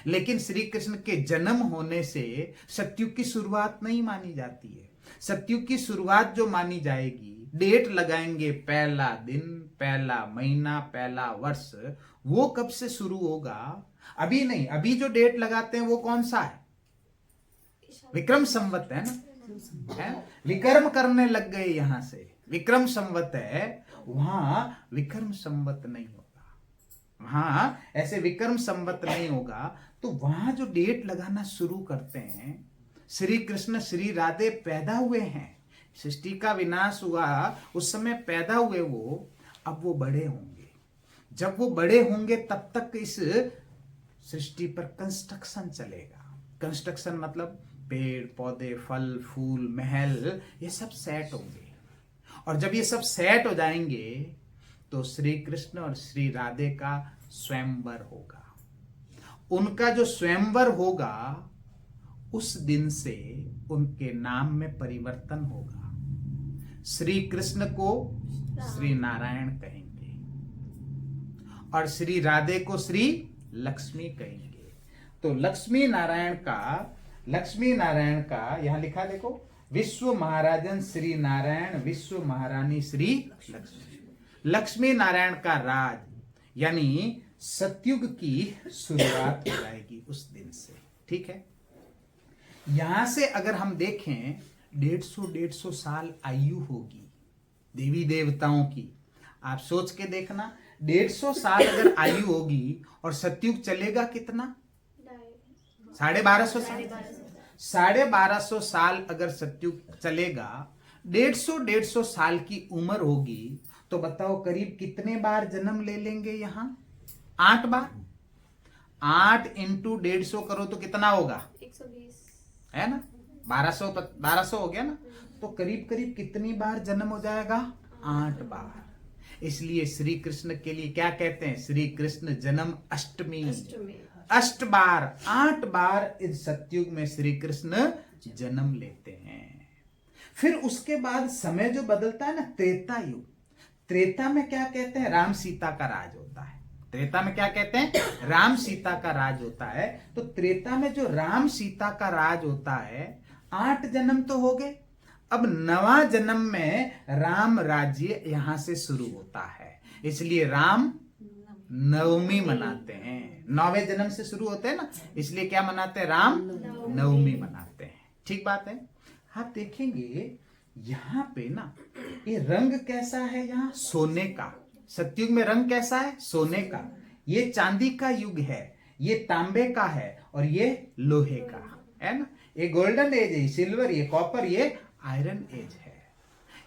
लेकिन श्री कृष्ण के जन्म होने से सतयुग की शुरुआत नहीं मानी जाती है। सतयुग की शुरुआत जो मानी जाएगी, डेट लगाएंगे, पहला दिन, पहला महीना, पहला वर्ष, वो कब से शुरू होगा? अभी नहीं, अभी जो डेट लगाते हैं वो कौन सा है? विक्रम संवत है ना, है? विक्रम करने लग गए यहां से, विक्रम संवत है। वहां विक्रम संवत नहीं होगा, वहां ऐसे विक्रम संवत नहीं होगा। तो वहां जो डेट लगाना शुरू करते हैं, श्री कृष्ण श्री राधे पैदा हुए हैं, सृष्टि का विनाश हुआ उस समय पैदा हुए वो। अब वो बड़े होंगे, जब वो बड़े होंगे तब तक इस सृष्टि पर कंस्ट्रक्शन चलेगा। कंस्ट्रक्शन मतलब पेड़ पौधे फल फूल महल ये सब सेट होंगे, और जब ये सब सेट हो जाएंगे तो श्री कृष्ण और श्री राधे का स्वयंवर होगा। उनका जो स्वयंवर होगा उस दिन से उनके नाम में परिवर्तन होगा। श्री कृष्ण को श्री नारायण कहेंगे और श्री राधे को श्री लक्ष्मी कहेंगे। तो लक्ष्मी नारायण का यहां लिखा देखो, विश्व महाराजन श्री नारायण, विश्व महारानी श्री लक्ष्मी। लक्ष्मी नारायण का राज यानी सतयुग की शुरुआत हो जाएगी उस दिन से। ठीक है, यहां से अगर हम देखें 150 साल आयु होगी देवी देवताओं की। आप सोच के देखना, 150 साल अगर आयु होगी और सतयुग चलेगा कितना, 1250 साल। 1250 साल अगर सतयुग चलेगा, 150 साल की उम्र होगी, तो बताओ करीब कितने बार जन्म ले लेंगे यहां? 8 बार। 8 इंटू 150 करो तो कितना होगा? 120 है ना, 1200 हो गया ना। तो करीब करीब कितनी बार जन्म हो जाएगा? 8 बार। इसलिए श्री कृष्ण के लिए क्या कहते हैं? श्री कृष्ण जन्म अष्टमी। 8 बार, 8 बार इस सतयुग में श्री कृष्ण जन्म लेते हैं। फिर उसके बाद समय जो बदलता है ना, त्रेता युग। त्रेता में क्या कहते हैं? राम सीता का राज होता है। त्रेता में क्या कहते हैं? राम सीता का राज होता है। तो त्रेता में जो राम सीता का राज होता है, 8 जन्म तो हो गए। अब 9वां जन्म में राम राज्य यहां से शुरू होता है, इसलिए राम नवमी मनाते हैं। 9वें जन्म से शुरू होते हैं ना, इसलिए क्या मनाते हैं? राम नवमी मनाते हैं। ठीक बात है। आप देखेंगे यहां पे ना, ये रंग कैसा है? यहाँ सोने का। सतयुग में रंग कैसा है? सोने का। ये चांदी का युग है, ये तांबे का है, और ये लोहे का है ना। ये गोल्डन एज है, सिल्वर, ये कॉपर, ये आयरन एज है।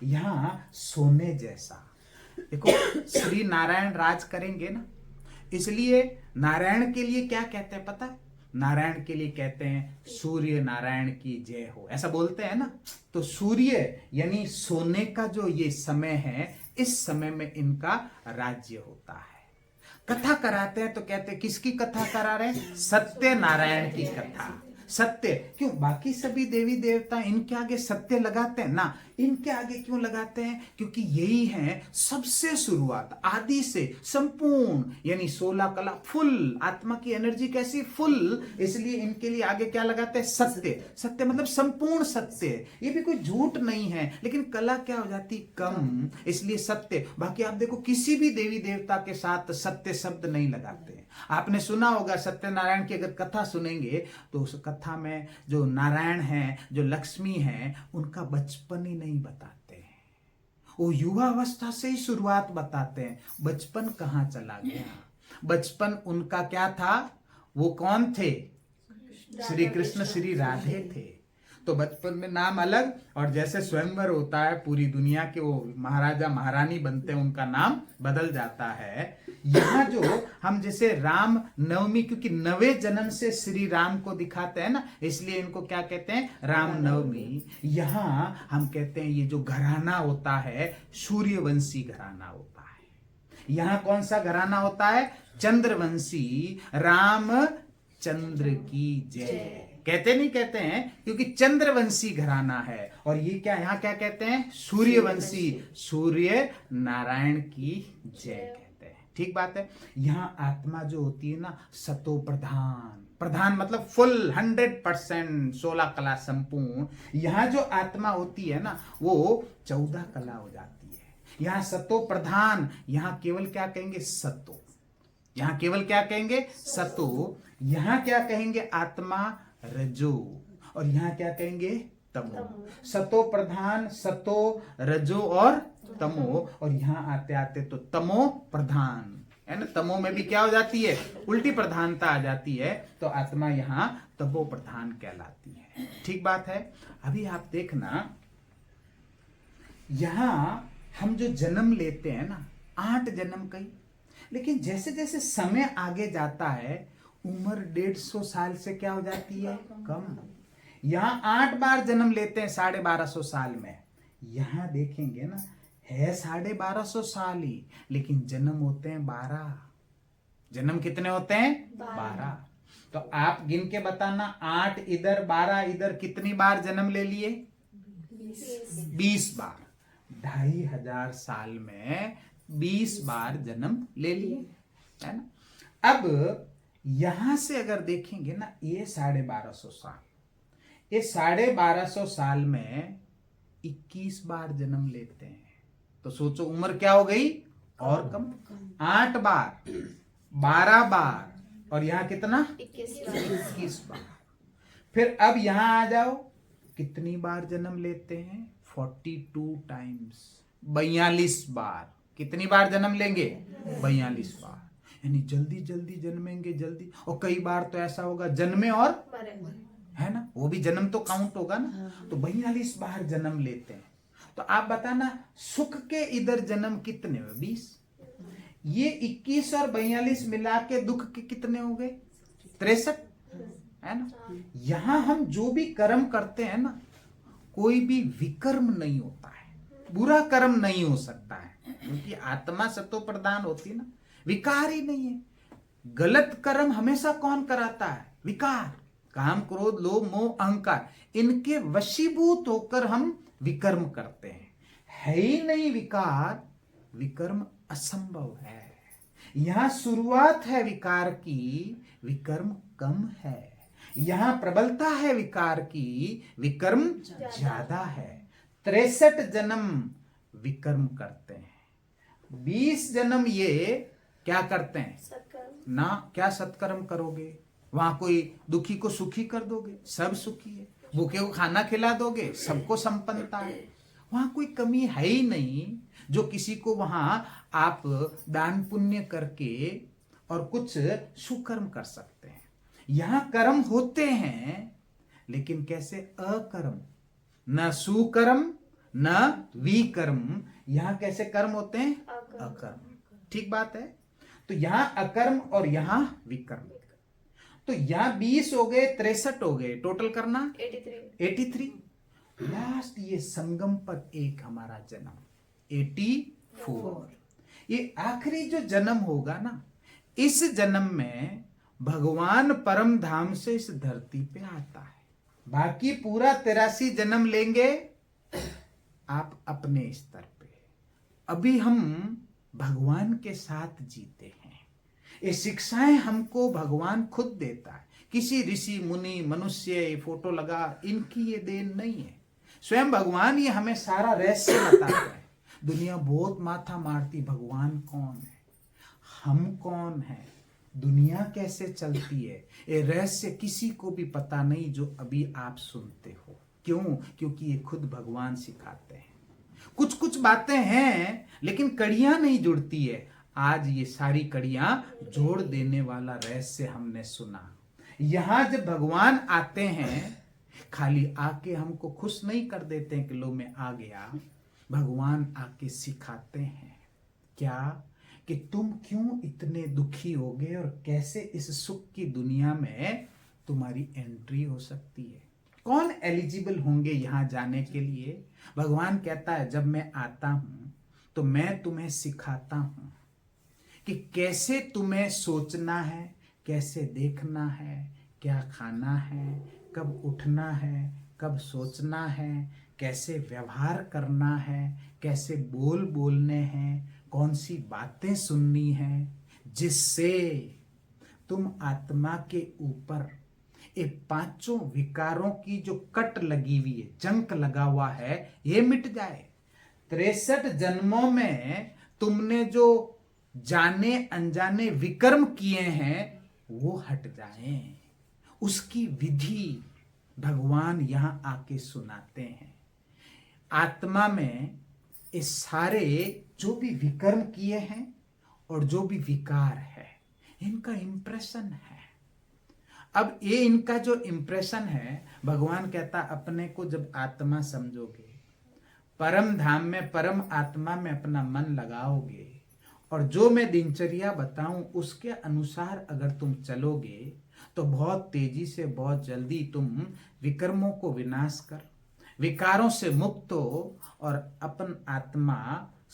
यहां सोने जैसा देखो, श्री नारायण राज करेंगे ना, इसलिए नारायण के लिए क्या कहते हैं पता है? नारायण के लिए कहते हैं सूर्य नारायण की जय हो, ऐसा बोलते हैं ना। तो सूर्य यानी सोने का जो ये समय है, इस समय में इनका राज्य होता है। कथा कराते हैं तो कहते हैं किसकी कथा करा रहे हैं? सत्य नारायण की कथा। सत्य क्यों? बाकी सभी देवी देवता इनके आगे सत्य लगाते हैं ना, इनके आगे क्यों लगाते हैं? क्योंकि यही है सबसे शुरुआत, आदि से संपूर्ण, यानी 16 कला फुल, आत्मा की एनर्जी कैसी? फुल। इसलिए इनके लिए आगे क्या लगाते हैं? सत्य। सत्य मतलब संपूर्ण सत्य। ये भी कोई झूठ नहीं है, लेकिन कला क्या हो जाती? कम, इसलिए सत्य। बाकी आप देखो किसी भी देवी देवता के साथ सत्य शब्द नहीं लगाते। आपने सुना होगा सत्यनारायण की अगर कथा सुनेंगे तो उस कथा में जो नारायण हैं, जो लक्ष्मी हैं, उनका बचपन ही नहीं बताते हैं। वो युवा अवस्था से ही शुरुआत बताते हैं। बचपन कहाँ चला गया? बचपन उनका क्या था? वो कौन थे? श्री कृष्ण श्री राधे थे। तो बचपन में नाम अलग, और जैसे स्वयंवर होता है पूरी दुनिया के वो महाराजा महारानी बनते हैं, उनका नाम बदल जाता है। यहाँ जो हम जैसे राम नवमी, क्योंकि 9वें जन्म से श्री राम को दिखाते हैं ना, इसलिए इनको क्या कहते हैं? राम नवमी। यहाँ हम कहते हैं ये जो घराना होता है, सूर्यवंशी घराना होता है। यहाँ कौन सा घराना होता है? चंद्रवंशी। राम चंद्र की जय कहते नहीं कहते हैं, क्योंकि चंद्रवंशी घराना है। और ये क्या यहाँ क्या कहते हैं? सूर्यवंशी, सूर्य नारायण की जय कहते हैं। ठीक बात है। यहाँ आत्मा जो होती है ना, सतो प्रधान। प्रधान मतलब फुल 100%, 16 कला संपूर्ण। यहाँ जो आत्मा होती है ना, वो 14 कला हो जाती है। यहाँ सतो प्रधान, यहाँ केवल क्या कहेंगे? सतो। यहाँ केवल क्या कहेंगे? सतो। यहाँ क्या कहेंगे? आत्मा रजो। और यहाँ क्या कहेंगे? तमो। सतो प्रधान, सतो, रजो और तमो। और यहाँ आते आते तो तमो प्रधान है ना। तमो में भी क्या हो जाती है? उल्टी प्रधानता आ जाती है। तो आत्मा यहाँ तमो प्रधान कहलाती है। ठीक बात है। अभी आप देखना, यहाँ हम जो जन्म लेते हैं ना, 8 जन्म कई, लेकिन जैसे जैसे समय आगे जाता है, उम्र 150 साल से क्या हो जाती है? कम। यहाँ 8 बार जन्म लेते हैं 1250 साल में। यहाँ देखेंगे ना, है 1250 साल ही, लेकिन जन्म होते हैं 12। जन्म कितने होते हैं? 12। तो आप गिन के बताना, 8 इधर 12 इधर, कितनी बार जन्म ले लिए? 20 बार। 2500 साल में 20 बार जन्म ले लिए, है ना। अब यहां से अगर देखेंगे ना, ये 1250 साल, ये 1250 साल में 21 बार जन्म लेते हैं। तो सोचो उम्र क्या हो गई? और कम। 8 बार, 12 बार, और यहां कितना? 21 बार। फिर अब यहां आ जाओ, कितनी बार जन्म लेते हैं? 42 टाइम्स, 42 बार। कितनी बार जन्म लेंगे? 42 बार। यानी जल्दी जल्दी जन्मेंगे, जल्दी। और कई बार तो ऐसा होगा जन्मे और है ना, वो भी जन्म तो काउंट होगा ना। तो 42 बार जन्म लेते हैं। तो आप बताना, सुख के इधर जन्म कितने हुए? 20। ये 21 और 42 मिला के दुख के कितने हो गए? 63, है ना। यहां हम जो भी कर्म करते हैं ना, कोई भी विकर्म नहीं होता है, बुरा कर्म नहीं हो सकता है, क्योंकि आत्मा सतो प्रधान होती है ना, विकार ही नहीं है। गलत कर्म हमेशा कौन कराता है? विकार। काम, क्रोध, लोभ, मोह, अहंकार, इनके वशीभूत होकर हम विकर्म करते हैं। है ही नहीं विकार, विकर्म असंभव है। यहां शुरुआत है विकार की, विकर्म कम है। यहां प्रबलता है विकार की, विकर्म ज्यादा है। 63 जन्म विकर्म करते हैं, 20 जन्म ये क्या करते हैं? ना क्या सत्कर्म करोगे? वहां कोई दुखी को सुखी कर दोगे? सब सुखी है। भूखे को खाना खिला दोगे? सबको संपन्नता है। वहां कोई कमी है ही नहीं जो किसी को वहां आप दान पुण्य करके और कुछ सुकर्म कर सकते हैं। यहां कर्म होते हैं, लेकिन कैसे? अकर्म, न सुकर्म न विकर्म। यहां कैसे कर्म होते हैं? अकर्म। ठीक बात है। तो यहां अकर्म और यहां विकर्म। तो यहां 20 हो गए, 63 हो गए, टोटल करना 83। लास्ट ये संगम पर एक हमारा जन्म 84। ये आखिरी जो जन्म होगा ना, इस जन्म में भगवान परम धाम से इस धरती पे आता है। बाकी पूरा 83 जन्म लेंगे आप अपने स्तर पे। अभी हम भगवान के साथ जीते हैं। ये शिक्षाएं हमको भगवान खुद देता है। किसी ऋषि मुनि मनुष्य फोटो लगा, इनकी ये देन नहीं है। स्वयं भगवान ये हमें सारा रहस्य बताता है। दुनिया बहुत माथा मारती, भगवान कौन है, हम कौन है, दुनिया कैसे चलती है, ये रहस्य किसी को भी पता नहीं जो अभी आप सुनते हो। क्यों? क्योंकि ये खुद भगवान सिखाते हैं। कुछ कुछ बातें हैं, लेकिन कड़ियां नहीं जुड़ती है। आज ये सारी कड़ियां जोड़ देने वाला रहस्य हमने सुना। यहां जब भगवान आते हैं, खाली आके हमको खुश नहीं कर देते हैं कि लो मैं आ गया। भगवान आके सिखाते हैं क्या? कि तुम क्यों इतने दुखी हो गए और कैसे इस सुख की दुनिया में तुम्हारी एंट्री हो सकती है। कौन एलिजिबल होंगे यहां जाने के लिए? भगवान कहता है जब मैं आता हूं तो मैं तुम्हें सिखाता हूं कि कैसे तुम्हें सोचना है, कैसे देखना है, क्या खाना है, कब उठना है, कब सोचना है, कैसे व्यवहार करना है, कैसे बोल बोलने हैं, कौन सी बातें सुननी है, जिससे तुम आत्मा के ऊपर ये पांचों विकारों की जो कट लगी हुई है, जंक लगा हुआ है, ये मिट जाए। 63 जन्मों में तुमने जो जाने अनजाने विकर्म किए हैं वो हट जाएं। उसकी विधि भगवान यहां आके सुनाते हैं। आत्मा में इस सारे जो भी विकर्म किए हैं और जो भी विकार है, इनका इंप्रेशन है। अब ये इनका जो इंप्रेशन है, भगवान कहता अपने को जब आत्मा समझोगे, परम धाम में परम आत्मा में अपना मन लगाओगे और जो मैं दिनचर्या बताऊं उसके अनुसार अगर तुम चलोगे तो बहुत तेजी से, बहुत जल्दी तुम विकर्मों को विनाश कर, विकारों से मुक्त हो और अपन आत्मा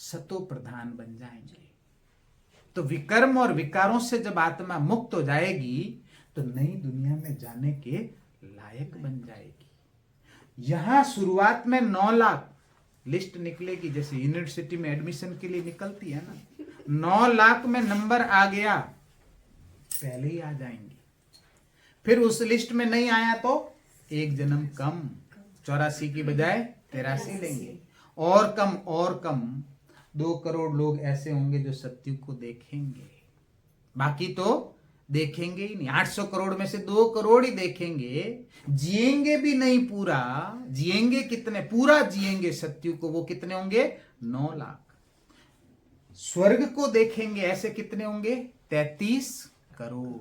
सतो प्रधान बन जाएंगे। तो विकर्म और विकारों से जब आत्मा मुक्त हो जाएगी तो नई दुनिया में जाने के लायक बन जाएगी। यहां शुरुआत में 9 लाख लिस्ट निकलेगी, जैसे यूनिवर्सिटी में एडमिशन के लिए निकलती है ना, 9 लाख में नंबर आ गया, पहले ही आ जाएंगे। फिर उस लिस्ट में नहीं आया तो एक जन्म कम, 84 की बजाय 83 लेंगे, और कम और कम। 2 करोड़ लोग ऐसे होंगे जो सत्युग को देखेंगे, बाकी तो देखेंगे ही नहीं। 800 करोड़ में से 2 करोड़ ही देखेंगे, जिएंगे भी नहीं पूरा। जिएंगे कितने? पूरा जिएंगे सत्युग को, वो कितने होंगे? 9 लाख। स्वर्ग को देखेंगे ऐसे कितने होंगे? 33 करोड़।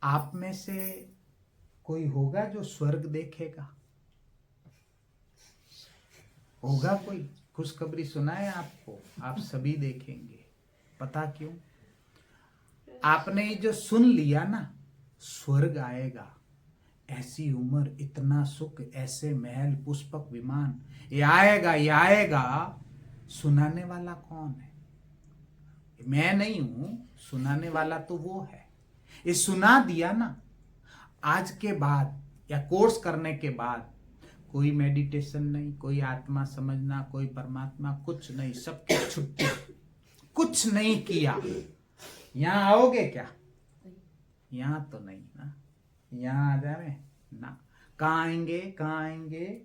आप में से कोई होगा जो स्वर्ग देखेगा? होगा कोई? खुशखबरी सुनाए आपको, आप सभी देखेंगे। पता क्यों? आपने जो सुन लिया ना, स्वर्ग आएगा, ऐसी उम्र, इतना सुख, ऐसे महल, पुष्पक विमान, ये आएगा, ये आएगा। सुनाने वाला कौन है? मैं नहीं हूं, सुनाने वाला तो वो है। ये सुना दिया ना, आज के बाद या कोर्स करने के बाद कोई मेडिटेशन नहीं, कोई आत्मा समझना, कोई परमात्मा, कुछ नहीं, सबकी छुट्टी। कुछ नहीं किया। यहां आओगे क्या? यहां तो नहीं ना, यहां आ जाए ना। कहां आएंगे? कहां आएंगे?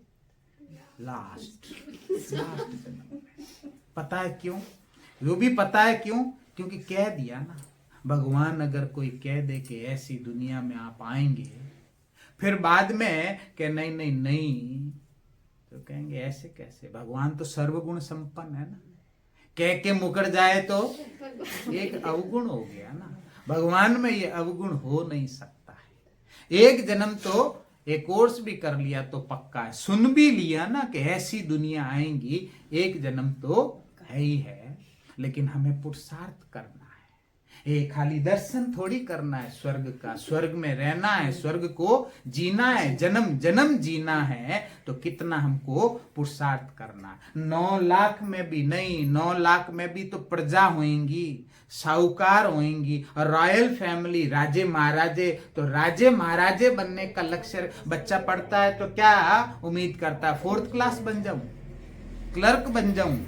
लास्ट जन्म में। पता है क्यों? वो भी पता है क्यों? क्योंकि कह दिया ना, भगवान अगर कोई कह दे कि ऐसी दुनिया में आप आएंगे, फिर बाद में कि नहीं नहीं नहीं, तो कहेंगे ऐसे कैसे? भगवान तो सर्वगुण संपन्न है ना। कह के मुकर जाए तो एक अवगुण हो गया ना। भगवान में ये अवगुण हो नहीं सकता है। एक जन्म तो एक कोर्स भी कर लिया तो पक्का है, सुन भी लिया ना कि ऐसी दुनिया आएंगी, एक जन्म तो है ही है। लेकिन हमें पुरुषार्थ करना है, ये खाली दर्शन थोड़ी करना है स्वर्ग का। स्वर्ग में रहना है, स्वर्ग को जीना है, जन्म जन्म जीना है, तो कितना हमको पुरुषार्थ करना है। 9 लाख में भी नहीं, 9 लाख में भी तो प्रजा होंगी, साहूकार होंगी, और रॉयल फैमिली, राजे महाराजे। तो राजे महाराजे बनने का लक्ष्य बच्चा पढ़ता है तो क्या उम्मीद करता है? 4th क्लास बन जाऊं, क्लर्क बन जाऊं,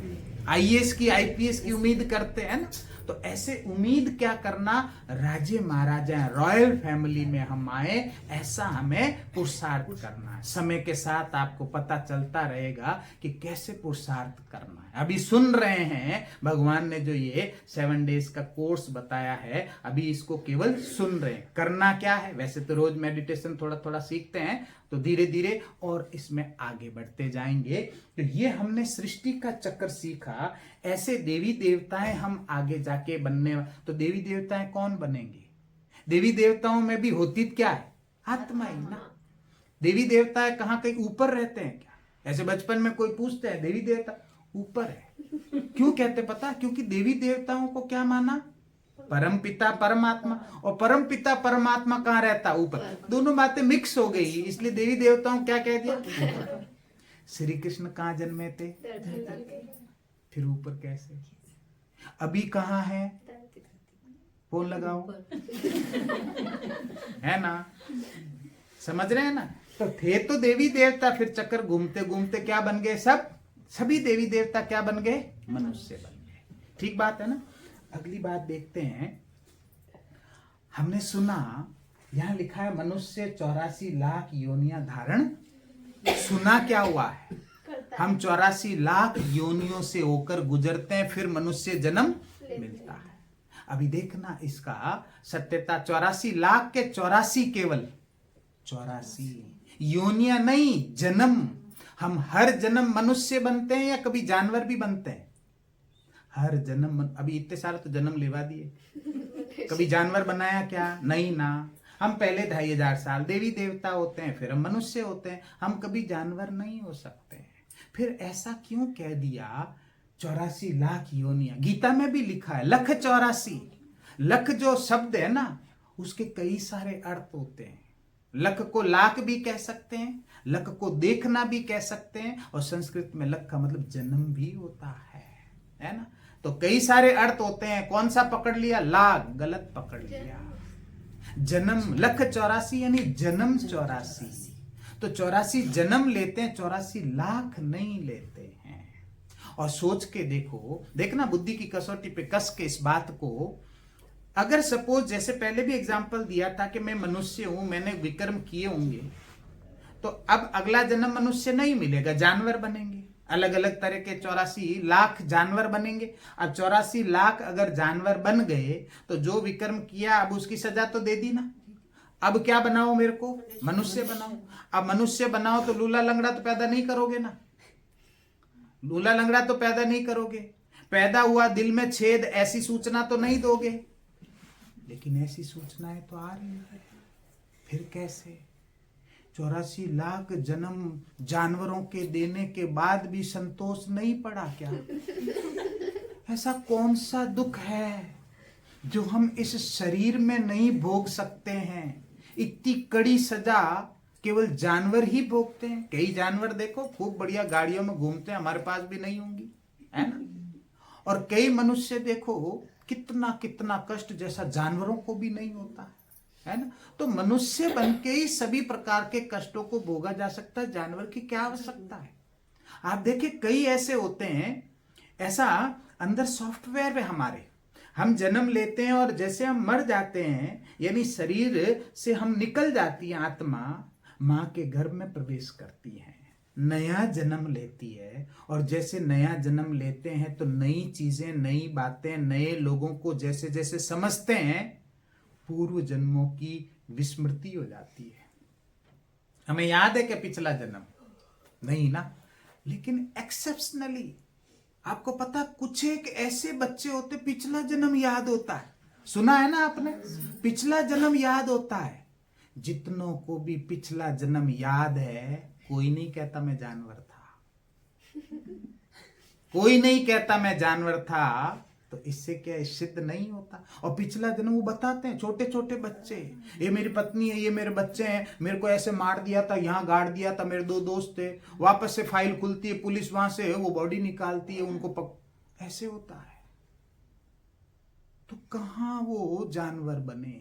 IAS की IPS की उम्मीद करते हैं ना। तो ऐसे उम्मीद क्या करना, राजे महाराजा रॉयल फैमिली में हम आए, ऐसा हमें पुरुषार्थ करना है। समय के साथ आपको पता चलता रहेगा कि कैसे पुरुषार्थ करना है। अभी सुन रहे हैं, भगवान ने जो ये 7 डेज का कोर्स बताया है, अभी इसको केवल सुन रहे हैं। करना क्या है? वैसे तो रोज मेडिटेशन थोड़ा थोड़ा सीखते हैं, तो धीरे धीरे और इसमें आगे बढ़ते जाएंगे। तो ये हमने सृष्टि का चक्र सीखा। ऐसे देवी देवताएं हम आगे जाके बनने, तो देवी देवताएं कौन बनेंगे? देवी देवताओं में भी होती क्या है? आत्मा ही ना। देवी देवताएं कहाँ कहीं ऊपर रहते हैं क्या? ऐसे बचपन में कोई पूछते हैं देवी देवता ऊपर है, क्यों कहते पता? क्योंकि देवी देवताओं को क्या माना? परम पिता परमात्मा, और परम पिता परमात्मा कहाँ रहता? ऊपर। दोनों बातें मिक्स हो गई, इसलिए देवी देवताओं क्या कह दिया? श्री कृष्ण कहाँ जन्मे थे? फिर ऊपर कैसे? अभी कहाँ है? फोन लगाओ, है ना? समझ रहे हैं ना? तो थे तो देवी देवता, फिर चक्कर घूमते घूमते क्या बन गए? सभी देवी देवता क्या बन गए? मनुष्य बन गए। ठीक बात है ना? अगली बात देखते हैं। हमने सुना, यहां लिखा है मनुष्य 84 लाख योनियां धारण। सुना क्या हुआ है? हम 84 लाख योनियों से होकर गुजरते हैं, फिर मनुष्य जन्म मिलता है। अभी देखना इसका सत्यता, 84 लाख के 84 केवल 84 योनियां नहीं, जन्म। हम हर जन्म मनुष्य बनते हैं या कभी जानवर भी बनते हैं? हर जन्म। अभी इतने सारे तो जन्म लेवा दिए, कभी जानवर बनाया क्या? नहीं ना। हम पहले 2500 साल देवी देवता होते हैं, फिर हम मनुष्य होते हैं, हम कभी जानवर नहीं हो सकते हैं। फिर ऐसा क्यों कह दिया 84 लाख योनियां, गीता में भी लिखा है लख 84। लख जो शब्द है ना, उसके कई सारे अर्थ होते हैं। लख को लाख भी कह सकते हैं, लख को देखना भी कह सकते हैं, और संस्कृत में लख का मतलब जन्म भी होता है ना। तो कई सारे अर्थ होते हैं। कौन सा पकड़ लिया? लाख गलत पकड़ लिया। जन्म लख 84 यानी जन्म 84। तो 84 जन्म लेते हैं, 84 लाख नहीं लेते हैं। और सोच के देखो, देखना बुद्धि की कसौटी पे कस के इस बात को। अगर सपोज, जैसे पहले भी एग्जांपल दिया था कि मैं मनुष्य हूं, मैंने विक्रम किए होंगे, तो अब अगला जन्म मनुष्य नहीं मिलेगा, जानवर बनेंगे। अलग अलग तरह के 84 लाख जानवर बनेंगे। अब 84 लाख अगर जानवर बन गए तो जो विक्रम किया, अब उसकी सजा तो दे दी ना। अब क्या बनाओ मेरे को? मनुष्य बनाओ। अब मनुष्य बनाओ तो लूला लंगड़ा तो पैदा नहीं करोगे ना। लूला लंगड़ा तो पैदा नहीं करोगे। पैदा हुआ, दिल में छेद, ऐसी सूचना तो नहीं दोगे। लेकिन ऐसी सूचनाएं तो आ रही है। फिर कैसे? 84 लाख जन्म जानवरों के देने के बाद भी संतोष नहीं पड़ा क्या? ऐसा कौन सा दुख है जो हम इस शरीर में नहीं भोग सकते हैं? इतनी कड़ी सजा केवल जानवर ही भोगते हैं। कई जानवर देखो खूब बढ़िया गाड़ियों में घूमते हैं, हमारे पास भी नहीं होंगी, है ना। और कई मनुष्य देखो कितना कितना कष्ट जैसा जानवरों को भी नहीं होता है ना। तो मनुष्य बन के ही सभी प्रकार के कष्टों को भोगा जा सकता है, जानवर की क्या आवश्यकता है? आप देखिए कई ऐसे होते हैं, ऐसा अंदर सॉफ्टवेयर में हमारे, हम जन्म लेते हैं और जैसे हम मर जाते हैं, यानी शरीर से हम निकल जाती है आत्मा, मां के गर्भ में प्रवेश करती है, नया जन्म लेती है। और जैसे नया जन्म लेते हैं तो नई चीजें, नई बातें, नए लोगों को जैसे जैसे समझते हैं, पूर्व जन्मों की विस्मृति हो जाती है। हमें याद है कि पिछला जन्म नहीं ना, लेकिन एक्सेप्शनली आपको पता, कुछ एक ऐसे बच्चे होते पिछला जन्म याद होता है। सुना है ना आपने? पिछला जन्म याद होता है। जितनों को भी पिछला जन्म याद है, कोई नहीं कहता मैं जानवर था। कोई नहीं कहता मैं जानवर था। तो इससे क्या सिद्ध नहीं होता? और पिछला जन्म वो बताते हैं, छोटे छोटे बच्चे, ये मेरी पत्नी है, ये मेरे बच्चे हैं, मेरे को ऐसे मार दिया था, यहाँ गाड़ दिया था, मेरे 2 दोस्त थे। वापस से फाइल खुलती है, पुलिस वहां से वो बॉडी निकालती है, उनको ऐसे होता है। तो कहाँ वो जानवर बने?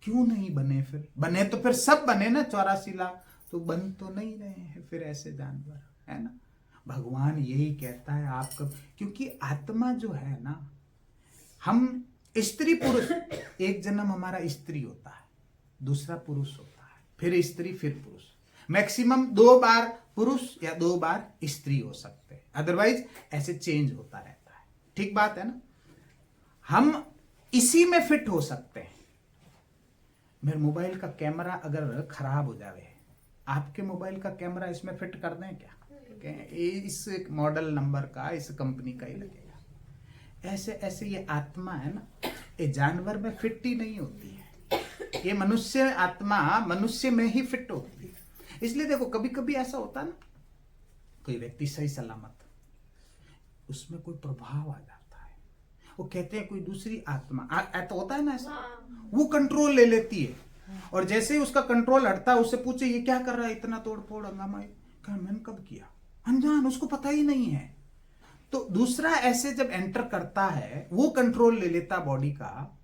क्यों नहीं बने? फिर बने तो फिर सब बने ना, 84 लाख तो बन तो नहीं रहे हैं फिर ऐसे जानवर, है ना। भगवान यही कहता है आप कब, क्योंकि आत्मा जो है ना, हम स्त्री पुरुष, एक जन्म हमारा स्त्री होता है, दूसरा पुरुष होता है, फिर स्त्री फिर पुरुष, मैक्सिमम 2 बार पुरुष या 2 बार स्त्री हो सकते हैं, अदरवाइज ऐसे चेंज होता रहता है। ठीक बात है ना। हम इसी में फिट हो सकते हैं। मेरे मोबाइल का कैमरा अगर खराब हो जाए, आपके मोबाइल का कैमरा इसमें फिट कर दें क्या? इस मॉडल नंबर का, इस कंपनी का ही लगेगा। ऐसे ऐसे ये आत्मा है ना, ये जानवर में फिट ही नहीं होती है। ये मनुष्य आत्मा मनुष्य में ही फिट होती है। इसलिए देखो कभी कभी ऐसा होता है ना, कोई व्यक्ति सही सलामत, उसमें कोई प्रभाव आ जाता है, वो कहते हैं कोई दूसरी आत्मा, ऐसा होता है ना ऐसा, वो कंट्रोल ले लेती है। और जैसे ही उसका कंट्रोल हटता है, उससे पूछे ये क्या कर रहा है, इतना तोड़ फोड़ हंगामा, मैंने कब किया? अनजान, उसको पता ही नहीं है। तो दूसरा ऐसे जब एंटर करता है, वो कंट्रोल ले लेता बॉडी का।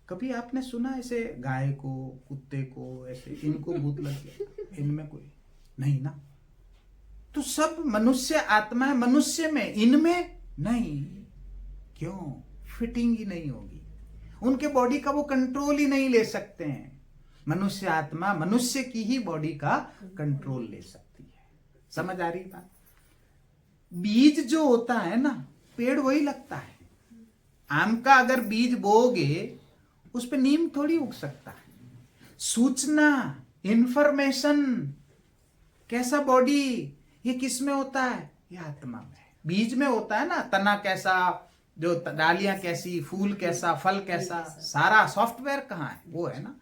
कभी आपने सुना ऐसे गाय को, कुत्ते को, ऐसे इनको भूत लग गया, इनमें कोई नहीं ना। तो सब मनुष्य आत्मा है, मनुष्य में, इनमें नहीं। क्यों? फिटिंग ही नहीं होगी, उनके बॉडी का वो कंट्रोल ही नहीं ले सकते हैं। मनुष्य आत्मा मनुष्य की ही बॉडी का कंट्रोल ले सकती है। समझ आ रही बात? बीज जो होता है ना, पेड़ वही लगता है। आम का अगर बीज बोओगे, उस पे नीम थोड़ी उग सकता है। सूचना, इंफॉर्मेशन, कैसा बॉडी, ये किस में होता है? ये आत्मा में। बीज में होता है ना, तना कैसा, जो डालियां कैसी, फूल कैसा, फल कैसा, सारा सॉफ्टवेयर कहाँ है? वो है ना।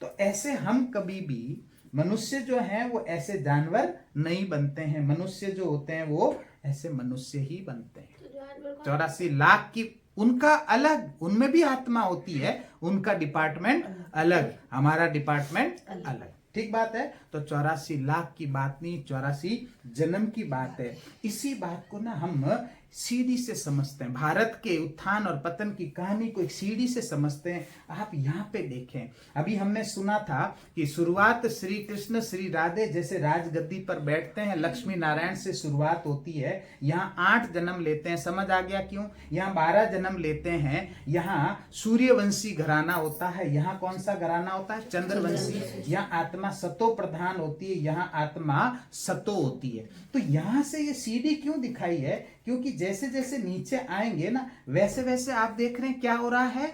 तो ऐसे हम कभी भी, मनुष्य जो है वो ऐसे जानवर नहीं बनते हैं। मनुष्य जो होते हैं वो ऐसे मनुष्य ही बनते हैं। तो जानवर कौन? 84 लाख की उनका अलग, उनमें भी आत्मा होती है, उनका डिपार्टमेंट अलग, हमारा डिपार्टमेंट अलग। ठीक बात है। तो 84 लाख की बात नहीं, 84 जन्म की बात है। इसी बात को ना हम सीढ़ी से समझते हैं। भारत के उत्थान और पतन की कहानी को एक सीढ़ी से समझते हैं। आप यहाँ पे देखें, अभी हमने सुना था कि शुरुआत श्री कृष्ण श्री राधे जैसे राजगद्दी पर बैठते हैं, लक्ष्मी नारायण से शुरुआत होती है। यहाँ 8 जन्म लेते हैं, समझ आ गया क्यों? यहाँ 12 जन्म लेते हैं। यहाँ सूर्यवंशी घराना होता है, यहाँ कौन सा घराना होता है? चंद्रवंशी। यहाँ आत्मा सतो प्रधान होती है, यहाँ आत्मा सतो होती है। तो यहाँ से ये सीढ़ी क्यों दिखाई है? क्योंकि जैसे जैसे नीचे आएंगे ना, वैसे वैसे आप देख रहे हैं क्या हो रहा है?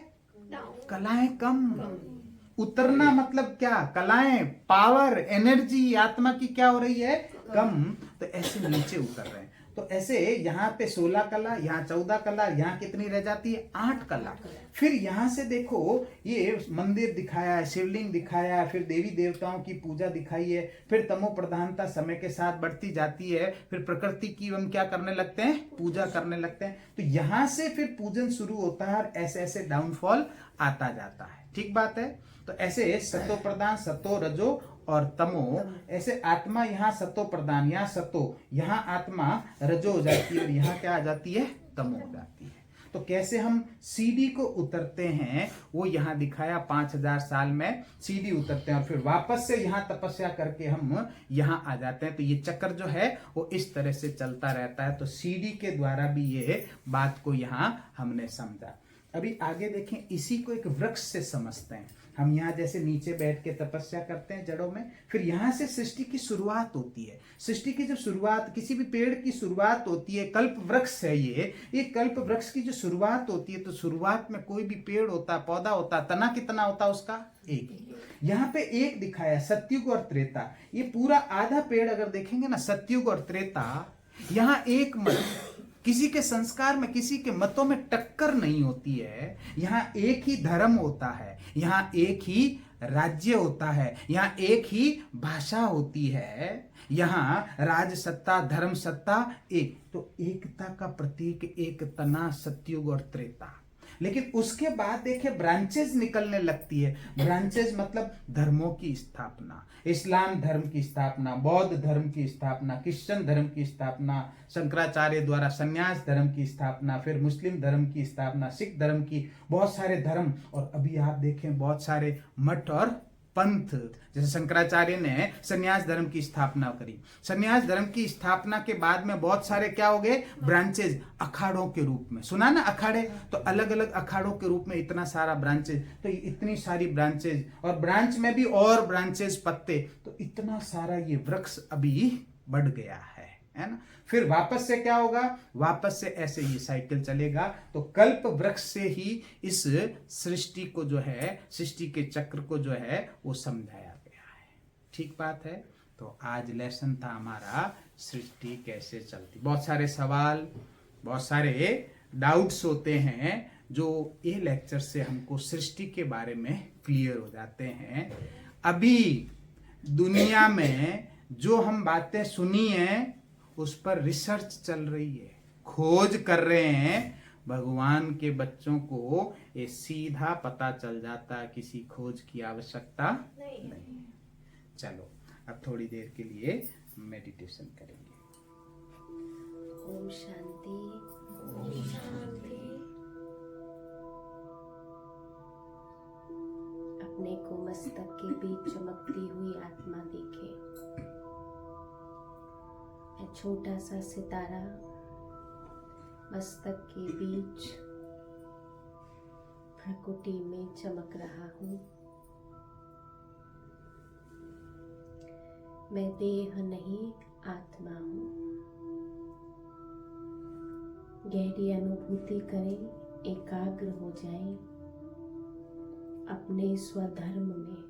कलाएं कम। उतरना मतलब क्या? कलाएं, पावर, एनर्जी आत्मा की क्या हो रही है? कम। तो ऐसे नीचे उतर रहे हैं। तो ऐसे यहाँ पे 16 कला, यहाँ 14 कला, यहाँ कितनी रह जाती है? 8 कला। फिर यहाँ से देखो, ये मंदिर दिखाया है, शिवलिंग दिखाया है, फिर देवी देवताओं की पूजा दिखाई है, फिर तमो प्रधानता समय के साथ बढ़ती जाती है, फिर प्रकृति की हम क्या करने लगते हैं? पूजा करने लगते हैं। तो यहाँ से फिर पूजन शुरू होता है और ऐसे ऐसे डाउनफॉल आता जाता है। ठीक बात है। तो ऐसे सतो प्रधान, सतो रजो और तमो, ऐसे आत्मा यहाँ सतो प्रधान, यहाँ सतो, यहाँ आत्मा रजो हो जाती है और यहाँ क्या आ जाती है? तमो हो जाती है। तो कैसे हम सीढ़ी को उतरते हैं वो यहाँ दिखाया। 5000 साल में सीढ़ी उतरते हैं और फिर वापस से यहाँ तपस्या करके हम यहाँ आ जाते हैं। तो ये चक्र जो है वो इस तरह से चलता रहता है। तो सीढ़ी के द्वारा भी ये बात को यहाँ हमने समझा। अभी आगे देखें, इसी को एक वृक्ष से समझते हैं। हम यहाँ जैसे नीचे बैठ के तपस्या करते हैं जड़ों में, फिर यहाँ से सृष्टि की शुरुआत होती है। सृष्टि की जब शुरुआत, किसी भी पेड़ की शुरुआत होती है, कल्प वृक्ष है ये कल्प वृक्ष की जो शुरुआत होती है, तो शुरुआत में कोई भी पेड़ होता, पौधा होता, तना कितना होता उसका? एक। यहाँ पे एक दिखाया, सतयुग और त्रेता। ये पूरा आधा पेड़ अगर देखेंगे ना, सतयुग और त्रेता, यहाँ एक मत, किसी के संस्कार में, किसी के मतों में टक्कर नहीं होती है। यहाँ एक ही धर्म होता है, यहाँ एक ही राज्य होता है, यहाँ एक ही भाषा होती है, यहाँ राज सत्ता, धर्म सत्ता एक। तो एकता का प्रतीक एक तना, सतयुग और त्रेता। लेकिन उसके बाद देखिए ब्रांचेस निकलने लगती है। ब्रांचेस मतलब धर्मों की स्थापना, इस्लाम धर्म की स्थापना, बौद्ध धर्म की स्थापना, क्रिश्चियन धर्म की स्थापना, शंकराचार्य द्वारा संन्यास धर्म की स्थापना, फिर मुस्लिम धर्म की स्थापना, सिख धर्म की, बहुत सारे धर्म। और अभी आप देखें बहुत सारे मठ और पंथ, जैसे शंकराचार्य ने संन्यास धर्म की स्थापना करी। संन्यास धर्म की स्थापना के बाद में बहुत सारे क्या हो गए? ब्रांचेज, अखाड़ों के रूप में। सुना ना अखाड़े? तो अलग अलग अखाड़ों के रूप में इतना सारा ब्रांचेज, तो इतनी सारी ब्रांचेज, और ब्रांच में भी और ब्रांचेज, पत्ते, तो इतना सारा ये वृक्ष अभी बढ़ गया है ना। फिर वापस से क्या होगा? वापस से ऐसे ये साइकिल चलेगा। तो कल्प वृक्ष से ही इस सृष्टि को जो है, सृष्टि के चक्र को जो है वो समझाया गया है। ठीक बात है। तो आज लेसन था हमारा सृष्टि कैसे चलती। बहुत सारे सवाल, बहुत सारे डाउट्स होते हैं जो ये लेक्चर से हमको सृष्टि के बारे में क्लियर हो जाते हैं। अभी दुनिया में जो हम बातें सुनी हैं उस पर रिसर्च चल रही है, खोज कर रहे हैं। भगवान के बच्चों को ये सीधा पता चल जाता है, किसी खोज की आवश्यकता नहीं है। चलो अब थोड़ी देर के लिए मेडिटेशन करेंगे। ओम शांति। ओम शांति। अपने को मस्तक के बीच चमकती हुई आत्मा देखें। मैं छोटा सा सितारा मस्तक के बीच प्रकृति में चमक रहा हूँ। मैं देह नहीं, आत्मा हूँ। गहरी अनुभूति करें, एकाग्र हो जाएं अपने स्वधर्म में।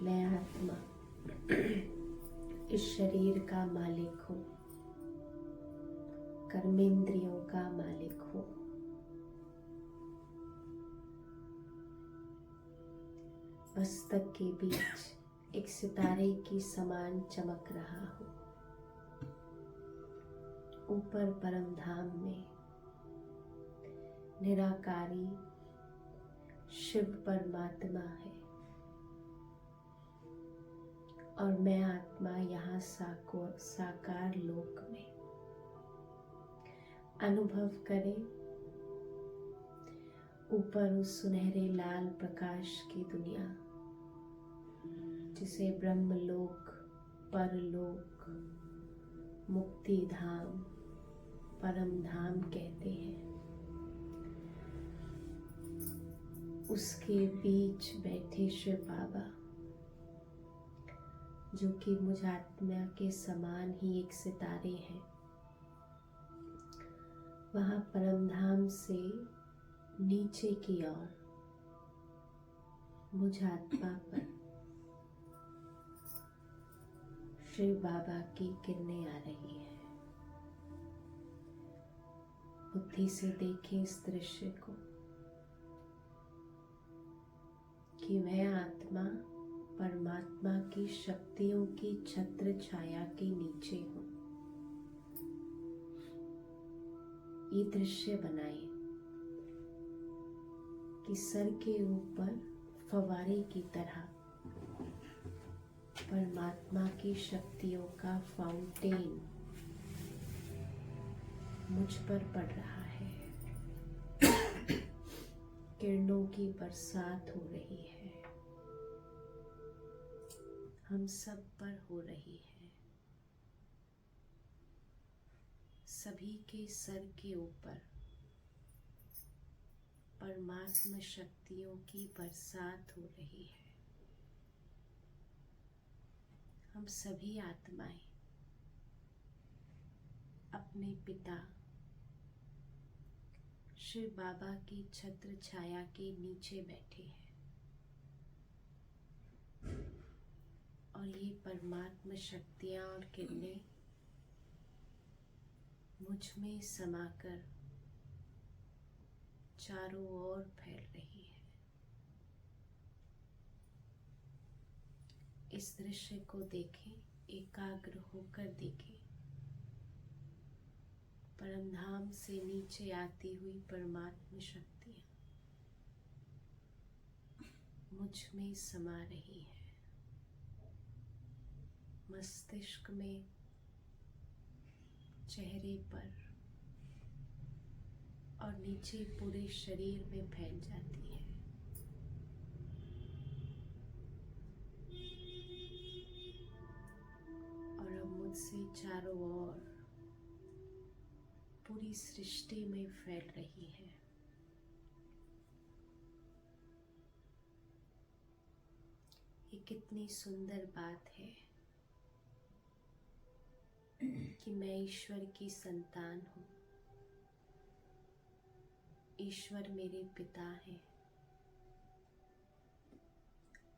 मैं आत्मा इस शरीर का मालिक हूँ, कर्मेंद्रियों का मालिक हूँ। मस्तक के बीच एक सितारे की समान चमक रहा हूँ। ऊपर परम धाम में निराकारी शिव परमात्मा है और मैं आत्मा यहाँ साकार लोक में। अनुभव करें ऊपर उस सुनहरे लाल प्रकाश की दुनिया जिसे ब्रह्मलोक, परलोक, मुक्ति धाम, परम धाम कहते हैं। उसके बीच बैठे शिव बाबा जो कि मुझ आत्मा के समान ही एक सितारे हैं, वहाँ परम धाम से नीचे की ओर मुझ आत्मा पर शिव बाबा की किरणें आ रही है। बुद्धि से देखें इस दृश्य को कि मैं आत्मा परमात्मा की शक्तियों की छत्र छाया के नीचे हूँ। ये दृश्य बनाए कि सर के ऊपर फवारे की तरह परमात्मा की शक्तियों का फाउंटेन मुझ पर पड़ रहा है। किरणों की बरसात हो रही है, हम सब पर हो रही है। सभी के सर के ऊपर परमात्मा शक्तियों की बरसात हो रही है। हम सभी आत्माएं अपने पिता शिव बाबा की छत्र छाया के नीचे बैठे हैं और ये परमात्मा शक्तियां और किरणें मुझ में समाकर चारों ओर फैल रही है। इस दृश्य को देखें, एकाग्र होकर देखें। परमधाम से नीचे आती हुई परमात्मा शक्तियां मुझ में समा रही है। मस्तिष्क में, चेहरे पर और नीचे पूरे शरीर में फैल जाती है। और अब मुझसे चारों ओर पूरी सृष्टि में फैल रही है। ये कितनी सुंदर बात है कि मैं ईश्वर की संतान हूँ। ईश्वर मेरे पिता हैं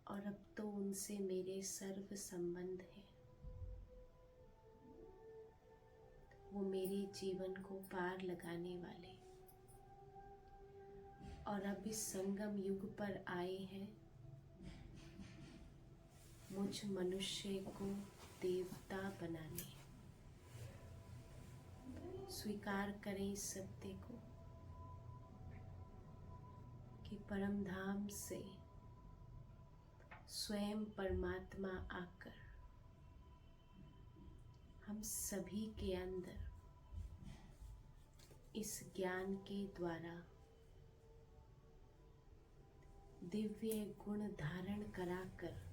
और अब तो उनसे मेरे सर्व संबंध हैं। वो मेरे जीवन को पार लगाने वाले और अब इस संगम युग पर आए हैं मुझ मनुष्य को देवता बनाने। स्वीकार करें इस सत्य को कि परम धाम से स्वयं परमात्मा आकर हम सभी के अंदर इस ज्ञान के द्वारा दिव्य गुण धारण कराकर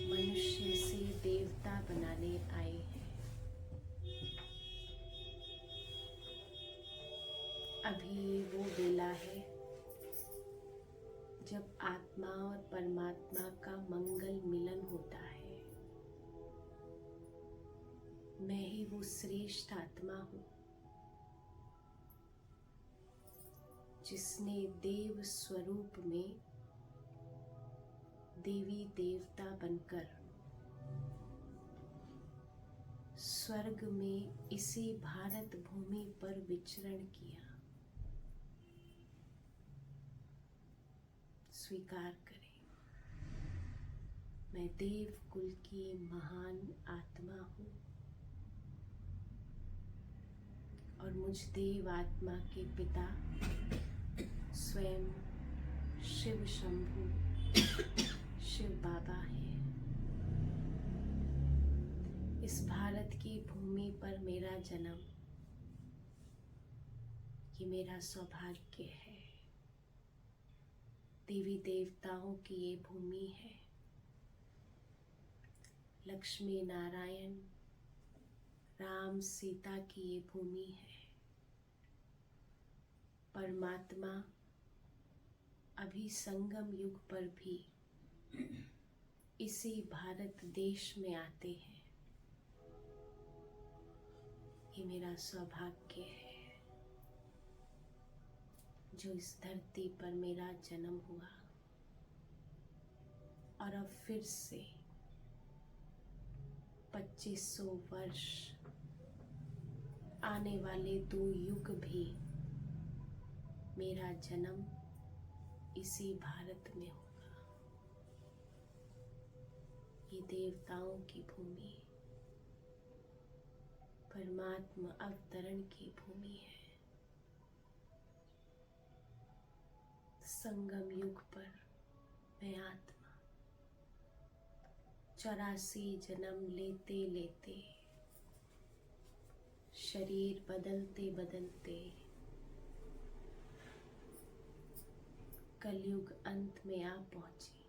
मनुष्य से देवता बनाने आए हैं। अभी वो वेला है जब आत्मा और परमात्मा का मंगल मिलन होता है। मैं ही वो श्रेष्ठ आत्मा हूँ जिसने देव स्वरूप में देवी देवता बनकर स्वर्ग में इसी भारत भूमि पर विचरण किया। स्वीकार करें, मैं देव कुल की महान आत्मा हूँ और मुझ देव आत्मा के पिता स्वयं शिव शंभु शिव बाबा हैं। इस भारत की भूमि पर मेरा जन्म ये मेरा सौभाग्य है। देवी देवताओं की ये भूमि है। लक्ष्मी नारायण राम सीता की ये भूमि है। परमात्मा अभी संगम युग पर भी इसी भारत देश में आते हैं। ये मेरा सौभाग्य है जो इस धरती पर मेरा जन्म हुआ और अब फिर से 2500 वर्ष आने वाले 2 युग भी मेरा जन्म इसी भारत में होगा। ये देवताओं की भूमि, परमात्मा अवतरण की भूमि है। संगम युग पर मैं आत्मा 84 जन्म लेते लेते शरीर बदलते बदलते कलयुग अंत में आ पहुंची।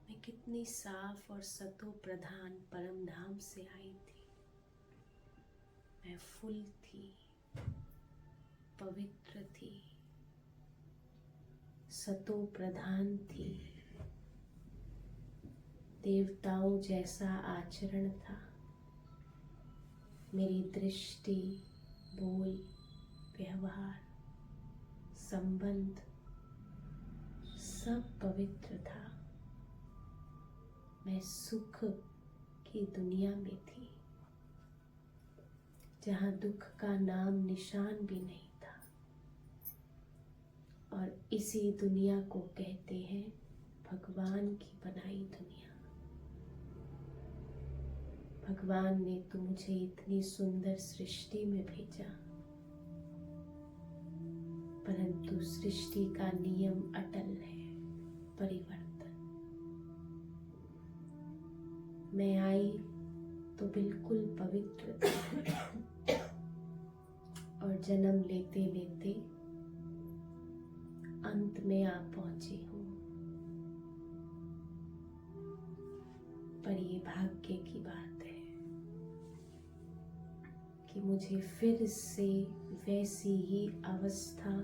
मैं कितनी साफ और सतो प्रधान परम धाम से आई थी। मैं फुल थी, पवित्र थी, सतो प्रधान थी। देवताओं जैसा आचरण था। मेरी दृष्टि, बोल, व्यवहार, संबंध सब पवित्र था। मैं सुख की दुनिया में थी जहाँ दुख का नाम निशान भी नहीं था। और इसी दुनिया को कहते हैं भगवान की बनाई दुनिया। भगवान ने तो मुझे इतनी सुंदर सृष्टि में भेजा, परंतु सृष्टि का नियम अटल है, परिवर्तन। मैं आई तो बिल्कुल पवित्र थी और जन्म लेते लेते अंत में आ पहुंची हूँ। पर ये भाग्य की बात है कि मुझे फिर से वैसी ही अवस्था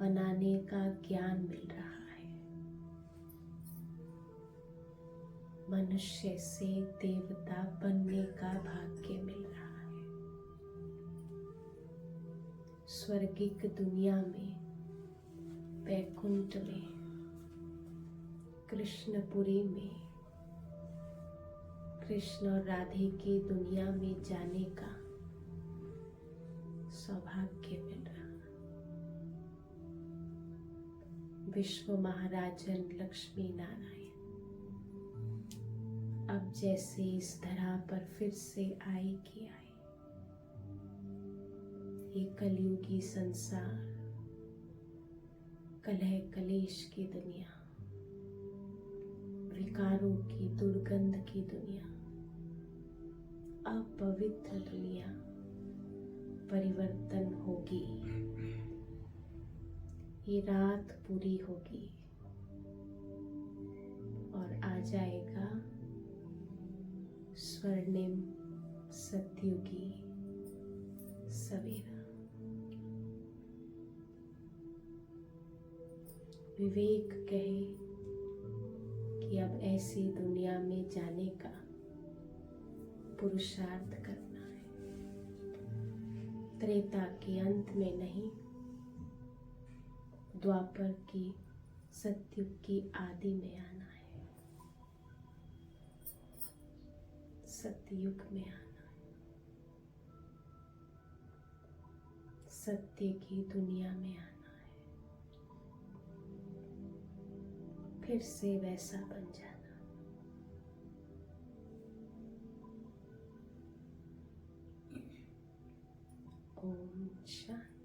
बनाने का ज्ञान मिल रहा है। मनुष्य से देवता बनने का भाग्य मिल रहा है। स्वर्गिक दुनिया में, वैकुंठ में, कृष्णपुरी में, कृष्ण और राधे की दुनिया में जाने का सौभाग्य मिल रहा। विश्व महाराजन लक्ष्मी नारायण अब जैसे इस धरा पर फिर से आए कि आए। ये कलयुगी संसार, कलह कलेश की दुनिया, विकारों की दुर्गंध की दुनिया, अपवित्र दुनिया परिवर्तन होगी। ये रात पूरी होगी और आ जाएगा स्वर्णिम सतयुगी सवेरा। विवेक कहे कि अब ऐसी दुनिया में जाने का पुरुषार्थ करना है। त्रेता के अंत में नहीं, द्वापर की सतयुग की आदि में आना है। सतयुग में आना है। सत्य की दुनिया में आना है। फिर से वैसा बन जाना। शांति।